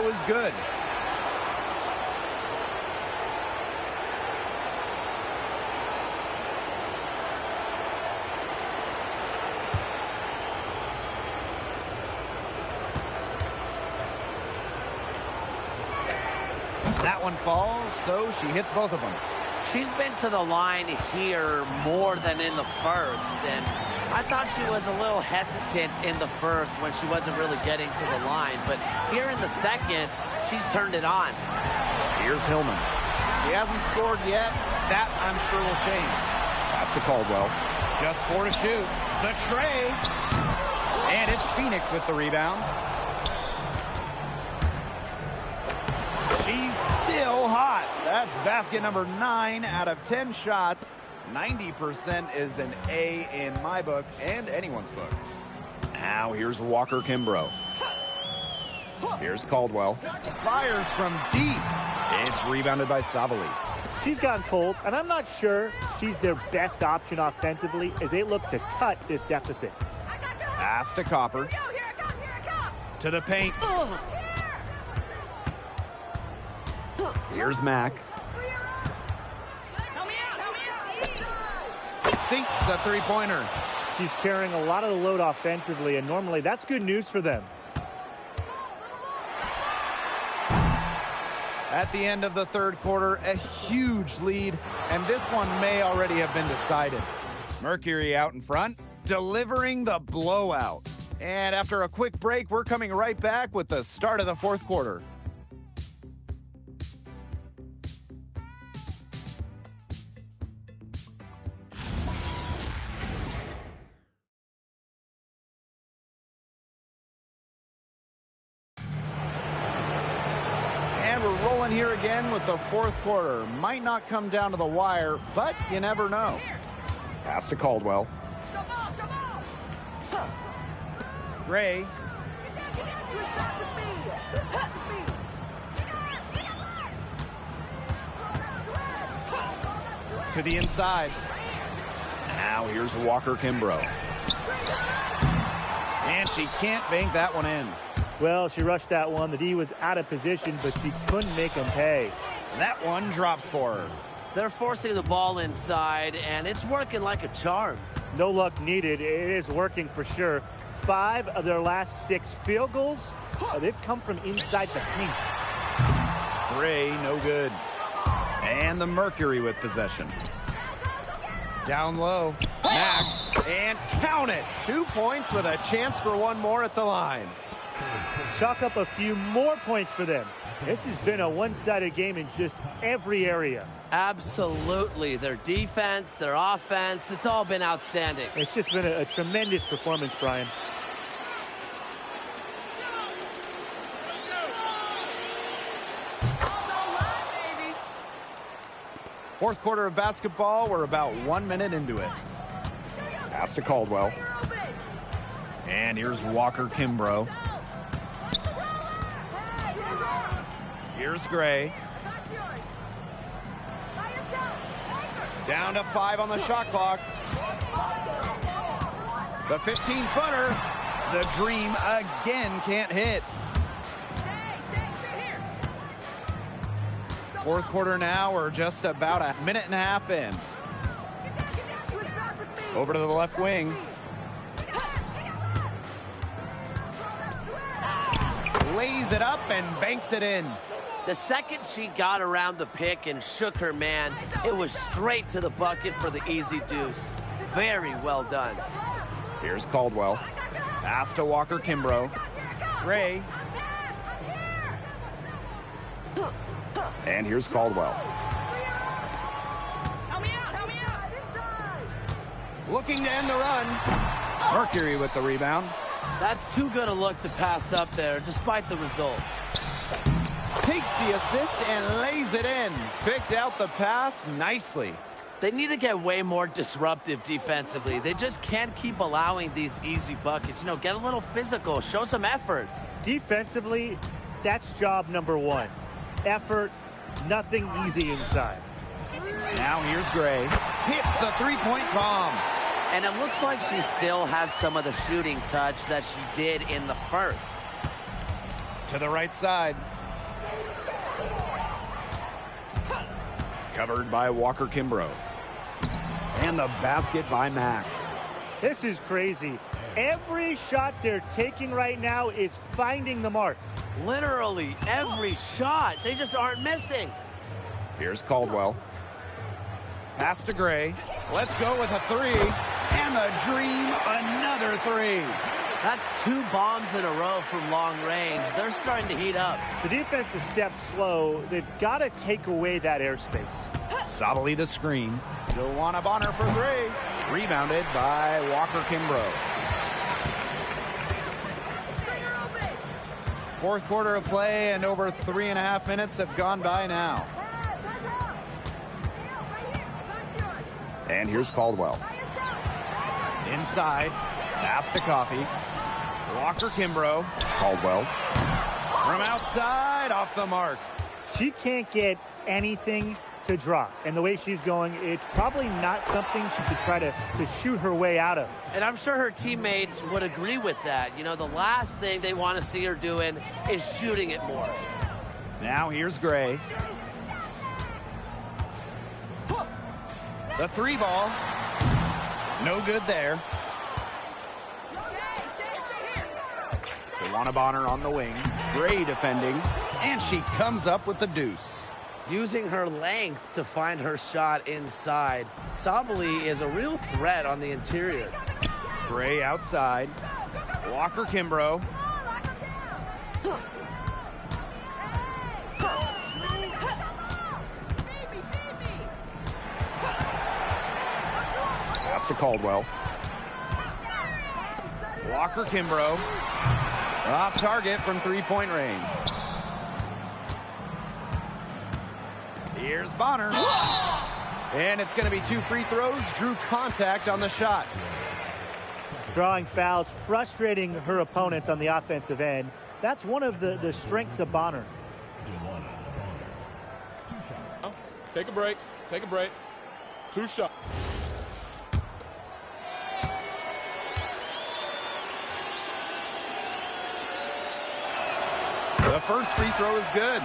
throw is good. That one falls, so she hits both of them. She's been to the line here more than in the first, and I thought she was a little hesitant in the first when she wasn't really getting to the line, but here in the second, she's turned it on. Here's Hillman. He hasn't scored yet. That, I'm sure, will change. Pass to Caldwell. Just 4 to shoot. The tray. And it's Phoenix with the rebound. She's still hot. That's basket number 9 out of 10 shots. 90% is an A in my book and anyone's book. Now here's Walker Kimbrough. Here's Caldwell. Fires from deep. It's rebounded by Savali. She's gone cold, and I'm not sure she's their best option offensively as they look to cut this deficit. Pass to Copper. To the paint. Here's Mack. Sinks the three-pointer. She's carrying a lot of the load offensively, and normally that's good news for them. At the end of the third quarter, a huge lead, and this one may already have been decided. Mercury out in front, delivering the blowout. And after a quick break, we're coming right back with the start of the fourth quarter. Rolling here again with the fourth quarter. Might not come down to the wire, but you never know. Pass to Caldwell. Gray. To the inside. Now here's Walker Kimbrough. And she can't bank that one in. Well, she rushed that one. The D was out of position, but she couldn't make them pay. That one drops for her. They're forcing the ball inside, and it's working like a charm. No luck needed. It is working for sure. 5 of their last 6 field goals, they've come from inside the paint. Gray, no good. And the Mercury with possession. Down low. Mack. And count it. 2 points with a chance for one more at the line. Chalk up a few more points for them. This has been a one-sided game in just every area. Absolutely. Their defense, their offense, it's all been outstanding. It's just been a tremendous performance, Brian. Fourth quarter of basketball, we're about 1 minute into it. Pass to Caldwell. And here's Walker Kimbrough. Here's Gray. Down to 5 on the shot clock. The 15-footer. The dream again can't hit. Fourth quarter now, we're just about a minute and a half in. Over to the left wing. Lays it up and banks it in. The second she got around the pick and shook her man, it was straight to the bucket for the easy deuce. Very well done. Here's Caldwell. Pass to Walker Kimbrough. Gray. And here's Caldwell. Looking to end the run. Mercury with the rebound. That's too good a look to pass up there, despite the result. Takes the assist and lays it in. Picked out the pass nicely. They need to get way more disruptive defensively. They just can't keep allowing these easy buckets. You know, get a little physical, show some effort. Defensively, that's job number 1. Effort, nothing easy inside. Now here's Gray. Hits the three-point bomb. And it looks like she still has some of the shooting touch that she did in the first. To the right side. Covered by Walker Kimbrough. And the basket by Mack. This is crazy. Every shot they're taking right now is finding the mark. Literally every shot. They just aren't missing. Here's Caldwell. Pass to Gray. Let's go with a three. And the Dream, another three. That's 2 bombs in a row from long range. They're starting to heat up. The defense is stepped slow. They've got to take away that airspace. Sabally the screen. Joanna Bonner for three. Rebounded by Walker Kimbrough. Fourth quarter of play, and over 3.5 minutes have gone by now. And here's Caldwell. Inside. Pass to Coffee. Walker Kimbrough. Caldwell. From outside, off the mark. She can't get anything to drop. And the way she's going, it's probably not something she could try to shoot her way out of. And I'm sure her teammates would agree with that. You know, the last thing they want to see her doing is shooting it more. Now here's Gray. The three ball. No good there. Joanna Bonner on the wing. Gray defending. And she comes up with the deuce. Using her length to find her shot inside. Sabally is a real threat on the interior. Gray outside. Walker Kimbrough. Pass to Caldwell. Walker Kimbrough. Off target from three-point range. Here's Bonner. And it's going to be 2 free throws. Drew contact on the shot. Drawing fouls, frustrating her opponents on the offensive end. That's one of the strengths of Bonner. Oh, take a break. Take a break. 2 shots. The first free throw is good.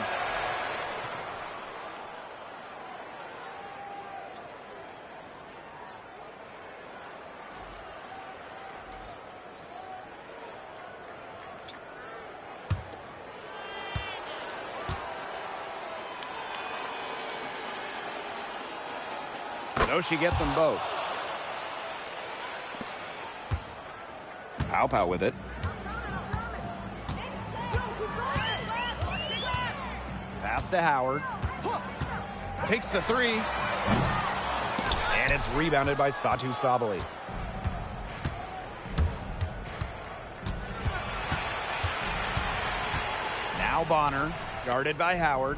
So she gets them both. Pow with it. Pass to Howard. Takes the three. And it's rebounded by Satu Sabally. Now Bonner, guarded by Howard.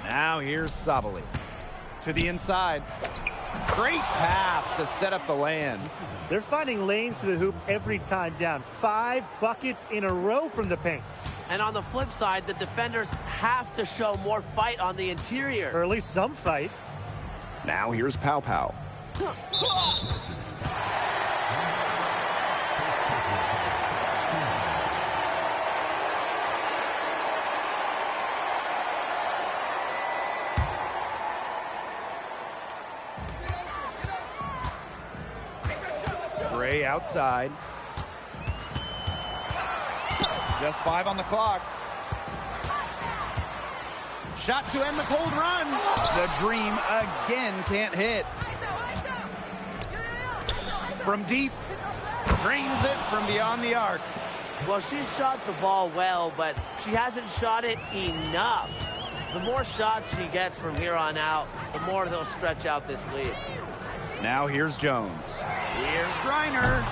Now here's Sabally. To the inside. Great pass to set up the land. They're finding lanes to the hoop every time down. 5 buckets in a row from the paint. And on the flip side, the defenders have to show more fight on the interior. Or at least some fight. Now here's Pow. Gray outside. Just 5 on the clock. Shot to end the cold run. The Dream again can't hit. From deep. Drains it from beyond the arc. Well, she shot the ball well, but she hasn't shot it enough. The more shots she gets from here on out, the more they'll stretch out this lead. Now here's Jones. Here's Griner.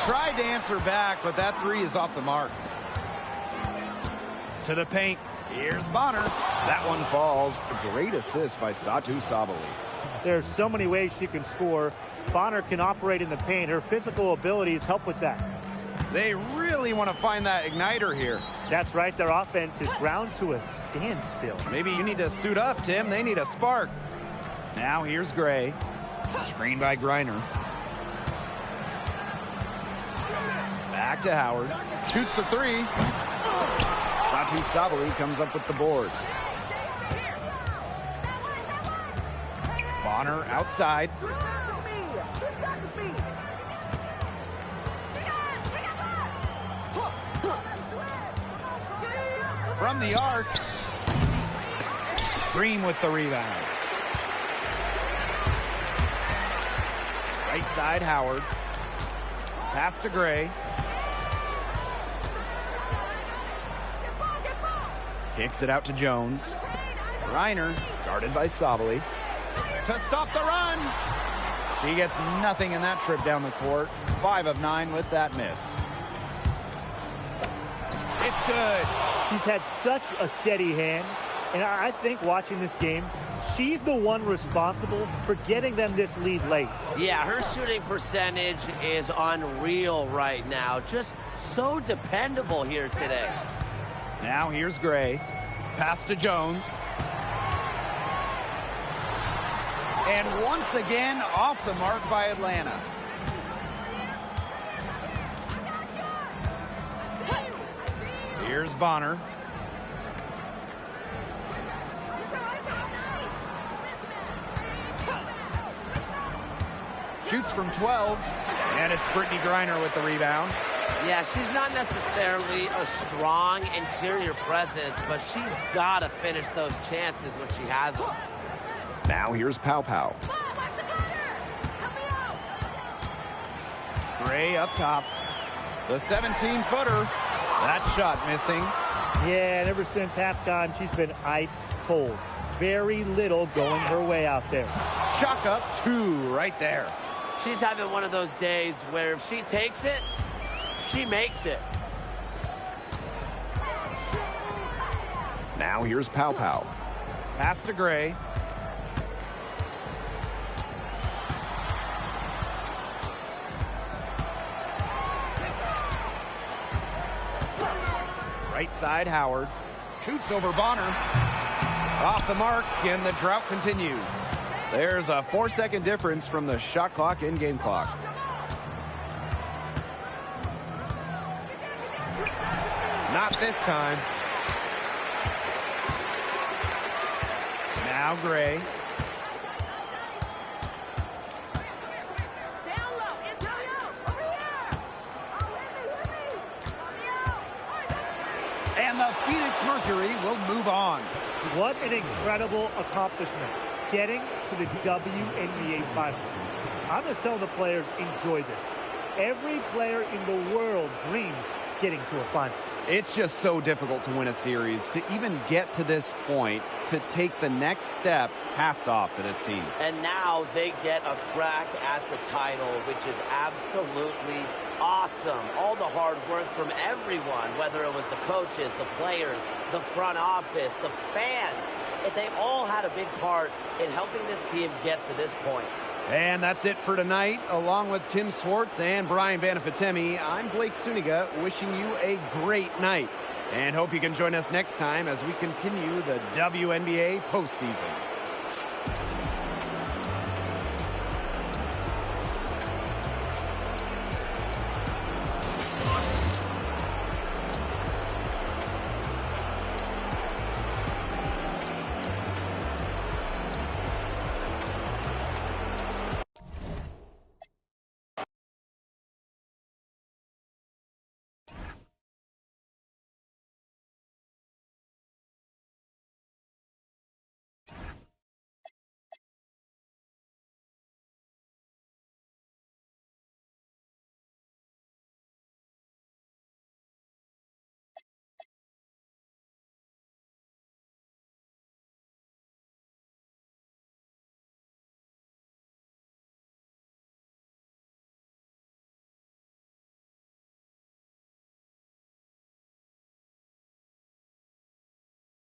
Tried to answer back, but that three is off the mark. To the paint. Here's Bonner. That one falls. A great assist by Satu Sabally. There's so many ways she can score. Bonner can operate in the paint. Her physical abilities help with that. They really want to find that igniter here. That's right. Their offense is ground to a standstill. Maybe you need to suit up, Tim. They need a spark. Now here's Gray. Screen by Griner. Back to Howard. Shoots the three. Satu Sabally comes up with the board. Bonner outside. From the arc. Green with the rebound. Right side, Howard. Pass to Gray. Kicks it out to Jones. Reiner, guarded by Sabali. To stop the run. She gets nothing in that trip down the court. 5 of 9 with that miss. It's good. She's had such a steady hand, and I think watching this game, she's the one responsible for getting them this lead late. Yeah, her shooting percentage is unreal right now. Just so dependable here today. Now here's Gray. Pass to Jones. And once again, off the mark by Atlanta. Here's Bonner. Shoots from 12. And it's Brittany Griner with the rebound. Yeah, she's not necessarily a strong interior presence, but she's got to finish those chances when she has them. Now here's Pow Pow. Gray up top. The 17-footer. That shot missing. Yeah, and ever since halftime, she's been ice cold. Very little going her way out there. Chalk up 2 right there. She's having one of those days where if she takes it, she makes it. Now here's Pow Pow. Pass to Gray. Right side, Howard. Shoots over Bonner. Off the mark, and the drought continues. There's a 4-second difference from the shot clock and game clock. Not this time. Now Gray. And the Phoenix Mercury will move on. What an incredible accomplishment, getting to the WNBA Finals. I'm just telling the players, enjoy this. Every player in the world dreams getting to a finals. It's just so difficult to win a series. To even get to this point, to take the next step, hats off to this team. And now they get a crack at the title, which is absolutely awesome. All the hard work from everyone, whether it was the coaches, the players, the front office, the fans, they all had a big part in helping this team get to this point. And that's it for tonight. Along with Tim Swartz and Brian Banafitemi, I'm Blake Suniga, wishing you a great night. And hope you can join us next time as we continue the WNBA postseason.